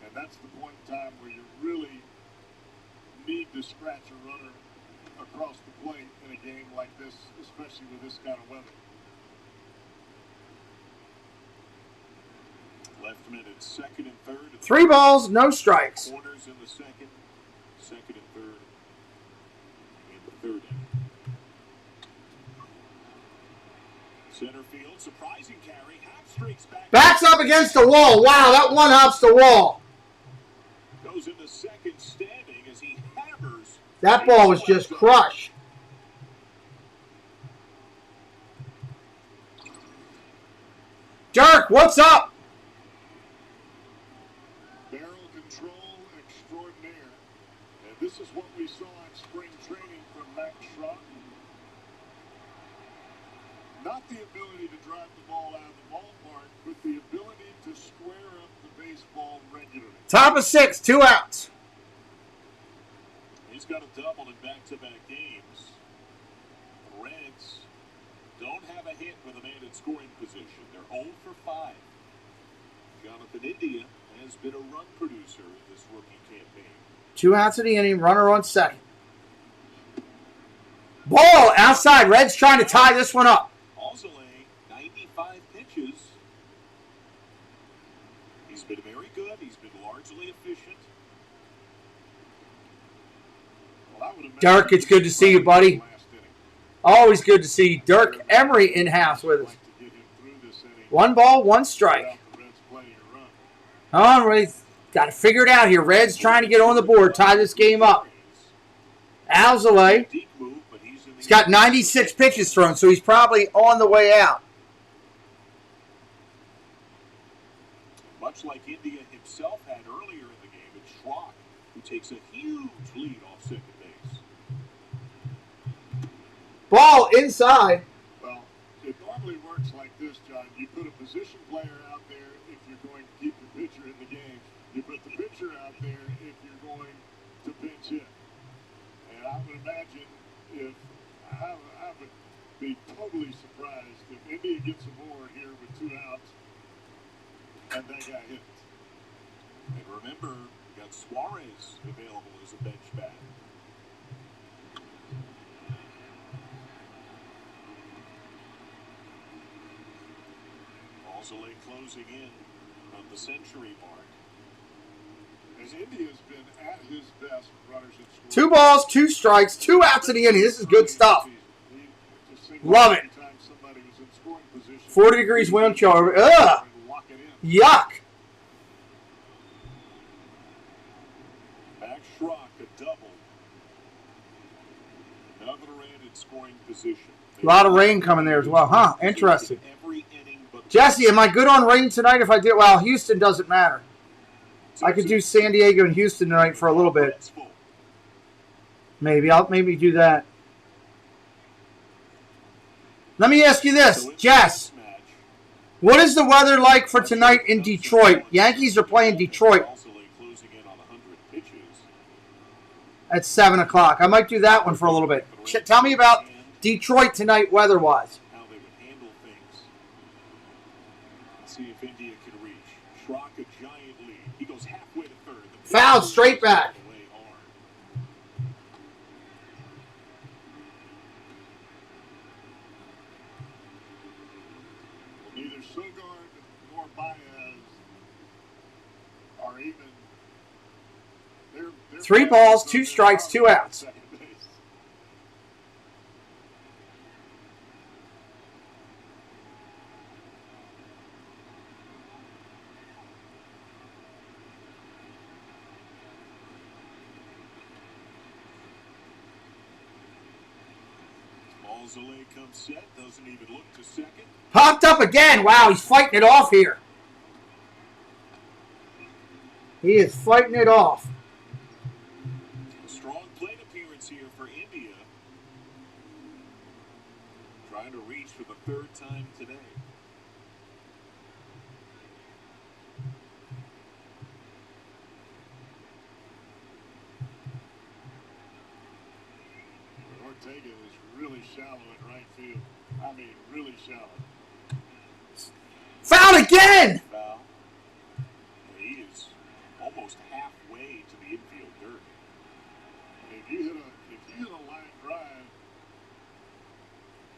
And that's the point in time where you really need to scratch a runner across the plate in a game like this, especially with this kind of weather. Left him in at second and third. 3 balls, no strikes. Corners in the second and third, in the third inning. Center field, surprising carry, half streaks back. Backs up against the wall. Wow, that one hops the wall. Goes into second standing as he hammers. That ball was just crushed. Dirk, what's up? Barrel control extraordinaire. And this is what we saw in spring training from Max Schrock. Not the ability to drive the ball out of the ballpark, but the ability to square up the baseball regularly. Top of 6, 2 outs. He's got a double in back-to-back games. The Reds don't have a hit with a man in scoring position. They're 0 for 5. Jonathan India has been a run producer in this rookie campaign. 2 outs in the inning, runner on second. Ball outside. Reds trying to tie this one up. Alzolay, 95 pitches. He's been very good. He's been largely efficient. Dirk, it's good to see you, buddy. Always good to see Dirk Emery in-house with us. 1 ball, 1 strike. All right, got to figure it out here. Reds trying to get on the board, tie this game up. Alzolay, he's got 96 pitches thrown, so he's probably on the way out. Much like India himself had earlier in the game, it's Schrock who takes a huge lead off second base. Ball inside. Well, it normally works like this, John. You put a position player out there if you're going to keep the pitcher in the game. You put the pitcher out there if you're going to pinch hit. And I would imagine I would be totally surprised if India gets aboard here with 2 outs and that guy hits. And remember, you got Suarez available as a bench bat. Alzolay closing in on the century mark. As India's been at his best, runners in scoring. 2 balls, 2 strikes, 2 outs in the inning. This is good stuff. Love it. 40 degrees wind chill. Ugh. Yuck. Max Schrock, a double. Another ran in scoring position. A lot of rain coming there as well, huh? Interesting. Jesse, am I good on rain tonight if I did? Well, Houston doesn't matter. I could do San Diego and Houston tonight for a little bit. Maybe. I'll maybe do that. Let me ask you this, Jess. What is the weather like for tonight in Detroit? Yankees are playing Detroit at 7 o'clock. I might do that one for a little bit. Tell me about Detroit tonight weather-wise. How they would handle things. Let's see if India can reach. Schrock, a giant lead. He goes halfway to third. Foul, straight back. Neither Sogard nor Baez are even. They're 3 balls, 2 strikes, 2 outs. Alzolay comes set, doesn't even look to second. Popped up again. Wow, he's fighting it off here. He is fighting it off. A strong plate appearance here for India. Trying to reach for the 3rd time today. really shallow at right field. I mean, really shallow. Foul again! Foul. He is almost halfway to the infield dirt. If you hit a line drive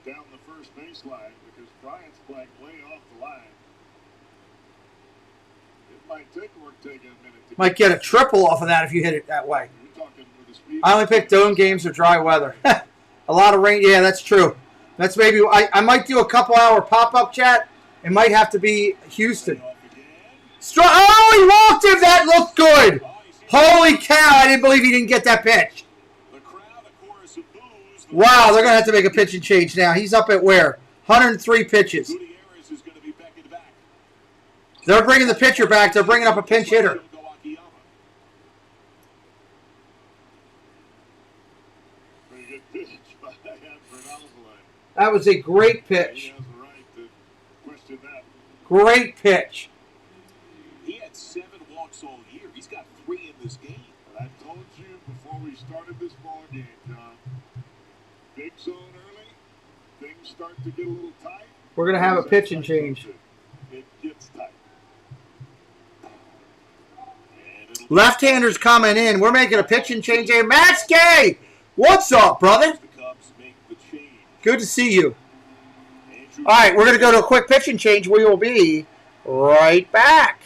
down the first baseline, because Bryant's playing way off the line, it might take Ortega a minute. Might get a triple off of that if you hit it that way. I only pick dome games or dry weather. A lot of rain. Yeah, that's true. That's maybe I might do a couple-hour pop-up chat. It might have to be Houston. Oh, he walked him. That looked good. Holy cow. I didn't believe he didn't get that pitch. Wow, they're going to have to make a pitching change now. He's up at where? 103 pitches. They're bringing the pitcher back. They're bringing up a pinch hitter. That was a great pitch. Great pitch. He had 7 walks all year. He's got 3 in this game. I told you before we started this ball game, John, big zone early, things start to get a little tight. We're going to have a pitching change. It gets tight. Left-handers coming in. We're making a pitching change here. Max Gay! What's up, brother? Good to see you. All right, we're going to go to a quick pitching change. We will be right back.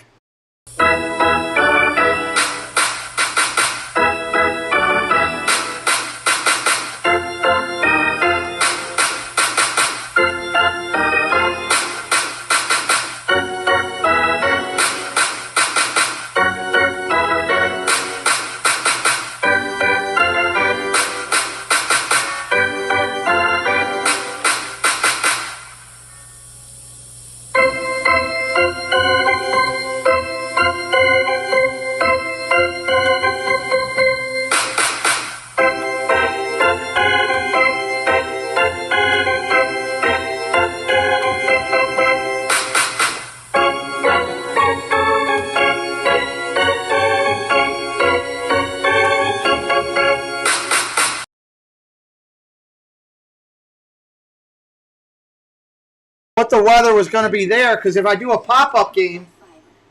What the weather was going to be there, because if I do a pop-up game,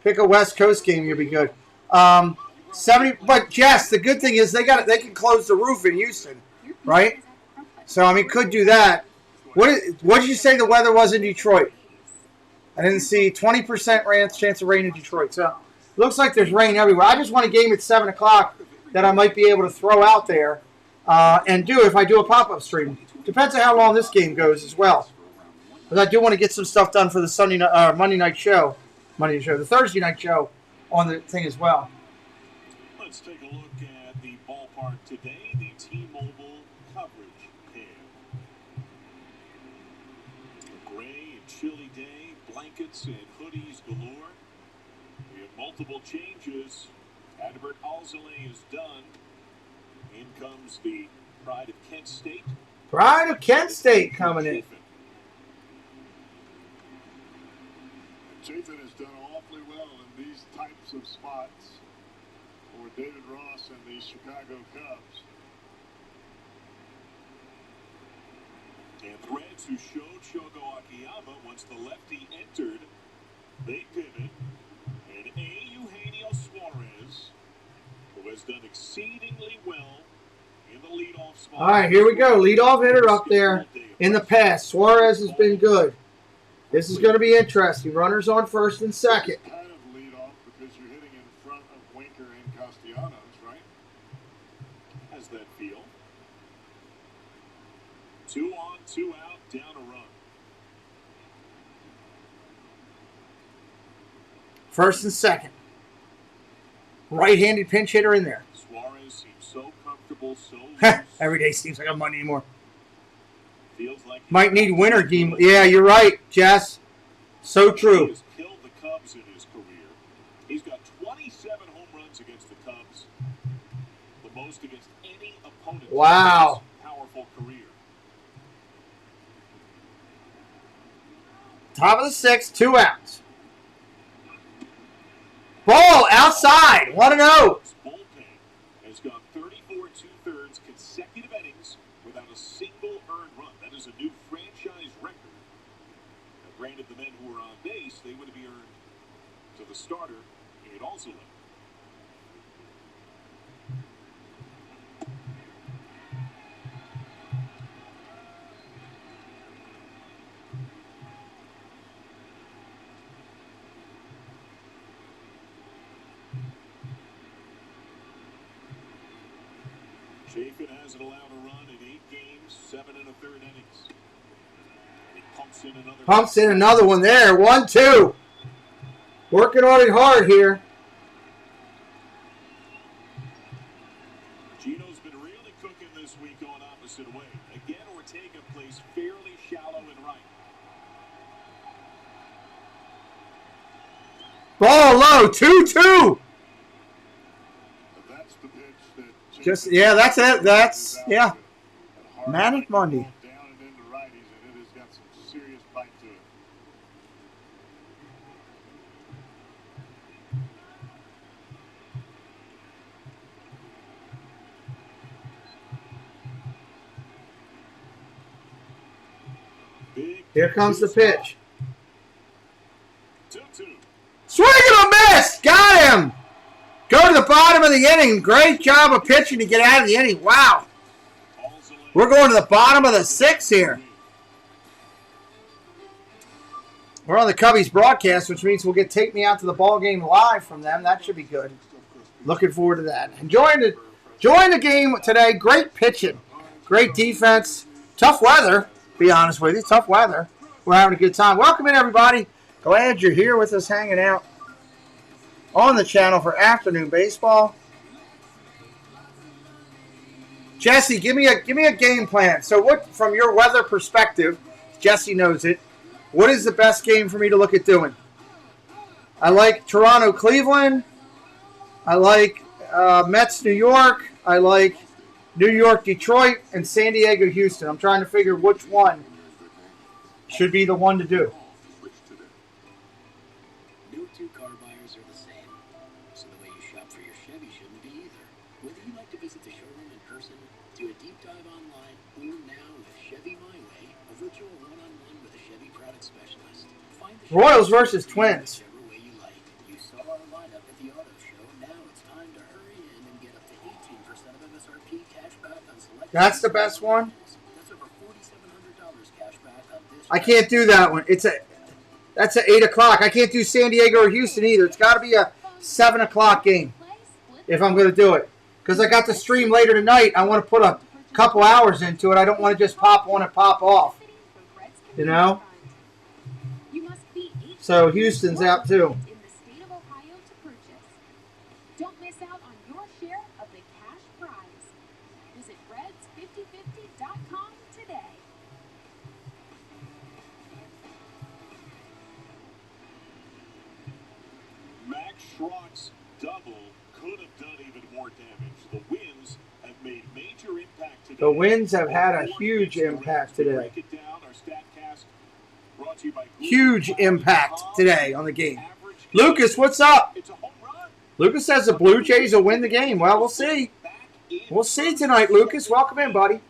pick a West Coast game, you'll be good. 70. But Jess, the good thing is they can close the roof in Houston, right? So I mean, could do that. What did you say the weather was in Detroit? I didn't see 20% chance of rain in Detroit. So looks like there's rain everywhere. I just want a game at 7 o'clock that I might be able to throw out there and do if I do a pop-up stream. Depends on how long this game goes as well. Because I do want to get some stuff done for the Monday night show, the Thursday night show on the thing as well. Let's take a look at the ballpark today, the T-Mobile coverage cam. A gray and chilly day, blankets and hoodies galore. We have multiple changes. Adbert Alzolay is done. In comes the Pride of Kent State. Pride of Kent State coming in. Chafin has done awfully well in these types of spots for David Ross and the Chicago Cubs. And the Reds, who showed Shogo Akiyama once the lefty entered, they pivot. And Eugenio Suarez, who has done exceedingly well in the leadoff spot. All right, here we go. Leadoff hitter up there in the past. Suarez has been good. This is going to be interesting. Runners on first and second. Kind of lead off because you're hitting in front of Winker and Castellanos, right? How's that feel? 2 on, 2 out, down a run. First and second. Right-handed pinch hitter in there. Suarez seems so comfortable, so loose. Every day seems like a Monday anymore. Feels like might need winter game. Yeah, you're right, Jess. So true. He has killed the Cubs in his career. He's got 27 home runs against the Cubs, the most against any opponent. Wow. In his powerful career. Top of the 6th, 2 outs. Ball outside. 1-0. Bullpen has gone 34 2/3 burns consecutive innings without a single earned run. That is a new franchise record. Now, granted, the men who were on base, they would be earned to the starter, Nate Alzolay. Chafin hasn't allowed a run in 8 games, 7 1/3 innings. He Pumps in another one there. 1-2. Working on it hard here. Gino's been really cooking this week on opposite way. Again, Ortega plays fairly shallow and right. Ball low. 2-2. That's the pitch that Just, yeah, that's it. That's, yeah. Manic Monday. down and into righties, and it has got some serious bite to it. Here comes the pitch. 2-2. Swing and a miss. Got him. Go to the bottom of the inning. Great job of pitching to get out of the inning. Wow. We're going to the bottom of the 6th here. We're on the Cubbies broadcast, which means we'll get Take Me Out to the Ball Game live from them. That should be good. Looking forward to that. Enjoying the game today. Great pitching. Great defense. Tough weather, be honest with you. Tough weather. We're having a good time. Welcome in, everybody. Glad you're here with us hanging out on the channel for afternoon baseball. Jesse, give me a game plan. So what, from your weather perspective, Jesse knows it, what is the best game for me to look at doing? I like Toronto, Cleveland. I like Mets, New York. I like New York, Detroit, and San Diego, Houston. I'm trying to figure which one should be the one to do. No two car buyers are the same, so the way you shop for your Chevy shouldn't be either. Whether you like to visit the showroom in person, do a deep dive online, or now with Chevy My Way, a virtual one-on-one with a Chevy product specialist. Find the Royals versus Twins. whichever way you like. You saw our lineup at the auto show. Now it's time to hurry in and get up to 18% of MSRP cash back on select. That's the best one? That's over $4,700 cash back on this. I can't do that one. That's at 8 o'clock. I can't do San Diego or Houston either. It's got to be a 7 o'clock game if I'm going to do it. Because I got the stream later tonight. I want to put a couple hours into it. I don't want to just pop on and pop off. You know? So Houston's out too. In the state of Ohio to purchase. Don't miss out on your share of the cash prize. Visit Reds5050.com today. Max Schrock's double could have done even more damage. The Winds have made major impact today. The Winds have had a huge impact today. Break it down. Our StatCast brought to you by Huge impact today on the game. Lucas, what's up? Lucas says the Blue Jays will win the game. Well, we'll see. We'll see tonight, Lucas. Welcome in, buddy.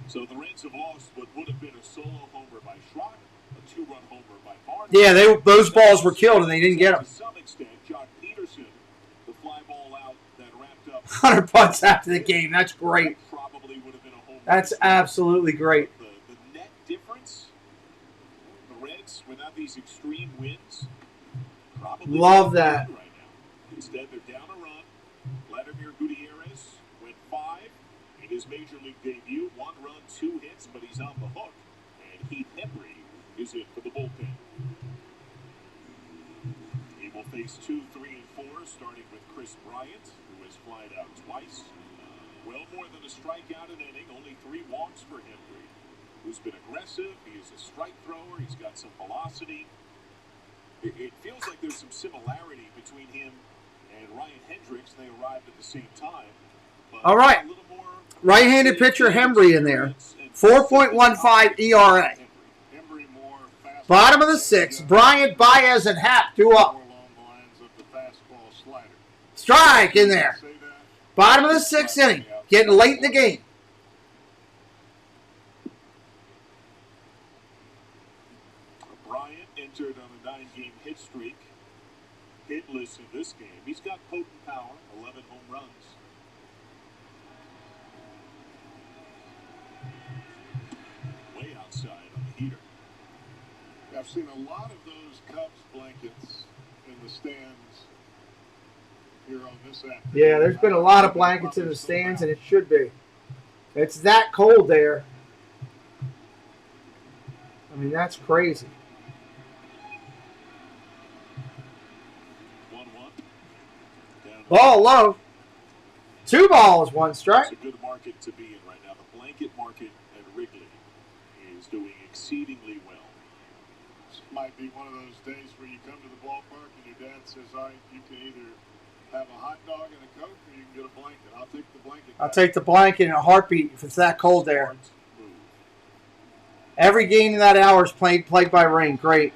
So the Reds have lost what would have been a solo homer by Schrock, a 2-run homer by Barnes. Yeah, those balls were killed and they didn't get them. To some extent, Jock Peterson, the fly ball out that wrapped up 100 punts after the game. That's great. probably would have been a home. That's absolutely great. The net difference, the Reds, without these extreme wins, probably Love that. right now. Instead, they're down a run. Vladimir Gutierrez went 5 in his major league debut. 1 run, 2 hits, but he's on the hook. And Heath Henry is in for the bullpen. He will face 2, 3, and 4, starting with Chris Bryant, who has flied out twice. Well more than a strikeout an inning, only 3 walks for Henry, who's been aggressive. He is a strike thrower. He's got some velocity. It feels like there's some similarity between him and Ryan Hendricks. They arrived at the same time. But All right. a little more Right-handed pitcher Hembry in there. 4.15 ERA. Embry more fast. Bottom of the 6th. Bryant, Baez, and Happ due up. More along the lines of the fastball slider. Strike in there. Bottom of the 6th inning. Getting late in the game. Bryant entered on a 9-game hit streak. Hitless in this game. He's got potent power, 11 home runs. Way outside on the heater. I've seen a lot of those Cubs blankets in the stands here on this afternoon. Yeah, there's been a lot of blankets in the stands, and it should be. It's that cold there. I mean, that's crazy. 1-1. Ball low. 2 balls, 1 strike. It's a good market to be in right now. The blanket market at Wrigley is doing exceedingly well. This might be one of those days where you come to the ballpark and your dad says, all right, you can either have a hot dog and a Coke or you can get a blanket. I'll take the blanket. I'll take the blanket in a heartbeat if it's that cold there. Every game in that hour is played by rain. Great.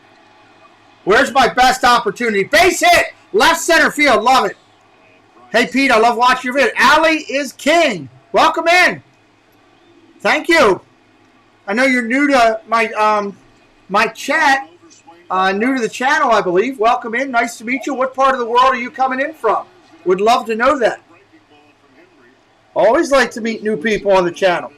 Where's my best opportunity? Base hit! Left center field. Love it. Hey, Pete, I love watching your video. Allie is king. Welcome in. Thank you. I know you're new to my chat. New to the channel, I believe. Welcome in. Nice to meet you. What part of the world are you coming in from? Would love to know that. Always like to meet new people on the channel.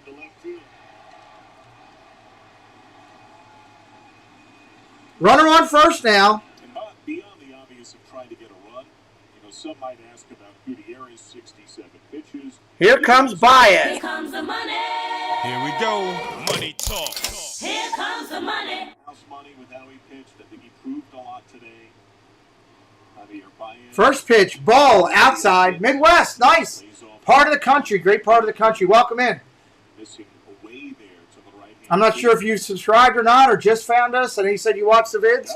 Runner on first now. And beyond the obvious of trying to get a run, some might ask about Gutierrez' 67 pitches. Here comes Baez. Here comes the money. Here we go. Money talk. Here comes the money. House money with how he pitched. I think he proved a lot today. First pitch, ball outside, Midwest, nice. Part of the country, great part of the country. Welcome in. I'm not sure if you subscribed or not or just found us. I know you said you watched the vids.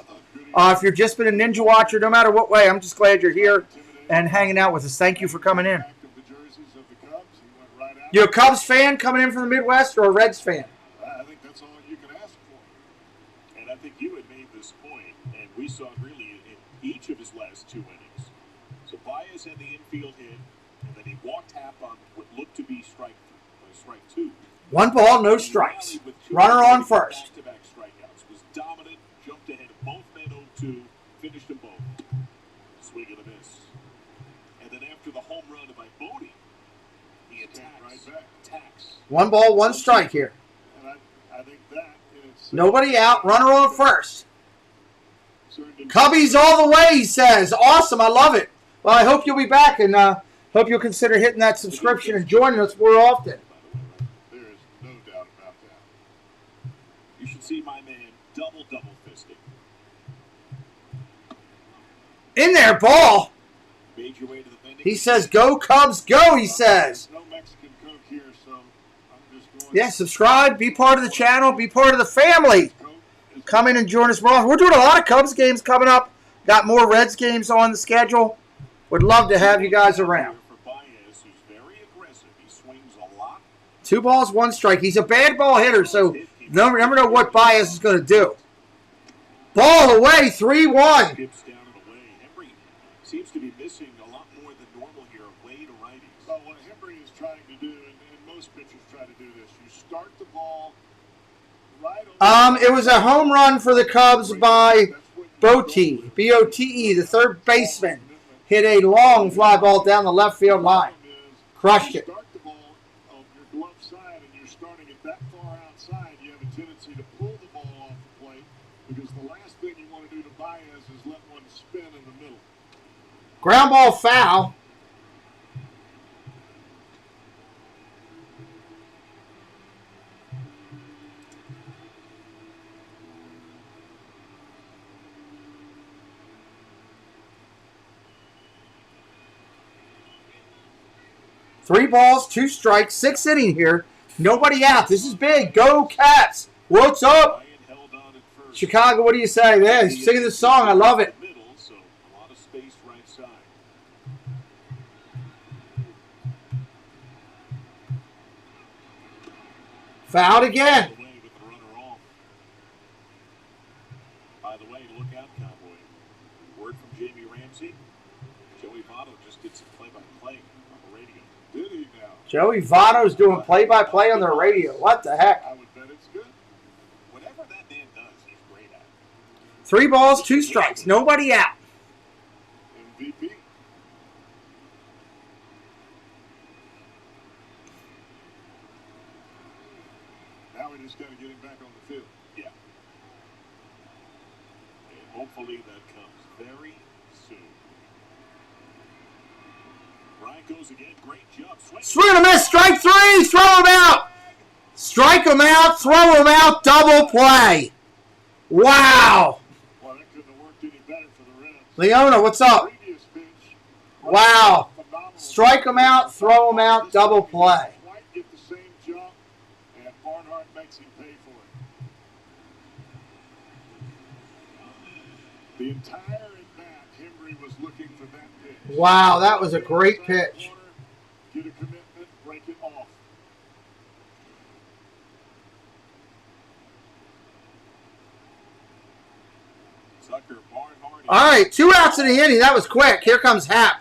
If you've just been a Ninja Watcher, no matter what way, I'm just glad you're here and hanging out with us. Thank you for coming in. You a Cubs fan coming in from the Midwest or a Reds fan? I think that's all you can ask for. And I think you had made this point, and we saw it really in each of his last 2 innings. So Baez had the infield hit, and then he walked half on what looked to be strike 2. 1 ball, no strikes. Runner on first. Back-to-back strikeouts. Was dominant, jumped ahead of both men 0-2, finished them both. Swing and a miss. And then after the home run by Bodie, he attacks. Right back. Attacks. 1 ball, 1 strike here. And I think that Nobody out. Runner on first. Cubbies all the way, he says. Awesome. I love it. Well, I hope you'll be back, and hope you'll consider hitting that subscription and joining us more often. There is no doubt about that. You should see my man double fisting. In there, ball. Made your way to the vending. He says, go Cubs, go, he says. No Mexican Coke here, so I'm just going. Yeah, subscribe, be part of the channel, be part of the family. Come in and join us more. We're doing a lot of Cubs games coming up. Got more Reds games on the schedule. Would love to have you guys around. 2 balls, 1 strike. He's a bad ball hitter, so never know what Baez is going to do. Ball away, 3-1. Skips down and away. Henry seems to be missing a lot more than normal here, away to righties. Well, what Henry is trying to do, and most pitchers try to do this, you start the ball right over. It was a home run for the Cubs by Bote, B-O-T-E, the third baseman. Hit a long fly ball down the left field line. Crushed it. Start the ball on your glove side, and you're starting it that far outside, you have a tendency to pull the ball off the plate, because the last thing you want to do to Baez is let one spin in the middle. Ground ball foul. Three balls, 2 strikes, 6th inning here. Nobody out. This is big. Go Cats. What's up? Chicago, what do you say? There, he's singing this song. I love it. So a lot of space right side. Fouled again. By the way, look out, Cowboy. Word from Jamie Ramsey. Joey Votto just did did some play-by-play on the radio. Did he now? Joey Votto's doing play-by-play on the radio. What the heck? I would bet it's good. Whatever that man does, he's great at. 3 balls, 2 strikes. Nobody out. MVP. Now we just got to get him back on the field. Yeah. And hopefully that comes very soon. Brian goes again. Great job. Swing and a miss. Strike 3. Throw him out. Strike him out. Throw him out. Double play. Wow. Well, that couldn't have worked any better for the Reds. Leona, what's up? Previous pitch. Wow. Strike him out. Throw him out. Double play. White get the same jump, and Barnhart makes him pay for it. The entire at-bat, Hembry was looking for that pitch. Wow, that was a great pitch. Get a commitment, break it off. Zucker, Barnhart. All right, 2 outs in the inning. That was quick. Here comes Happ.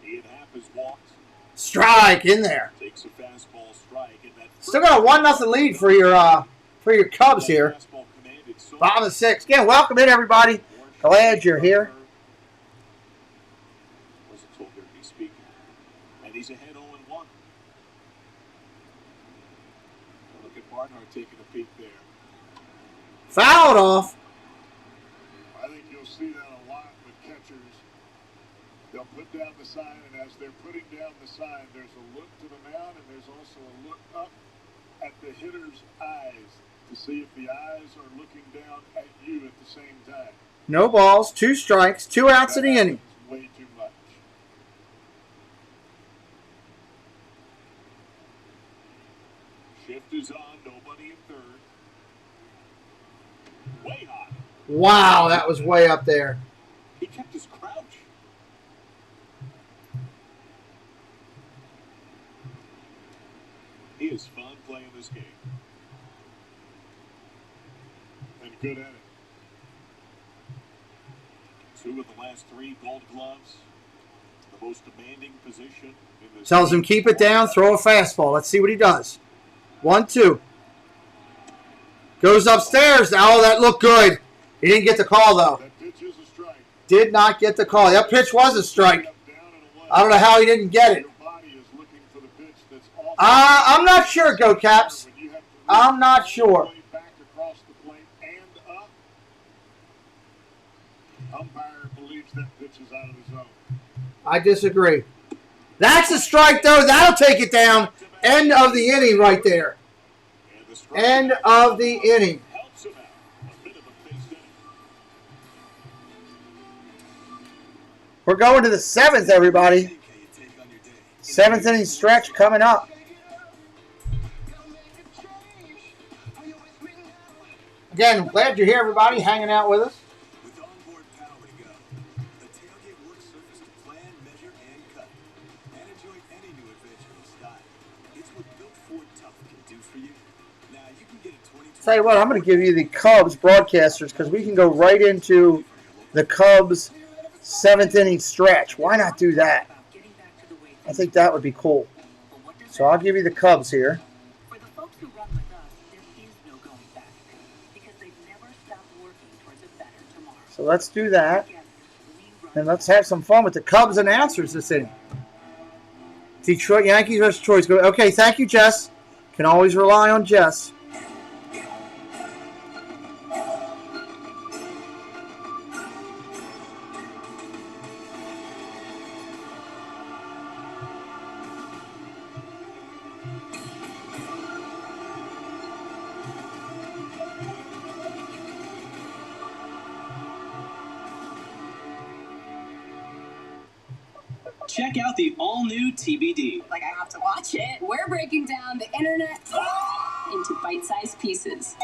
Ian Happ has walked. Strike in there. Takes a fastball strike. And that Still got a 1-0 lead for your Cubs here. fastball commanded so Bottom of the 6th. Again, welcome in, everybody. Glad you're here. Wasn't told there to be speaking. And he's ahead 0-1. Look at Barnhart taking a peek there. Fouled off. I think you'll see that a lot with catchers. They'll put down the sign, and as they're putting down the sign, there's a look to the mound, and there's also a look up at the hitter's eyes to see if the eyes are looking down at you at the same time. No balls, 2 strikes, 2 outs in the inning. Way too much. Shift is on. Nobody in third. Way high. Wow, that was way up there. He kept his crouch. He is fun playing this game. And good at it. 2 of the last 3 Gold Gloves. The most demanding position in this. Tells him keep it down, throw a fastball. Let's see what he does. 1-2. Goes upstairs. Oh, that looked good. He didn't get the call, though. That pitch is a strike. Did not get the call. That pitch was a strike. I don't know how he didn't get it. Your body is looking for the pitch that's off. I'm not sure, Go Caps. When you have to I'm not sure. play back across the plate and up. Umpire believes that pitch is out of the zone. I disagree. That's a strike, though. That'll take it down. End of the inning right there. End of the inning. Helps him out. A bit of a fixed inning. We're going to the 7th, everybody. 7th inning stretch coming up. Again, I'm glad you're here, everybody, hanging out with us. With onboard power to go, the tailgate works surface to plan, measure, and cut, and enjoy any new adventure in style. It's what Built Ford Tough can do for you. Now you can get a 2020. Tell you what, I'm going to give you the Cubs broadcasters because we can go right into the Cubs 7th inning stretch. Why not do that? I think that would be cool. So I'll give you the Cubs here. For the folks who run with us, there is no going back because they've never stopped working towards a better tomorrow. So let's do that. And let's have some fun with the Cubs announcers this inning. Detroit Yankees versus Detroit. Okay, thank you, Jess. Can always rely on Jess. Check out the all-new TBD. Like I have to watch it. We're breaking down the internet into bite-sized pieces.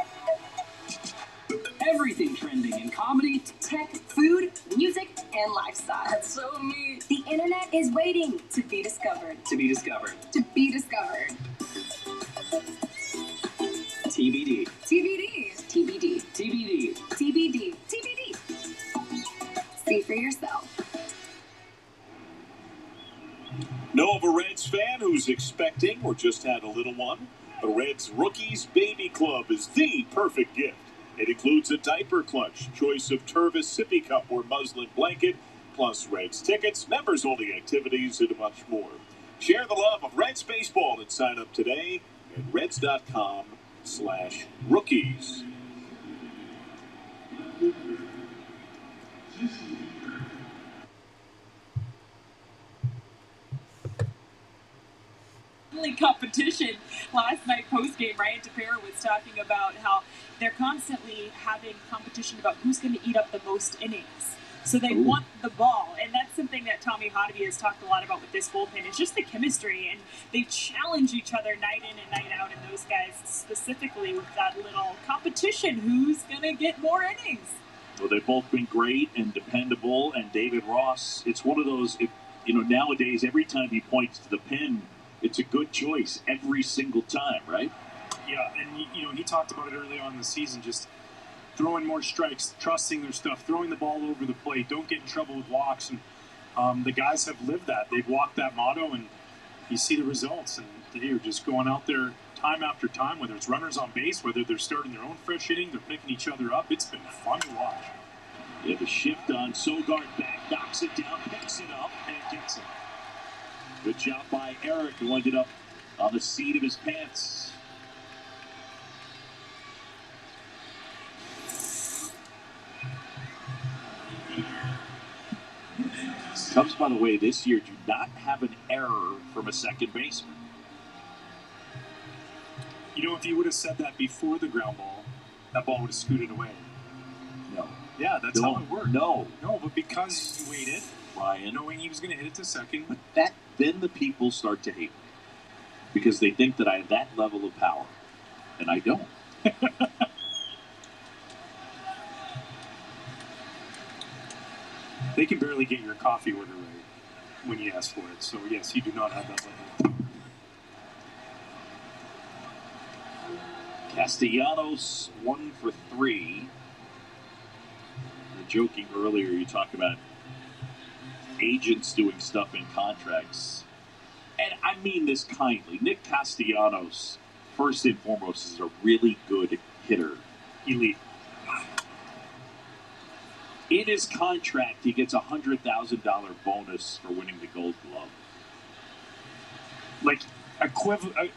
Everything trending in comedy, Tech, food, music, and lifestyle. That's so me. The internet is waiting to be discovered. to be discovered. To be discovered. TBD. TBD. TBD. TBD. TBD. TBD. See for yourself. Know of a Reds fan who's expecting or just had a little one? The Reds Rookies Baby Club is the perfect gift. It includes a diaper clutch, choice of Tervis sippy cup or muslin blanket, plus Reds tickets, members-only activities, and much more. Share the love of Reds baseball and sign up today at reds.com/rookies. Competition. Last night post-game, Ryan Tepera was talking about how they're constantly having competition about who's going to eat up the most innings. So they want the ball, and that's something that Tommy Hotovy has talked a lot about with this bullpen. It's just the chemistry, and they challenge each other night in and night out, and those guys specifically with that little competition. Who's going to get more innings? Well, they've both been great and dependable, and David Ross, it's one of those, nowadays every time he points to the pin, it's a good choice every single time, right? Yeah, and he talked about it early on in the season, just throwing more strikes, trusting their stuff, throwing the ball over the plate, don't get in trouble with walks. And the guys have lived that. They've walked that motto, and you see the results. And they are just going out there time after time, whether it's runners on base, whether they're starting their own fresh inning, they're picking each other up. It's been fun to watch. Yeah, the shift on Sogard back, knocks it down, picks it up, and gets it. Good job by Eric, who ended up on the seat of his pants. Cubs, by the way, this year do not have an error from a second baseman. If you would have said that before the ground ball, that ball would have scooted away. No. Yeah, that's how it worked. No, but because you waited, Ryan, knowing he was going to hit it to second. But then the people start to hate me because they think that I have that level of power, and I don't. They can barely get your coffee order right when you ask for it. So, yes, you do not have that level. Castellanos, 1 for 3. You're joking earlier, you talked about agents doing stuff in contracts. And I mean this kindly. Nick Castellanos, first and foremost, is a really good hitter. Elite. In his contract, he gets a $100,000 bonus for winning the Gold Glove. Like, equivalent.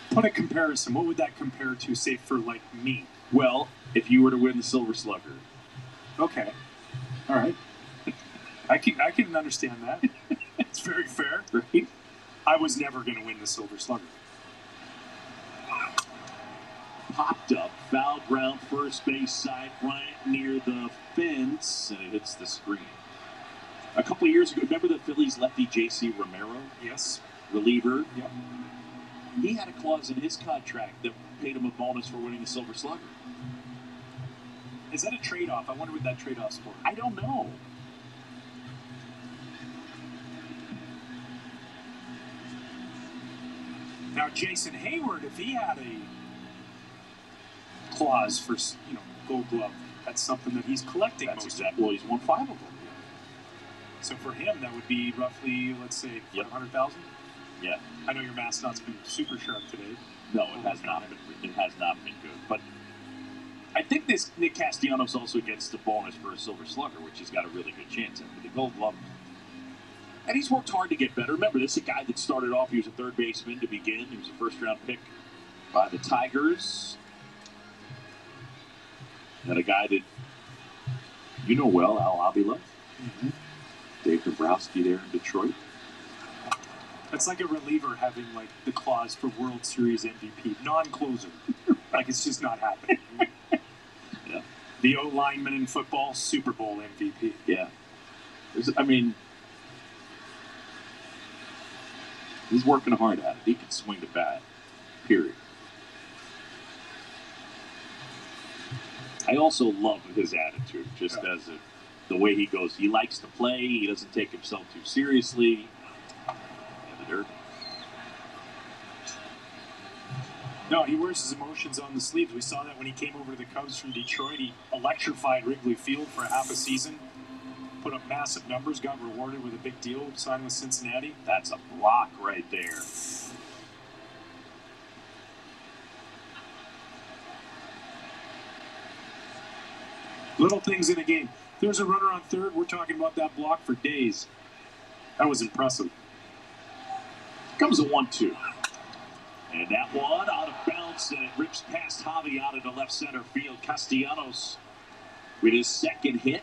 Put a comparison. What would that compare to, say, for, like, me? Well, if you were to win the Silver Slugger. Okay. All right. I can understand that. It's very fair. Right? I was never going to win the Silver Slugger. Popped up, foul ground, first base side, Bryant near the fence, and it hits the screen. A couple of years ago, remember the Phillies lefty J.C. Romero? Yes. Reliever? Yep. He had a clause in his contract that paid him a bonus for winning the Silver Slugger. Is that a trade-off? I wonder what that trade-off's for. I don't know. Now, Jason Hayward, if he had a clause for, Gold Glove, that's something that he's collecting. That's exactly. Well, he's won 5 of them. So for him, that would be roughly, let's say, 100,000. Yeah. I know your mascot's been super sharp today. No, it has not been. It has not been good. But I think this Nick Castellanos also gets the bonus for a Silver Slugger, which he's got a really good chance at for the Gold Glove. And he's worked hard to get better. Remember, this is a guy that started off, he was a third baseman to begin. He was a first-round pick by the Tigers. And a guy that you know well, MLBLIVE. Mm-hmm. Dave Dombrowski there in Detroit. That's like a reliever having, like, the clause for World Series MVP. Non-closer. Like, it's just not happening. Yeah. The O-lineman in football, Super Bowl MVP. Yeah. He's working hard at it. He can swing the bat. Period. I also love his attitude, just as the way he goes. He likes to play. He doesn't take himself too seriously. The Derby. No, he wears his emotions on the sleeves. We saw that when he came over to the Cubs from Detroit. He electrified Wrigley Field for half a season. put up massive numbers, got rewarded with a big deal, signed with Cincinnati. That's a block right there. Little things in a game. There's a runner on third. We're talking about that block for days. That was impressive. Comes a 1-2. And that one out of bounds, and it rips past Javi out into left center field. Castellanos with his second hit.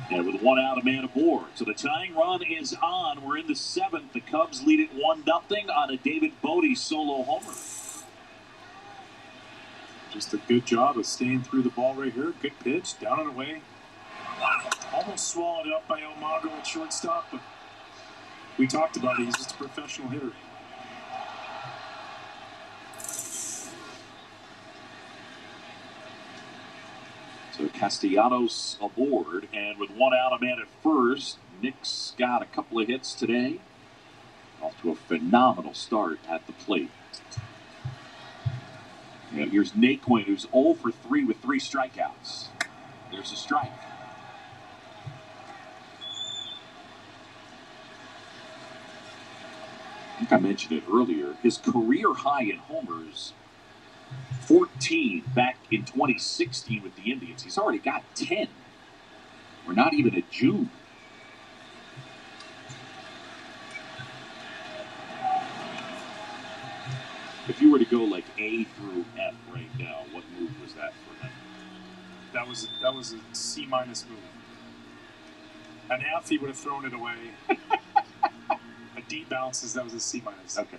And with one out, a man aboard. So the tying run is on. We're in the seventh. The Cubs lead it 1-0 on a David Bodie solo homer. Just a good job of staying through the ball right here. Good pitch, down and away. Almost swallowed up by Almagro at shortstop, but we talked about it. He's just a professional hitter. So Castellanos aboard, and with one out, a man at first. Nick's got a couple of hits today. Off to a phenomenal start at the plate. And here's Naquin, who's 0 for 3 with 3 strikeouts. There's a strike. I think I mentioned it earlier. His career high in homers, 14 back in 2016 with the Indians. He's already got 10. We're not even at June. If you were to go like A through F right now, what move was that for him? That was a C- move. An F, he would have thrown it away. A D bounces, that was a C-. Okay.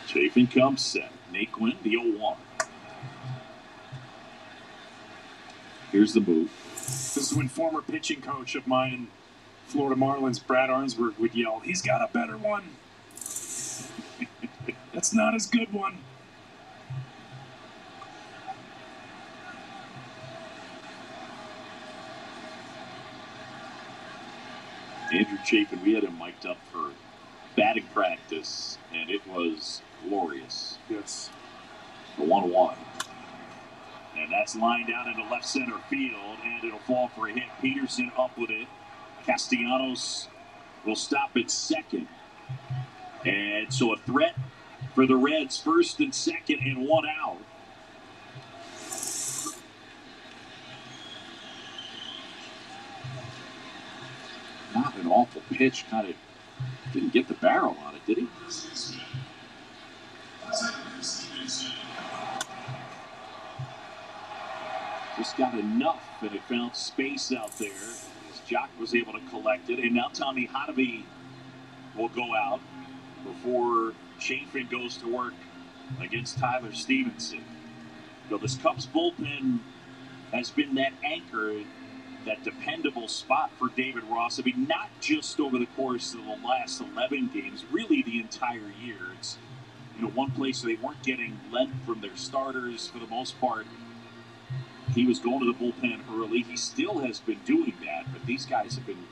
Chafin comes set. Naquin, the 0-1. Here's the move. This is when former pitching coach of mine in Florida Marlins, Brad Arnsberg, would yell, "He's got a better one." That's not his good one. Andrew Chafin, we had him mic'd up for batting practice, and it was glorious. Yes. The 1-1. And that's lined down into left center field, and it'll fall for a hit. Peterson up with it. Castellanos will stop at second. And so a threat for the Reds, first and second, and one out. Not an awful pitch, kind of didn't get the barrel on it, did he? Just got enough, and it found space out there. As Jock was able to collect it, and now Tommy Hotovy will go out before Chafin goes to work against Tyler Stevenson. So this Cubs bullpen has been that anchor, that dependable spot for David Ross. I mean, not just over the course of the last 11 games, really the entire year. It's, one place they weren't getting length from their starters for the most part. He was going to the bullpen early. He still has been doing that, but these guys have been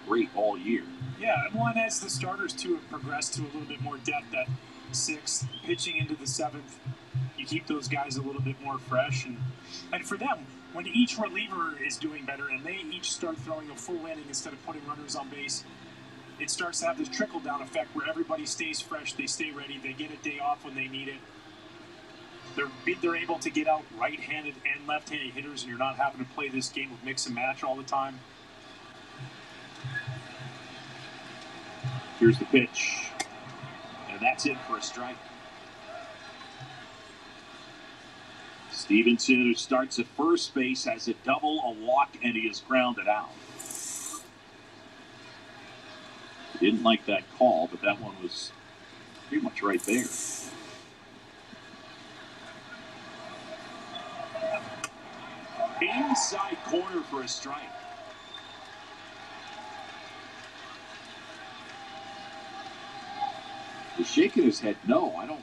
great all year. Yeah, and as the starters, too, have progressed to a little bit more depth at 6th, pitching into the 7th, you keep those guys a little bit more fresh. And for them, when each reliever is doing better and they each start throwing a full inning instead of putting runners on base, it starts to have this trickle-down effect where everybody stays fresh, they stay ready, they get a day off when they need it. They're able to get out right-handed and left-handed hitters, and you're not having to play this game of mix and match all the time. Here's the pitch, and that's it for a strike. Stevenson, who starts at first base, has a double, a walk, and he is grounded out. He didn't like that call, but that one was pretty much right there. Inside corner for a strike. He's shaking his head. No, I'm not.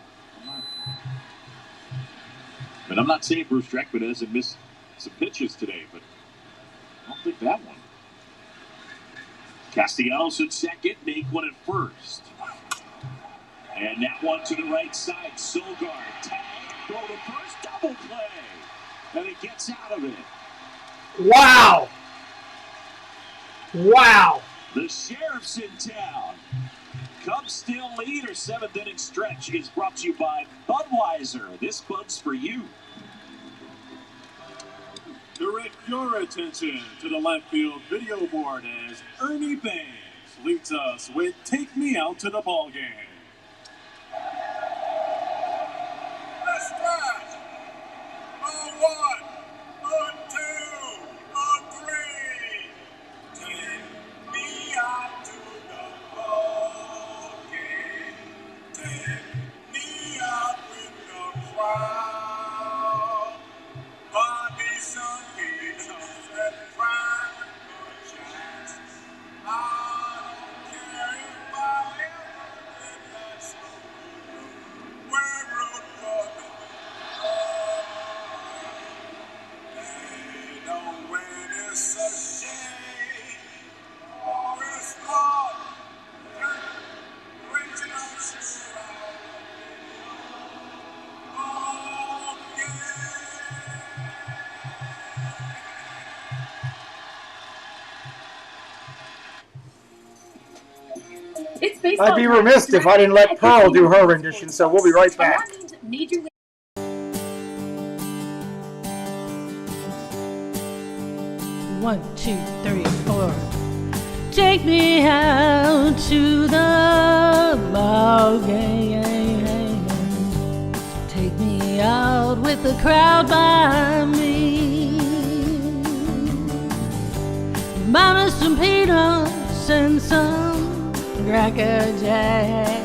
But I'm not saying Bruce Dreckman hasn't missed some pitches today, but I don't think that one. Castellanos at second, Naquin at first. And that one to the right side. Sogard tagged Throw to first, double play. And it gets out of it. Wow. Wow. The Sheriff's in town. Cubs still lead. Our seventh inning stretch is brought to you by Budweiser. This Bud's for you. Direct your attention to the left field video board as Ernie Banks leads us with Take Me Out to the Ball Game. Let's stretch. On one, on two, on three. Take me out to the ball game. Take me out with the crowd. Buy me some peanuts and fry a chance. I don't care if I ever get that smoke. We're road for they know when it's a shame or it's fun. Reaching out to all I'd be remiss if I didn't let Pearl do her rendition, so we'll be right back. One, two, three, four. Take me out to the ball game. Take me out with the crowd by me. Buy me some peanuts and some Cracker Jack.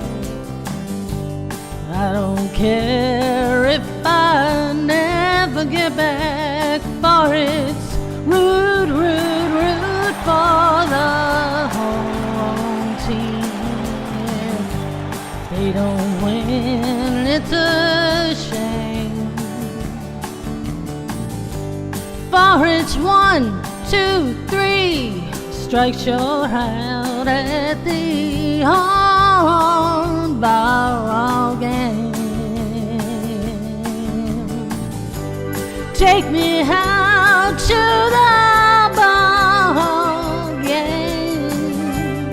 I don't care if I never get back, for it's root, root, root for the home team. If they don't win, it's a shame. For it's 1, 2, 3. Strikes you're out at the ball game. Take me out to the ball game.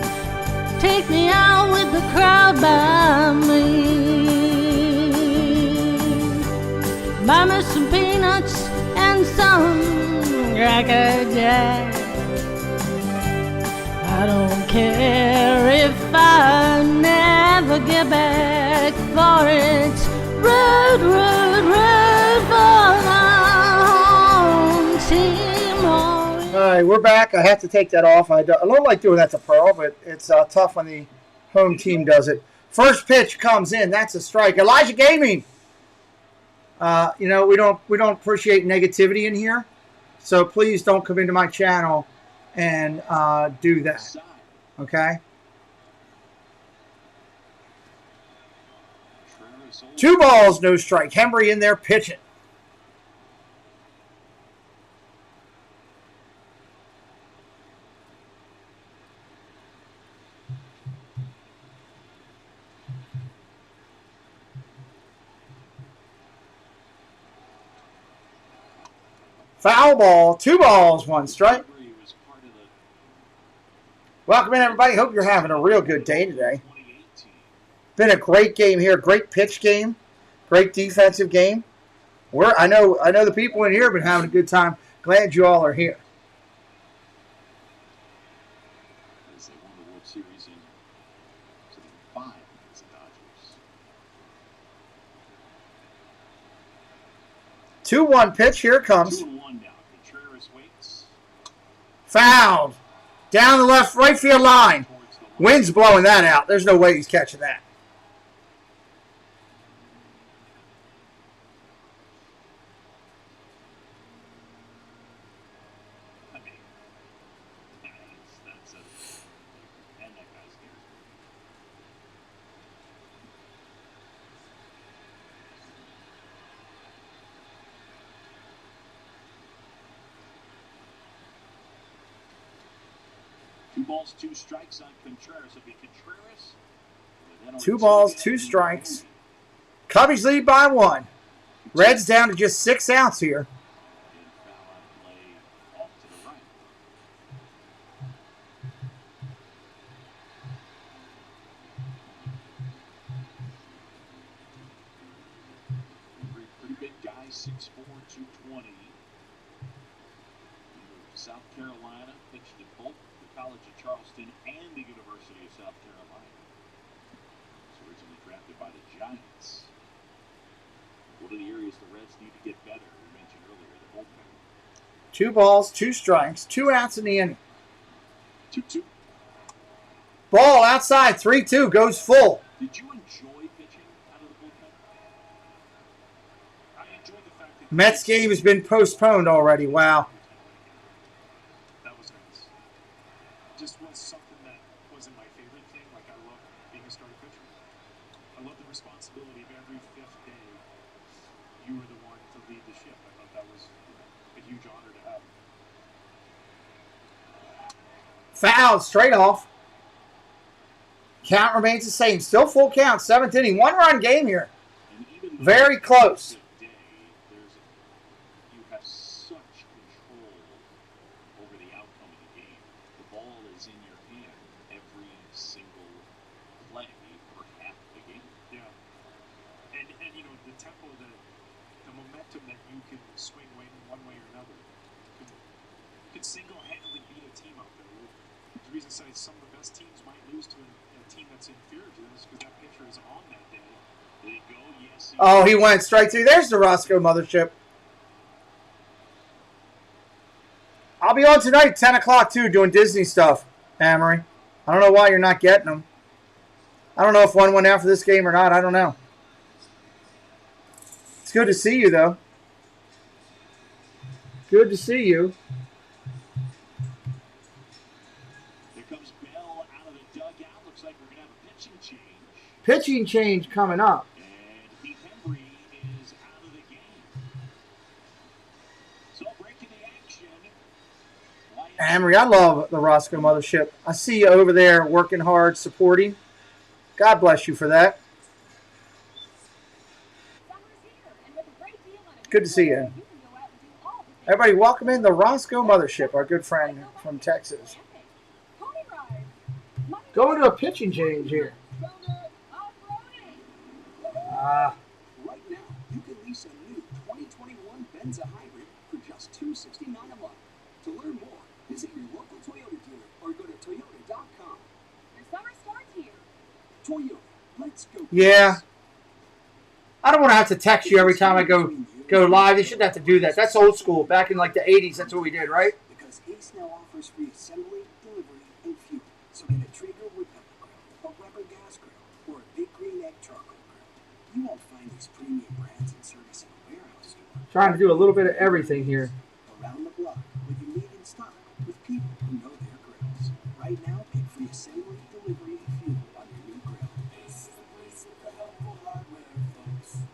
Take me out with the crowd by me. Buy me some peanuts and some Cracker Jack. I don't care if I never get back, for it's root, root, root for the home team. All right, we're back. I have to take that off. I don't like doing that to Pearl, but it's tough when the home team does it. First pitch comes in. That's a strike. Elijah Gaming. We don't appreciate negativity in here, so please don't come into my channel and do that, okay? 2 balls, no strike. Hembry in there pitching. Foul ball, 2 balls, 1 strike. Welcome in, everybody. Hope you're having a real good day today. Been a great game here. Great pitch game. Great defensive game. I know the people in here have been having a good time. Glad you all are here. They won the World Series in 5 as the Dodgers. 2-1 pitch. Here it comes. 2-1 now. Contreras waits. Fouled. Down the right field line. Wind's blowing that out. There's no way he's catching that. Balls, 2 strikes on Contreras. It'll be Contreras. 2 balls, 2 strikes. Cubbies lead by 1. Reds down to just 6 outs here. Pretty big guy, 6'4", 220. South Carolina, pitched at both the College of Charleston and the University of South Carolina. Was originally drafted by the Giants. One of the areas the Reds need to get better, we mentioned earlier, the bullpen. 2 balls, 2 strikes, 2 outs in the inning. 2-2. Ball outside, 3-2, goes full. Did you enjoy pitching out of the bullpen? I enjoyed the fact that Mets game has been postponed already. Wow. That was nice. Just was something that wasn't my favorite thing. Like, I love being a starting pitcher. I love the responsibility of every 5th day you were the one to lead the ship. I thought that was a huge honor to have. Foul, straight off. Count remains the same. Still full count, 7th inning. 1-run game here. Very close. You have such control over the outcome of the game. The ball is in your hand every single play for half the game. Yeah. And you know, the tempo, the momentum that you can swing one way or another can single-handedly beat a team out there. The reason I say some of the best teams might lose to a team that's inferior to this because that pitcher is on that day. They go, yes. Oh, he went straight through. There's the Roscoe Mothership. I'll be on tonight, 10 o'clock, too, doing Disney stuff, Amory. I don't know why you're not getting them. I don't know if one went after this game or not. I don't know. It's good to see you, though. Good to see you. Here comes Bell out of the dugout. Looks like we're going to have a pitching change. Pitching change coming up. And Pete Henry is out of the game. So breaking the action. Amory, I love the Roscoe Mothership. I see you over there working hard, supporting. God bless you for that. Good to see you. Everybody, welcome in the Roscoe Mothership, our good friend from Texas. Going to a pitching change here. Right now, you can lease a new 2021 Benza Hybrid for just $269 a month. To learn more, visit your local Toyota dealer or go to toyota.com. Your summer starts here. Toyota, let's go. Yeah. I don't want to have to text you every time I go live. They shouldn't have to do that. That's old school. Back in like the 80s, that's what we did, right? Because Ace now offers free assembly, delivery, and fuel. So get a Traeger woodpecker grill, a rubber gas grill, or a big green egg charcoal grill. You won't find these premium brands in service in a warehouse store. Trying to do a little bit of everything here. Around the block, with you need in stock, with people who know their grills. Right now, pick free assembly, delivery, and fuel on your new grill. Ace is the place with the helpful hardware, folks.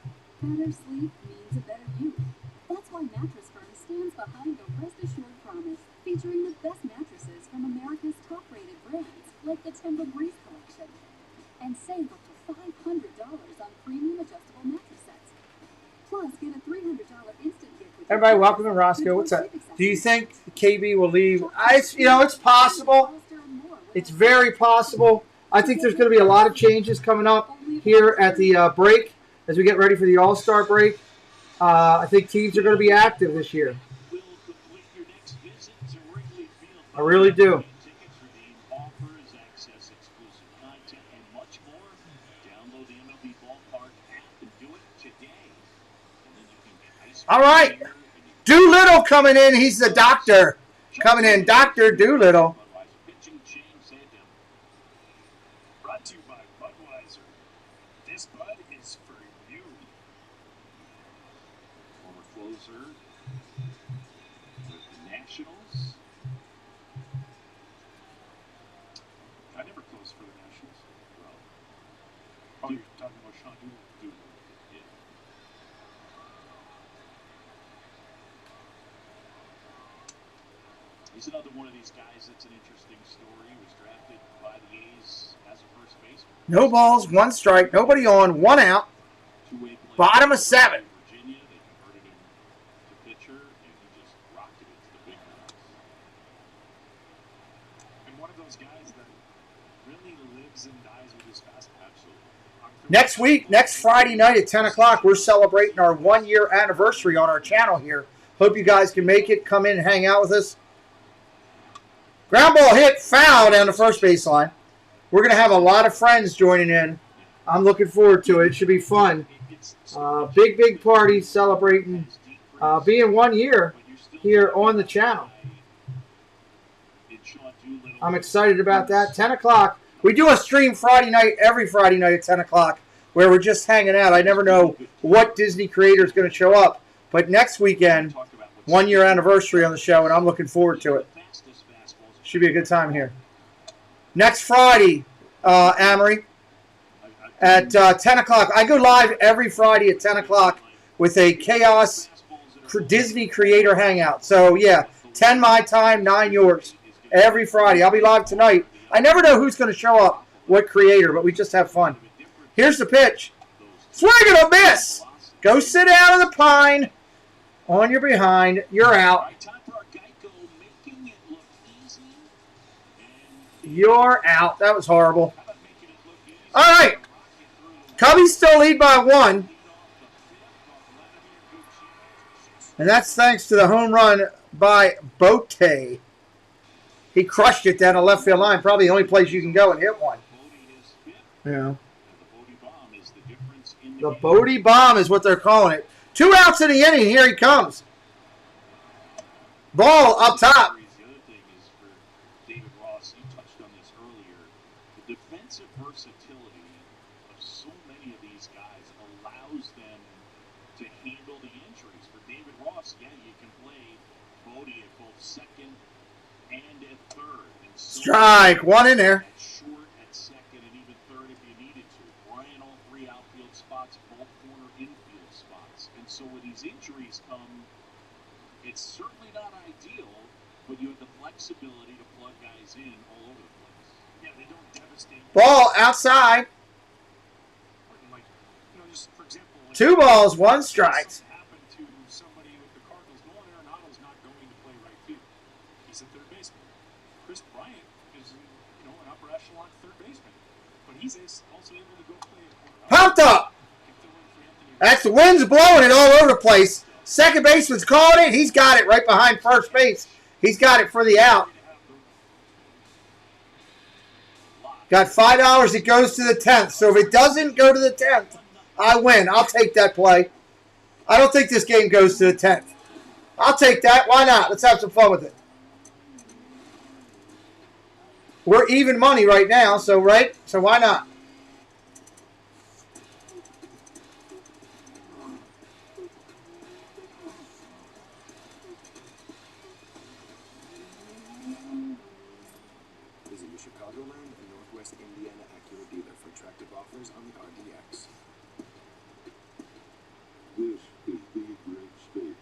Better sleep means a better you. That's why Mattress Firm stands behind the Rest Assured Promise, featuring the best mattresses from America's top-rated brands, like the Timber Breeze collection. And save up to $500 on premium adjustable mattress sets. Plus, get a $300 instant gift with Everybody, welcome to Roscoe. What's up? Do you think KB will leave? It's possible. It's very possible. I think there's going to be a lot of changes coming up here at the break as we get ready for the All-Star break. I think teams are going to be active this year. I really do. Tickets, redeem offers, access exclusive content, and much more. Download the MLB Ballpark app and do it today. And then you can get ice cream. All right. Doolittle coming in. He's the doctor. Coming in, Dr. Doolittle. Pitching change saved him. Brought to you by Budweiser. This Bud is for you. Former closer with the Nationals. I never closed for the Nationals. Well, oh, you're talking about Sean Doolittle. Yeah. He's another one of these guys that's an interesting story. He was drafted by the A's as a first baseman. No balls, 1 strike, nobody on, 1 out. Bottom of 7. Virginia, pitcher, and he just rocked it into the big guys. And one of those guys that really lives and dies with his fastball. Absolutely. Next Friday night at 10 o'clock, we're celebrating our 1-year anniversary on our channel here. Hope you guys can make it. Come in and hang out with us. Ground ball hit, foul down the first baseline. We're going to have a lot of friends joining in. I'm looking forward to it. It should be fun. Big party celebrating being 1 year here on the channel. I'm excited about that. 10 o'clock. We do a stream Friday night, every Friday night at 10 o'clock, where we're just hanging out. I never know what Disney creator is going to show up. But next weekend, 1 year anniversary on the show, and I'm looking forward to it. Should be a good time here. Next Friday, Amory, at 10 o'clock. I go live every Friday at 10 o'clock with a Chaos Disney Creator Hangout. So, yeah, 10 my time, 9 yours. Every Friday. I'll be live tonight. I never know who's going to show up, what creator, but we just have fun. Here's the pitch. Swing and a miss. Go sit down in the pine. On your behind. You're out. You're out. That was horrible. All right. Cubbies still lead by 1. And that's thanks to the home run by Bote. He crushed it down the left field line. Probably the only place you can go and hit one. Yeah. The Bodie Bomb is what they're calling it. 2 outs in the inning. Here he comes. Ball up top. The other thing is for David Ross, you touched on this earlier, the defensive versatility of so many of these guys allows them to handle the injuries. For David Ross, yeah, you can play Bodie at both second and at third. And so Strike. 1 in there. at short, at second, and even third if you needed to. Brian, all 3 outfield spots, both corner infield spots. And so when these injuries come, it's certainly not ideal, but you have the flexibility to plug guys in all over the place. Yeah, they don't devastate. Ball outside. Like, just for example, 2 balls, 1 strike. Happened to somebody with the Cardinals. Nolan Arenado's not going to play right field. He's a third baseman. Chris Bryant is, an upper echelon third baseman, but he's also able to go play at corner. Pumped up. That's the wind's blowing it all over the place. Second baseman's calling it. He's got it right behind first base. He's got it for the out. Got $5. It goes to the 10th. So if it doesn't go to the 10th, I win. I'll take that play. I don't think this game goes to the 10th. I'll take that. Why not? Let's have some fun with it. We're even money right now, so right? So why not? Visit your Chicagoland and Northwest Indiana Acura dealer for attractive offers on the RDX. This is Big Red State,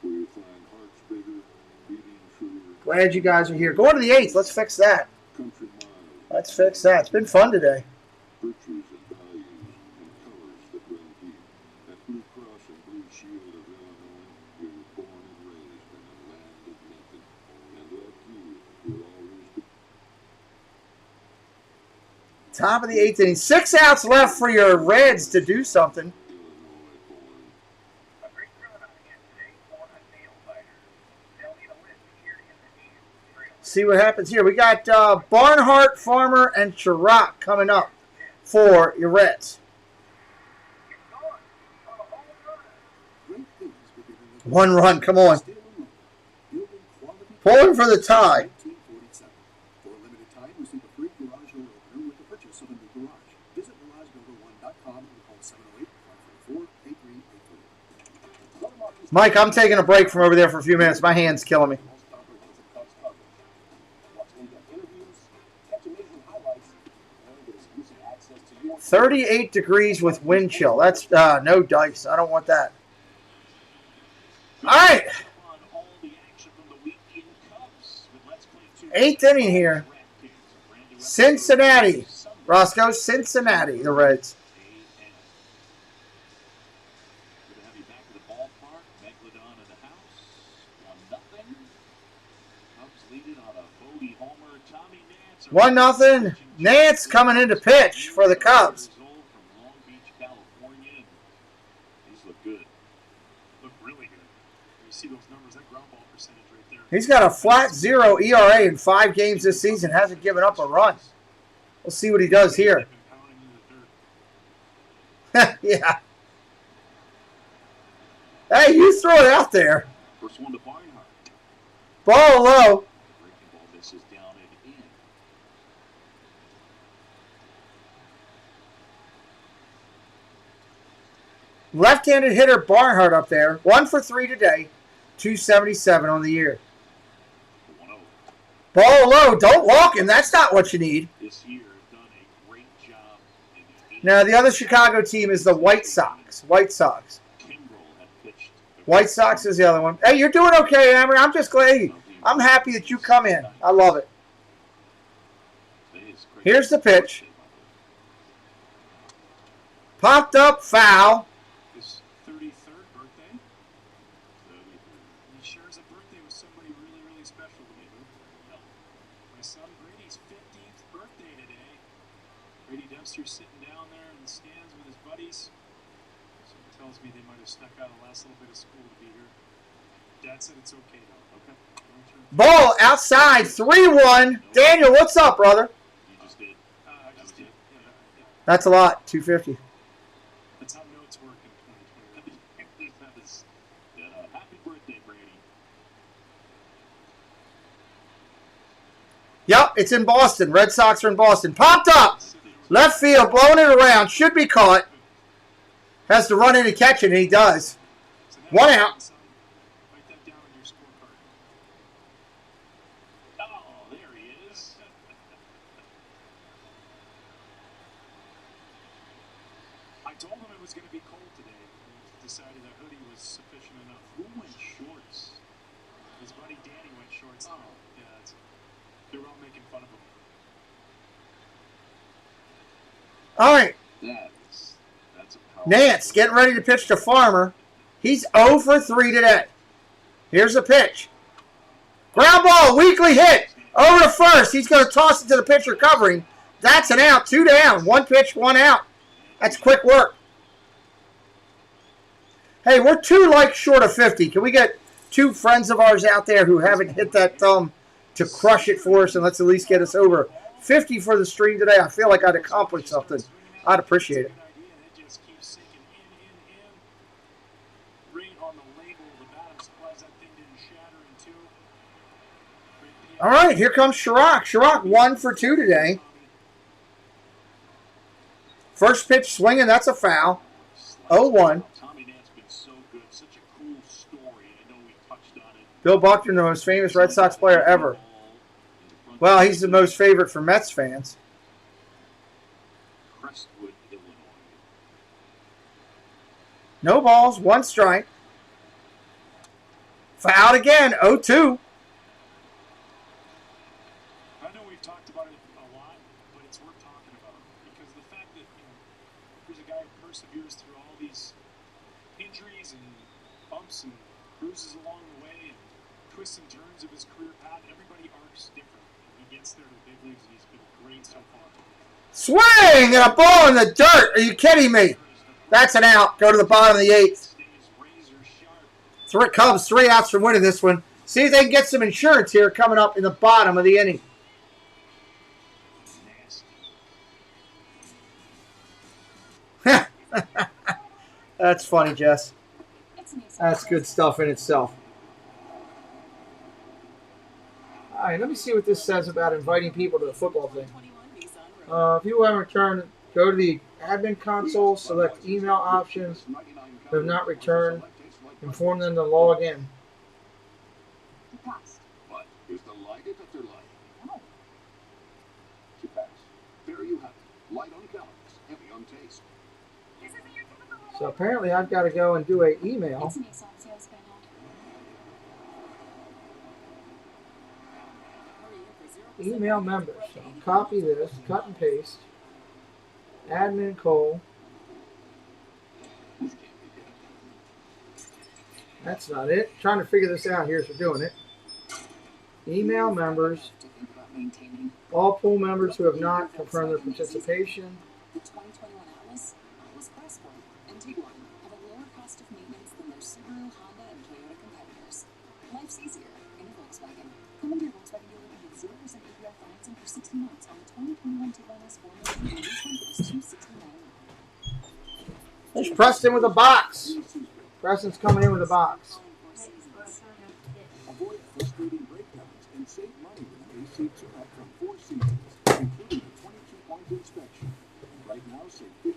where you find hearts bigger, beating truer. Glad you guys are here. Go to the 8th. Let's fix that. Country miles, Let's fix that. It's been fun today. virtues and values, and colors that run deep. At Blue Cross and Blue Shield of Illinois, you were born and raised in the land of Lincoln. And like you, will always be. Top of the 8th inning. 6 outs left for your Reds to do something. See what happens here. We got Barnhart, Farmer, and Chirac coming up for your Reds. 1 run. Come on. Pulling for the tie. For a limited time, receive a free garage door opener with the purchase of a new garage. Visit garagebuilder1.com and call 708-544-8383. Mike, I'm taking a break from over there for a few minutes. My hand's killing me. 38 degrees with wind chill. That's no dice. I don't want that. All right. 8th inning here. Cincinnati. Roscoe, Cincinnati, the Reds. 1-0. Nance coming in to pitch for the Cubs. He's got a flat 0 ERA in 5 games this season. Hasn't given up a run. We'll see what he does here. Yeah. Hey, you throw it out there. First one to Barnhart. Ball low. This is down and in. Left-handed hitter Barnhart up there. 1 for 3 today. 277 on the year. Ball low. Don't walk him. That's not what you need. This year done a great job. Now, the other Chicago team is the White Sox. White Sox. White Sox is the other one. Hey, you're doing okay, Amber. I'm just glad. I'm happy that you come in. I love it. Here's the pitch. Popped up, foul. His 33rd birthday. He shares a birthday with somebody really, really special to me. My son Brady's 50th birthday today. Brady Dempster's sitting down there in the stands with his buddies. Someone tells me they might have snuck out the last little bit of school to be here. Dad said it's okay now. Okay. Ball outside, 3-1. Daniel, what's up, brother? You just did. I just did. Yeah. That's a lot, 250. That's how notes work in 2020. That is, happy birthday, Brady. Yep, it's in Boston. Red Sox are in Boston. Popped up. Left field, blowing it around. Should be caught. Has to run in and catch it, and he does. 1 out. Write that down on your scorecard. Oh, there he is. I told him it was going to be cold today. He decided a hoodie was sufficient enough. Who went shorts? His buddy Danny went shorts. Oh. Yeah, they were all making fun of him. All right. That's a power. Nance getting ready to pitch to Farmer. He's 0 for 3 today. Here's the pitch. Ground ball, weakly hit. Over to first. He's going to toss it to the pitcher covering. That's an out. 2 down. 1 pitch, 1 out. That's quick work. Hey, we're 2 likes short of 50. Can we get 2 friends of ours out there who haven't hit that thumb to crush it for us, and let's at least get us over 50 for the stream today? I feel like I'd accomplished something. I'd appreciate it. All right, here comes Chirac. Chirac 1 for 2 today. First pitch swinging, that's a foul. 0-1. Tommy Nance been so good, such a cool story. I know we touched on it. Bill Buckner, the most famous Red Sox player ever. Well, he's the most favorite for Mets fans. Crestwood, Illinois. No balls, 1 strike. Fouled again, 0-2. I know we've talked about it a lot, but it's worth talking about because the fact that here's a guy who perseveres through all these injuries and bumps and bruises along the way and twists and turns of his career path. Everybody arcs different. He gets there to the big leagues, and he's been great so far. Swing and a ball in the dirt. Are you kidding me? That's an out. Go to the bottom of the 8th. Cubs 3 outs from winning this one. See if they can get some insurance here coming up in the bottom of the inning. That's funny, Jess. That's good stuff in itself. All right, let me see what this says about inviting people to the football thing. If you haven't returned, go to the admin console, select email options. If have not returned, inform them to log in. But is delighted that they're light. No. She passed. There you have it. Light on calories, heavy on taste. So apparently I've got to go and do an email. Email members. So copy this, cut and paste. Admin Cole. That's not it. Trying to figure this out here as we're doing it. Email members. maintaining. All pool members who have not confirmed their participation. The 2021 Atlas Crossport and Tiguan have a lower cost of maintenance than their Subaru, Honda, and Toyota competitors. Life's easier in a Volkswagen. Come into your Volkswagen dealer and get 0% APR financing for 60 months on the 2021 Tiguan S4 and lease one for just $269. There's Preston with a box. Preston's coming in with a box. Avoid frustrating breakdowns and save money with an AC tune-up from Four Seasons, including a 22-point inspection. And right now, save $50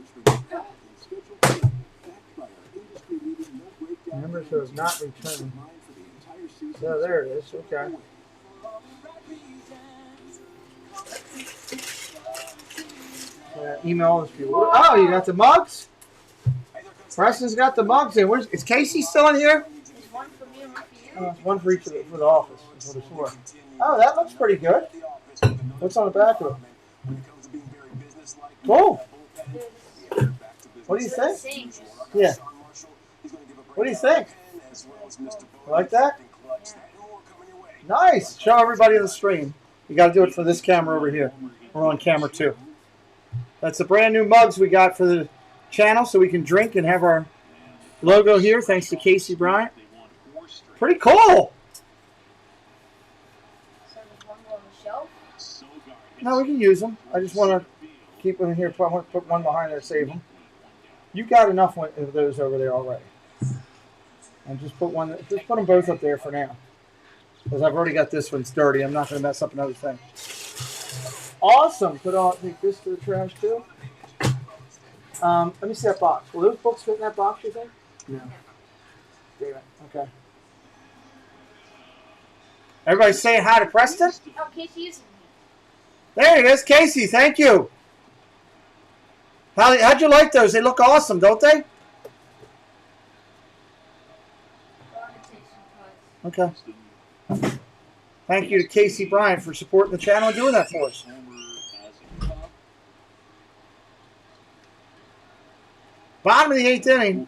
for the full and scheduled payment, backed by our industry-leading no breakdown. Members who have not returned. So there it is. Okay. Email us if you want. Oh, you got the mugs? Preston's got the mugs in. Is Casey still in here? There's one for me and one for you. Oh, it's one for each for the office, for the store. Oh, that looks pretty good. What's on the back of it? Cool. What do you think? Yeah. What do you think? You like that? Nice. Show everybody on the stream. You got to do it for this camera over here. We're on camera 2. That's the brand new mugs we got for the channel, so we can drink and have our logo here. Thanks to Casey Bryant. Pretty cool. So there's one more on the shelf. No, we can use them. I just want to keep them here. Put one behind there, save them. You got enough of those over there already. And just put one. Just put them both up there for now, because I've already got this one's dirty. I'm not going to mess up another thing. Awesome. Take this to the trash too. Let me see that box. Will those books fit in that box, you think? No. Damn it. Okay. Everybody saying hi to Preston? Oh, Casey's. There he is. Casey, thank you. How'd you like those? They look awesome, don't they? Okay. Thank you to Casey Bryant for supporting the channel and doing that for us. Bottom of the 8th inning.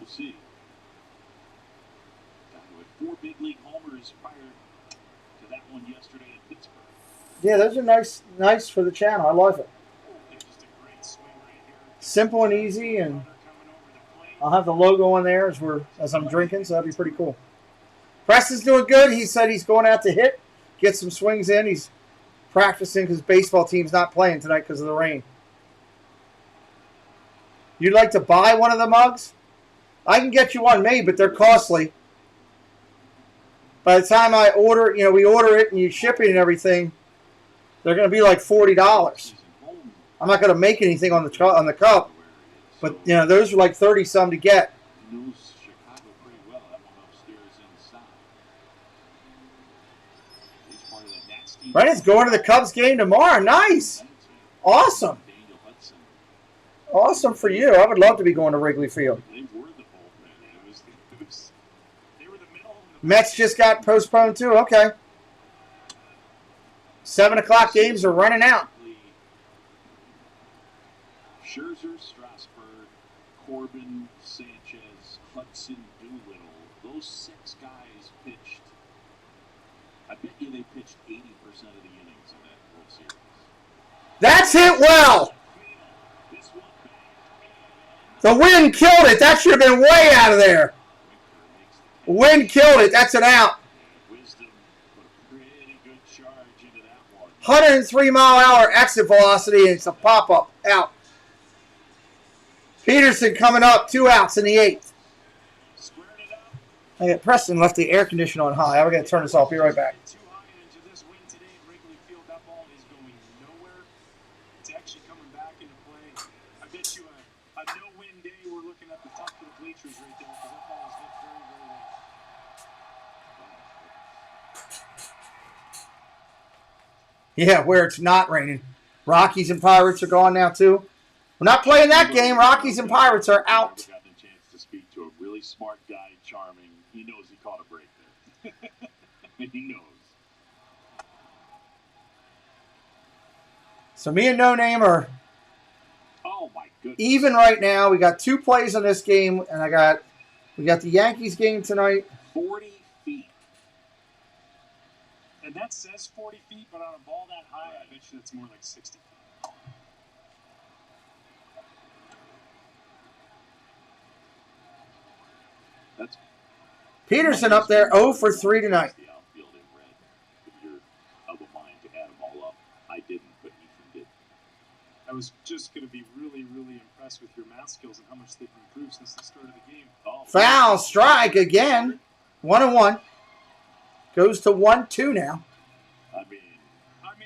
Four big league homers prior to that one yesterday at Pittsburgh. Yeah, those are nice for the channel. I love it. Simple and easy, and I'll have the logo on there as I'm drinking, so that'd be pretty cool. Preston's doing good. He said he's going out to hit, get some swings in. He's practicing because baseball team's not playing tonight because of the rain. You'd like to buy one of the mugs? I can get you one made, but they're costly. By the time I order, we order it and you ship it and everything, they're going to be like $40. I'm not going to make anything on the cup, but those are like 30 some to get. Brennan's going to the Cubs game tomorrow. Nice. Awesome. Awesome for you. I would love to be going to Wrigley Field. Mets just got postponed too. Okay. 7 o'clock games are running out. Scherzer, Strasburg, Corbin, Sanchez, Hudson, Doolittle. Those 6 guys pitched. I bet you they pitched 80% of the innings in that World Series. That's hit well. The wind killed it. That should have been way out of there. The wind killed it. That's an out. 103-mile-an-hour exit velocity, and it's a pop-up out. Peterson coming up, 2 outs in the 8th. I got Preston left the air conditioner on high. I'm going to turn this off. Be right back. Yeah, where it's not raining. Rockies and Pirates are gone now, too. We're not playing that game. Rockies and Pirates are out. Got the chance to speak to a really smart guy, charming. He knows he caught a break there. He knows. So me and No Name are even right now. We got 2 plays on this game, and we got the Yankees game tonight. 40 feet. And that says 40 feet, but on a ball that high, I bet you that's more like 60 feet. That's Peterson up there 0 for 3 tonight. the outfield in red. If you're of a mind to add them all up, I didn't, but Ethan did. I was just going to be really, really impressed with your math skills and how much they've improved since the start of the game. Oh, Foul, strike again. 1-1. Goes to 1-2 now. I mean,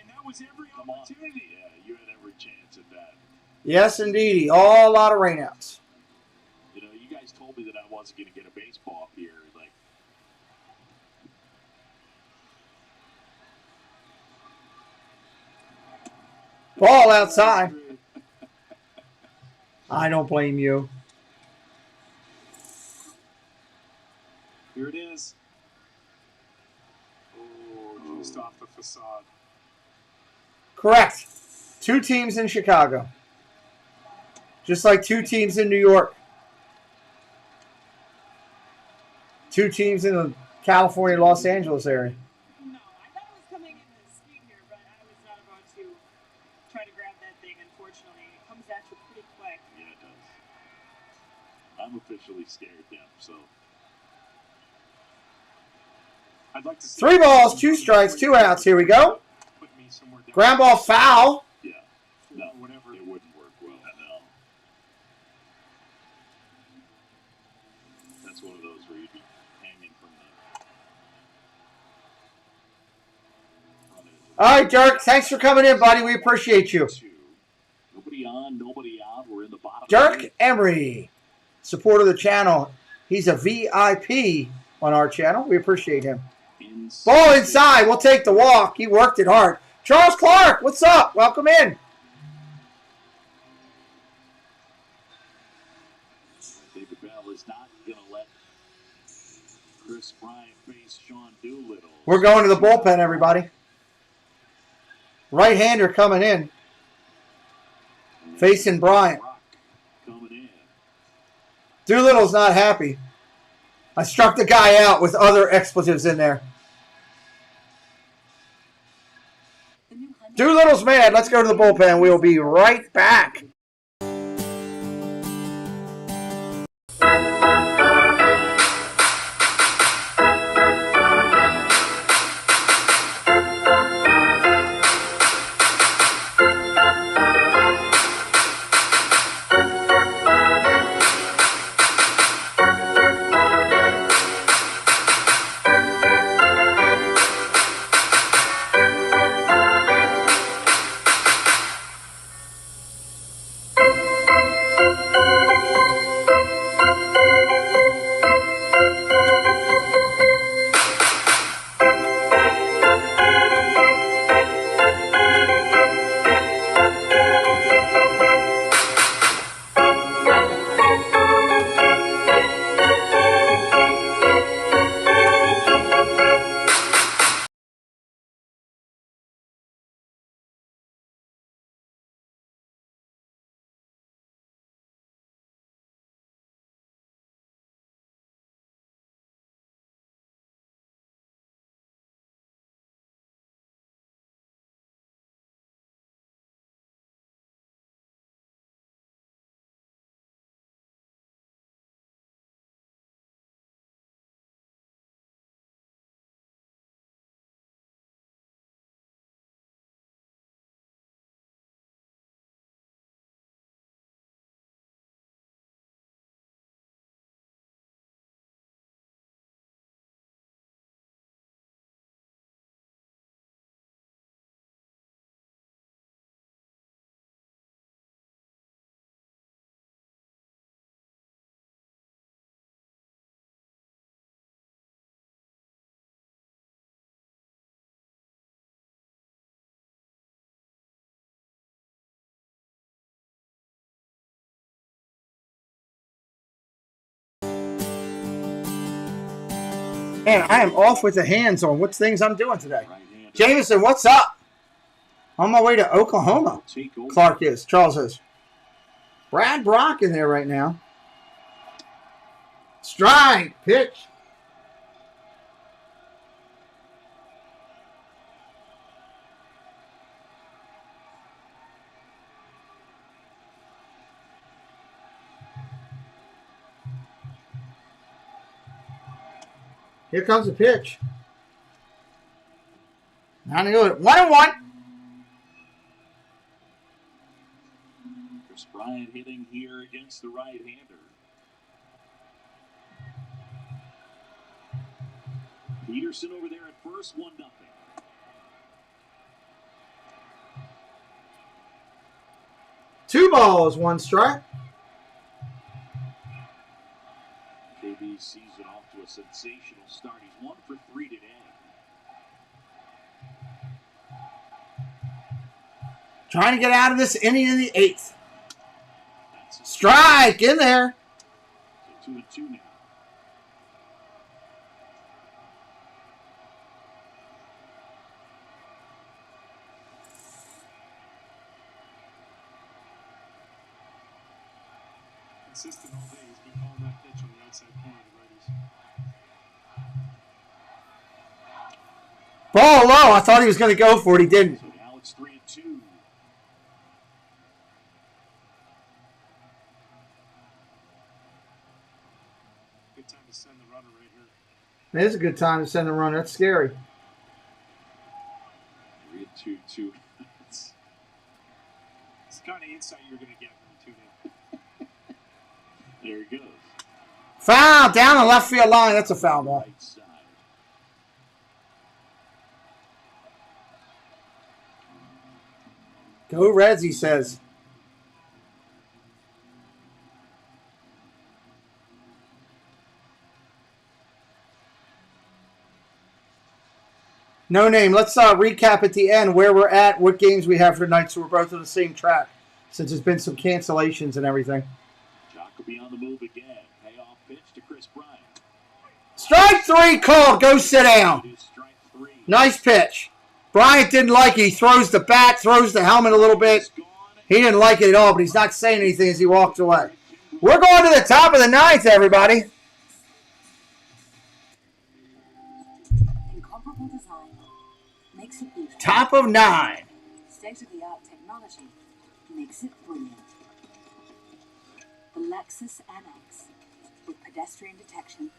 that was every opportunity. Yeah, you had every chance at that. Yes, indeedy. All a lot of rainouts. You know, you guys told me that I wasn't going to get a baseball up here. Like, Ball outside. I don't blame you. Here it is. Oh, just off the facade. Correct. 2 teams in Chicago. Just like 2 teams in New York. 2 teams in the California, Los Angeles area. No, I thought it was coming in the street here, but I was not about to try to grab that thing, unfortunately. It comes at you pretty quick. yeah, it does. I'm officially scared now, so. I'd like to see 3 balls, 2 strikes, 2 outs. Here we go. put me somewhere down. Ground ball foul. Yeah. No, whatever. It wouldn't work well. No. That's one of those where you'd be hanging from the. All right, Dirk. Thanks for coming in, buddy. We appreciate you. Nobody on, nobody out. We're in the bottom. Dirk Emery, supporter of the channel. He's a VIP on our channel. We appreciate him. Ball inside. We'll take the walk. He worked it hard. Charles Clark, what's up? Welcome in. David Bell is not going to let Chris Bryant face Sean Doolittle. We're going to the bullpen, everybody. Right-hander coming in. Facing Bryant. Coming in. Doolittle's not happy. I struck the guy out with other expletives in there. Doolittle's mad. Let's go to the bullpen. We'll be right back. Man, I am off with the hands on what things I'm doing today. Jameson, what's up? On my way to Oklahoma. Clark is. Charles is. Brad Brock in there right now. Strike. Pitch. Here comes the pitch. Now they go 1-1. Chris Bryant hitting here against the right-hander. Peterson over there at first, 1-0. 2 balls, 1 strike. KB's season off to a sensational start. He's 1 for 3 today. Trying to get out of this inning in the 8th. Strike in there. So 2-2 now. Consistent all day. He's been calling that pitch on the outside corner of the righties. Ball low. I thought he was going to go for it. He didn't. So now it's 3-2. Good time to send the runner right here. It is a good time to send the run. That's scary. 3-2. It's the kind of insight you're going to get when you tune in. There he goes. Foul down the left field line. That's a foul ball. Right side. Go Reds, he says. No name. Let's recap at the end where we're at, what games we have for tonight, so we're both on the same track, since there's been some cancellations and everything. Jock will be on the move again. Payoff pitch to Chris Bryant. Strike 3 called. Go sit down. It is strike 3. Nice pitch. Bryant didn't like it. He throws the bat, throws the helmet a little bit. He didn't like it at all, but he's not saying anything as he walks away. We're going to the top of the 9th, everybody. Incomparable design makes it beautiful. Top of 9. State-of-the-art technology makes it brilliant. The Lexus NX with pedestrian detection,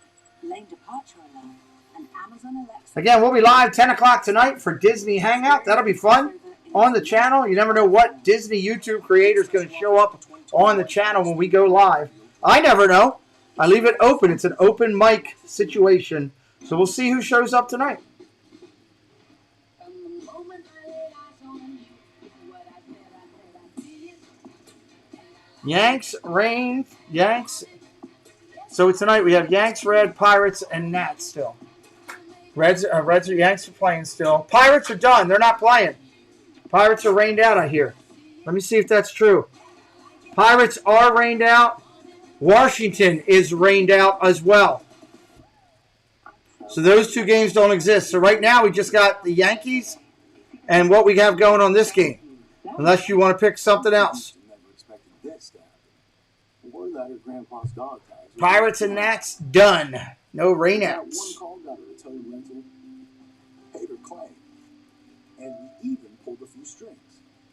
lane departure alert, and Amazon Alexa. Again, we'll be live 10 o'clock tonight for Disney Hangout. That'll be fun on the channel. You never know what Disney YouTube creator is going to show up on the channel when we go live. I never know. I leave it open. It's an open mic situation. So we'll see who shows up tonight. Yanks, Rain, Yanks. So tonight we have Yanks, Red, Pirates, and Nats still. Reds or Yanks are playing still. Pirates are done. They're not playing. Pirates are rained out, I hear. Let me see if that's true. Pirates are rained out. Washington is rained out as well. So those 2 games don't exist. So right now we just got the Yankees and what we have going on this game. Unless you want to pick something else. Pirates and Nats done. No rainouts. One call gutter to tell you when to paid or claim. And we even pulled a few strings,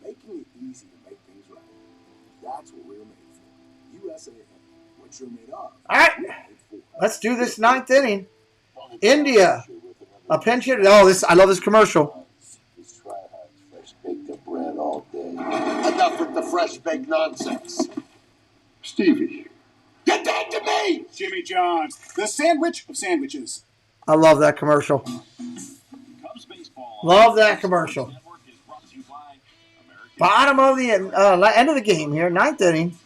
making it easy to make things right. That's what we're made for. USA, what you're made of. All right. Let's do this 9th inning. India. A pinch hit. Oh, I love this commercial. Fresh baked bread all day. Enough with the fresh baked nonsense. Stevie. Get that to me! Jimmy John's, the sandwich of sandwiches. I love that commercial. Cubs baseball. Love that commercial. Network is brought to you by American. Bottom of the end of the game here, 9th inning.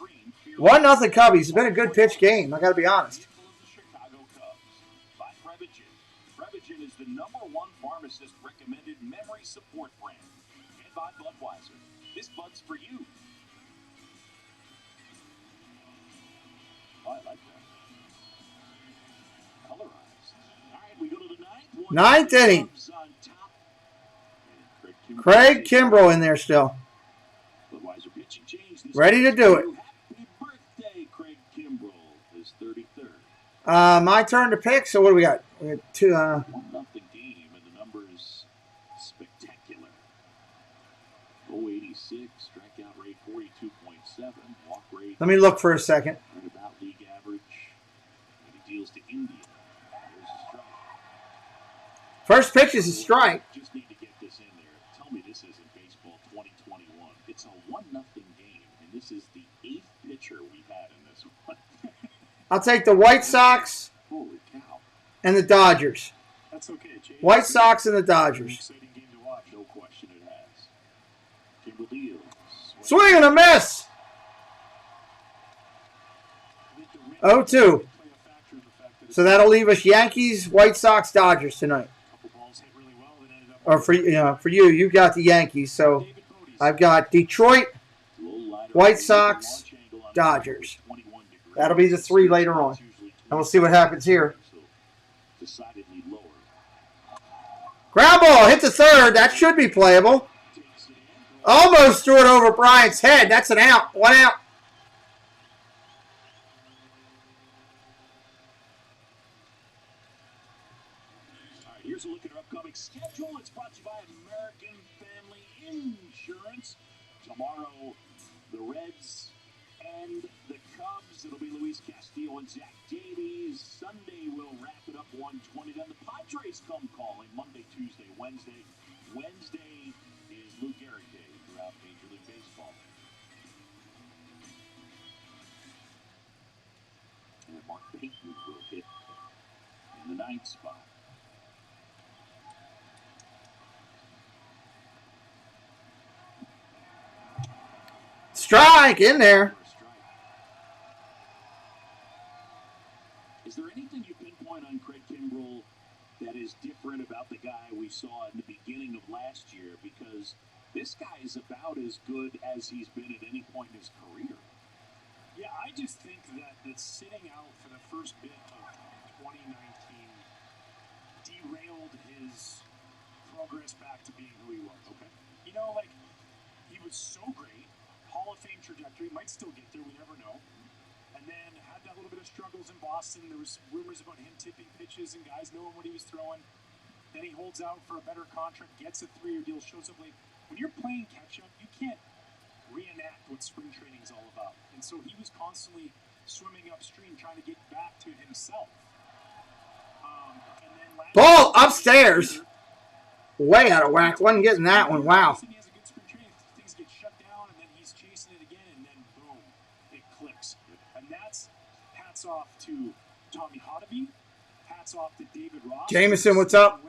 1-0 Cubbies. It's been a good pitch game, I got to be honest. Chicago Cubs by Prevagen. Prevagen is the #1 pharmacist recommended memory support brand. And by Budweiser. This Bud's for you. Oh, I like that. Colorized. All right, we go to the 9th. 9th inning. Craig Kimbrell in there still. Budweiser pitching change. Ready to do it. Happy birthday, Craig Kimbrell, his 33rd. My turn to pick. So what do we got? We got 2. 1-0 game, and the number is spectacular. 086, strikeout rate 42.7, walk rate. Let me look for a second. Right about league average. And he deals to India. There's a strike. First pitch is a strike. Just need to get this in there. Tell me this isn't baseball 2021. It's a 1-0 game, and this is the 8th pitcher we've had in this one. I'll take the White Sox Holy cow. and the Dodgers. That's okay, Chase. White Sox and the Dodgers. Exciting game to watch. No question it has. Kimberly Swing and a miss. 0-2. So that'll leave us Yankees, White Sox, Dodgers tonight. Or for you, you got the Yankees. So I've got Detroit, White Sox, Dodgers. That'll be the 3 later on. And we'll see what happens here. Ground ball, hit the third. That should be playable. Almost threw it over Bryant's head. That's an out. 1 out. Here's a look at our upcoming schedule. It's brought to you by American Family Insurance. Tomorrow, the Reds and the Cubs. It'll be Luis Castillo and Zach Davies. Sunday, we'll wrap it up 1:20. Then the Padres come calling Monday, Tuesday, Wednesday. Wednesday is Lou Gehrig Day throughout Major League Baseball. And Mark Payton will hit in the 9th spot. Strike in there. Is there anything you pinpoint on Craig Kimbrell that is different about the guy we saw in the beginning of last year? Because this guy is about as good as he's been at any point in his career. Yeah, I just think that sitting out for the first bit of 2019 derailed his progress back to being who he was. Okay. You know, like, he was so great. Hall of Fame trajectory, might still get there, we never know. And then had that little bit of struggles in Boston. There was rumors about him tipping pitches and guys knowing what he was throwing. Then he holds out for a better contract, gets a 3-year deal, shows up late. When you're playing catch-up, you can't reenact what spring training is all about. And so he was constantly swimming upstream, trying to get back to himself. Ball upstairs. Way out of whack. Wasn't getting that one. Wow. Hats off to Tommy Hotovy. Hats off to David Ross. Jameson, what's up?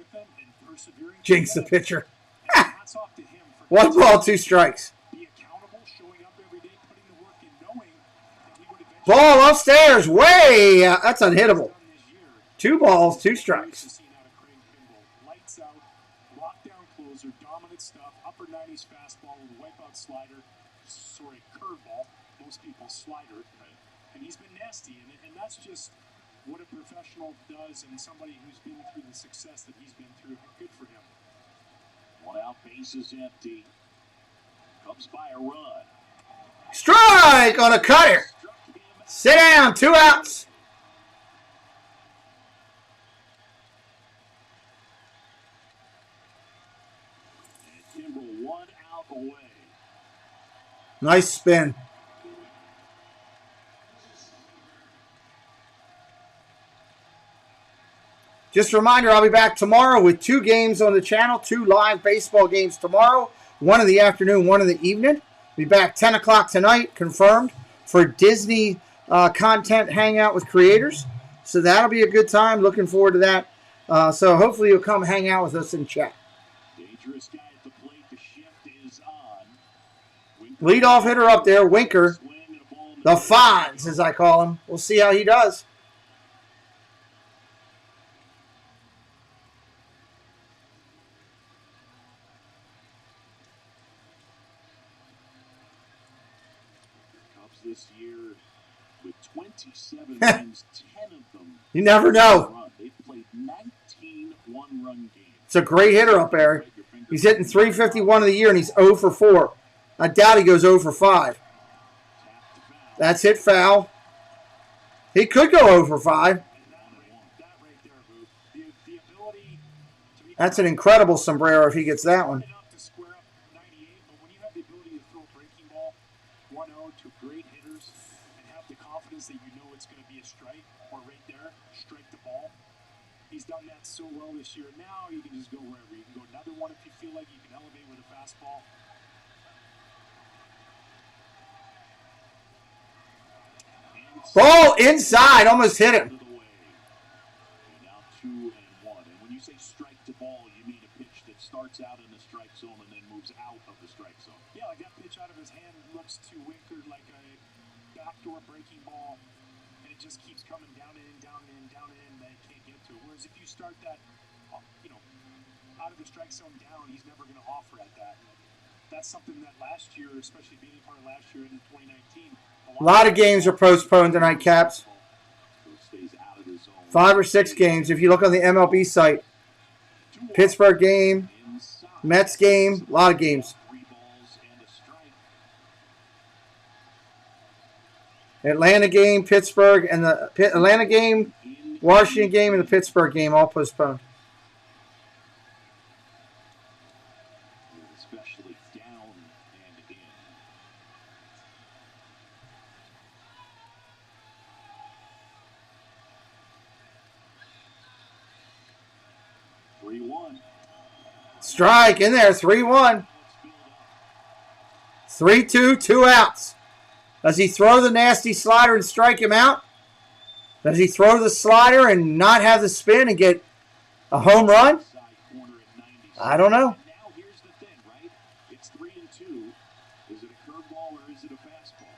Jinx the pitcher. Hats off to him for 1 ball, 2 strikes. be accountable, showing up every day, putting the work in, knowing that he would eventually Ball upstairs. Way. That's unhittable. 2 balls, 2 strikes. lights out, lockdown closer, dominant stuff, upper 90s fastball with a wipeout slider, curveball, most people's slider, and he's been nasty, and that's just what a professional does, and somebody who's been through the success that he's been through. Good for him. 1 out, bases empty. Cubs by a run. Strike on a cutter. Sit down. 2 outs. And Kimbrell 1 out away. Nice spin. Just a reminder, I'll be back tomorrow with 2 games on the channel, 2 live baseball games tomorrow, 1 in the afternoon, 1 in the evening. Be back 10 o'clock tonight, confirmed, for Disney content hangout with creators. So that'll be a good time. Looking forward to that. So hopefully you'll come hang out with us and chat. Dangerous guy at the plate. The shift is on. Leadoff hitter up there, Winker. The Fonz, as I call him. We'll see how he does. This year with 27 wins, 10 of them. You never know. They've played 19 one-run games. It's a great hitter up there. He's hitting .351 of the year, and he's 0 for 4. I doubt he goes 0 for 5. That's hit foul. He could go 0 for 5. That's an incredible sombrero if he gets that one. He's done that so well this year. Now you can just go wherever. You can go another one if you feel like you can elevate with a fastball. Ball inside, almost hit him. Now 2-1. And when you say strike to ball, you mean a pitch that starts out in the strike zone and then moves out of the strike zone. Yeah, like that pitch out of his hand looks to Winker like a backdoor breaking ball, and it just keeps coming down and in, down and in, down and in, that he can't get to it. Whereas if you start that, out of the strike zone down, he's never going to offer at that. That's something that last year, especially being part of last year in 2019, A lot of games are postponed tonight, Caps. 5 or 6 games. If you look on the MLB site, Pittsburgh game, Mets game, a lot of games. Atlanta game, Pittsburgh, and the Atlanta game, Washington game, and the Pittsburgh game all postponed. Especially down and in. Strike in there, 3-1. 3-2, 2 outs. Does he throw the nasty slider and strike him out? Does he throw the slider and not have the spin and get a home run? I don't know. Now here's the thing, right? It's 3-2. Is it a curveball or is it a fastball?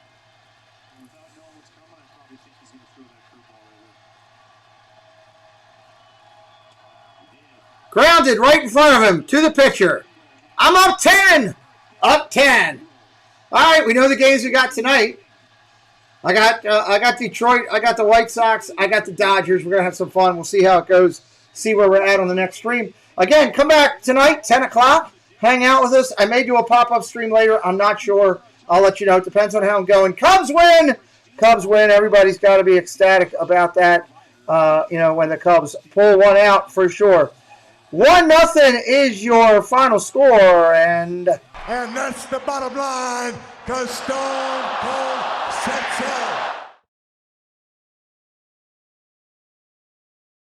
Without knowing what's coming, I probably think he's going to throw that curveball right away. Grounded right in front of him to the pitcher. I'm up 10. Up 10. All right, we know the games we got tonight. I got Detroit. I got the White Sox. I got the Dodgers. We're going to have some fun. We'll see how it goes. See where we're at on the next stream. Again, come back tonight, 10 o'clock. Hang out with us. I may do a pop-up stream later. I'm not sure. I'll let you know. It depends on how I'm going. Cubs win. Cubs win. Everybody's got to be ecstatic about that, when the Cubs pull one out for sure. 1-0 is your final score, and that's the bottom line, because Stone Cold said so.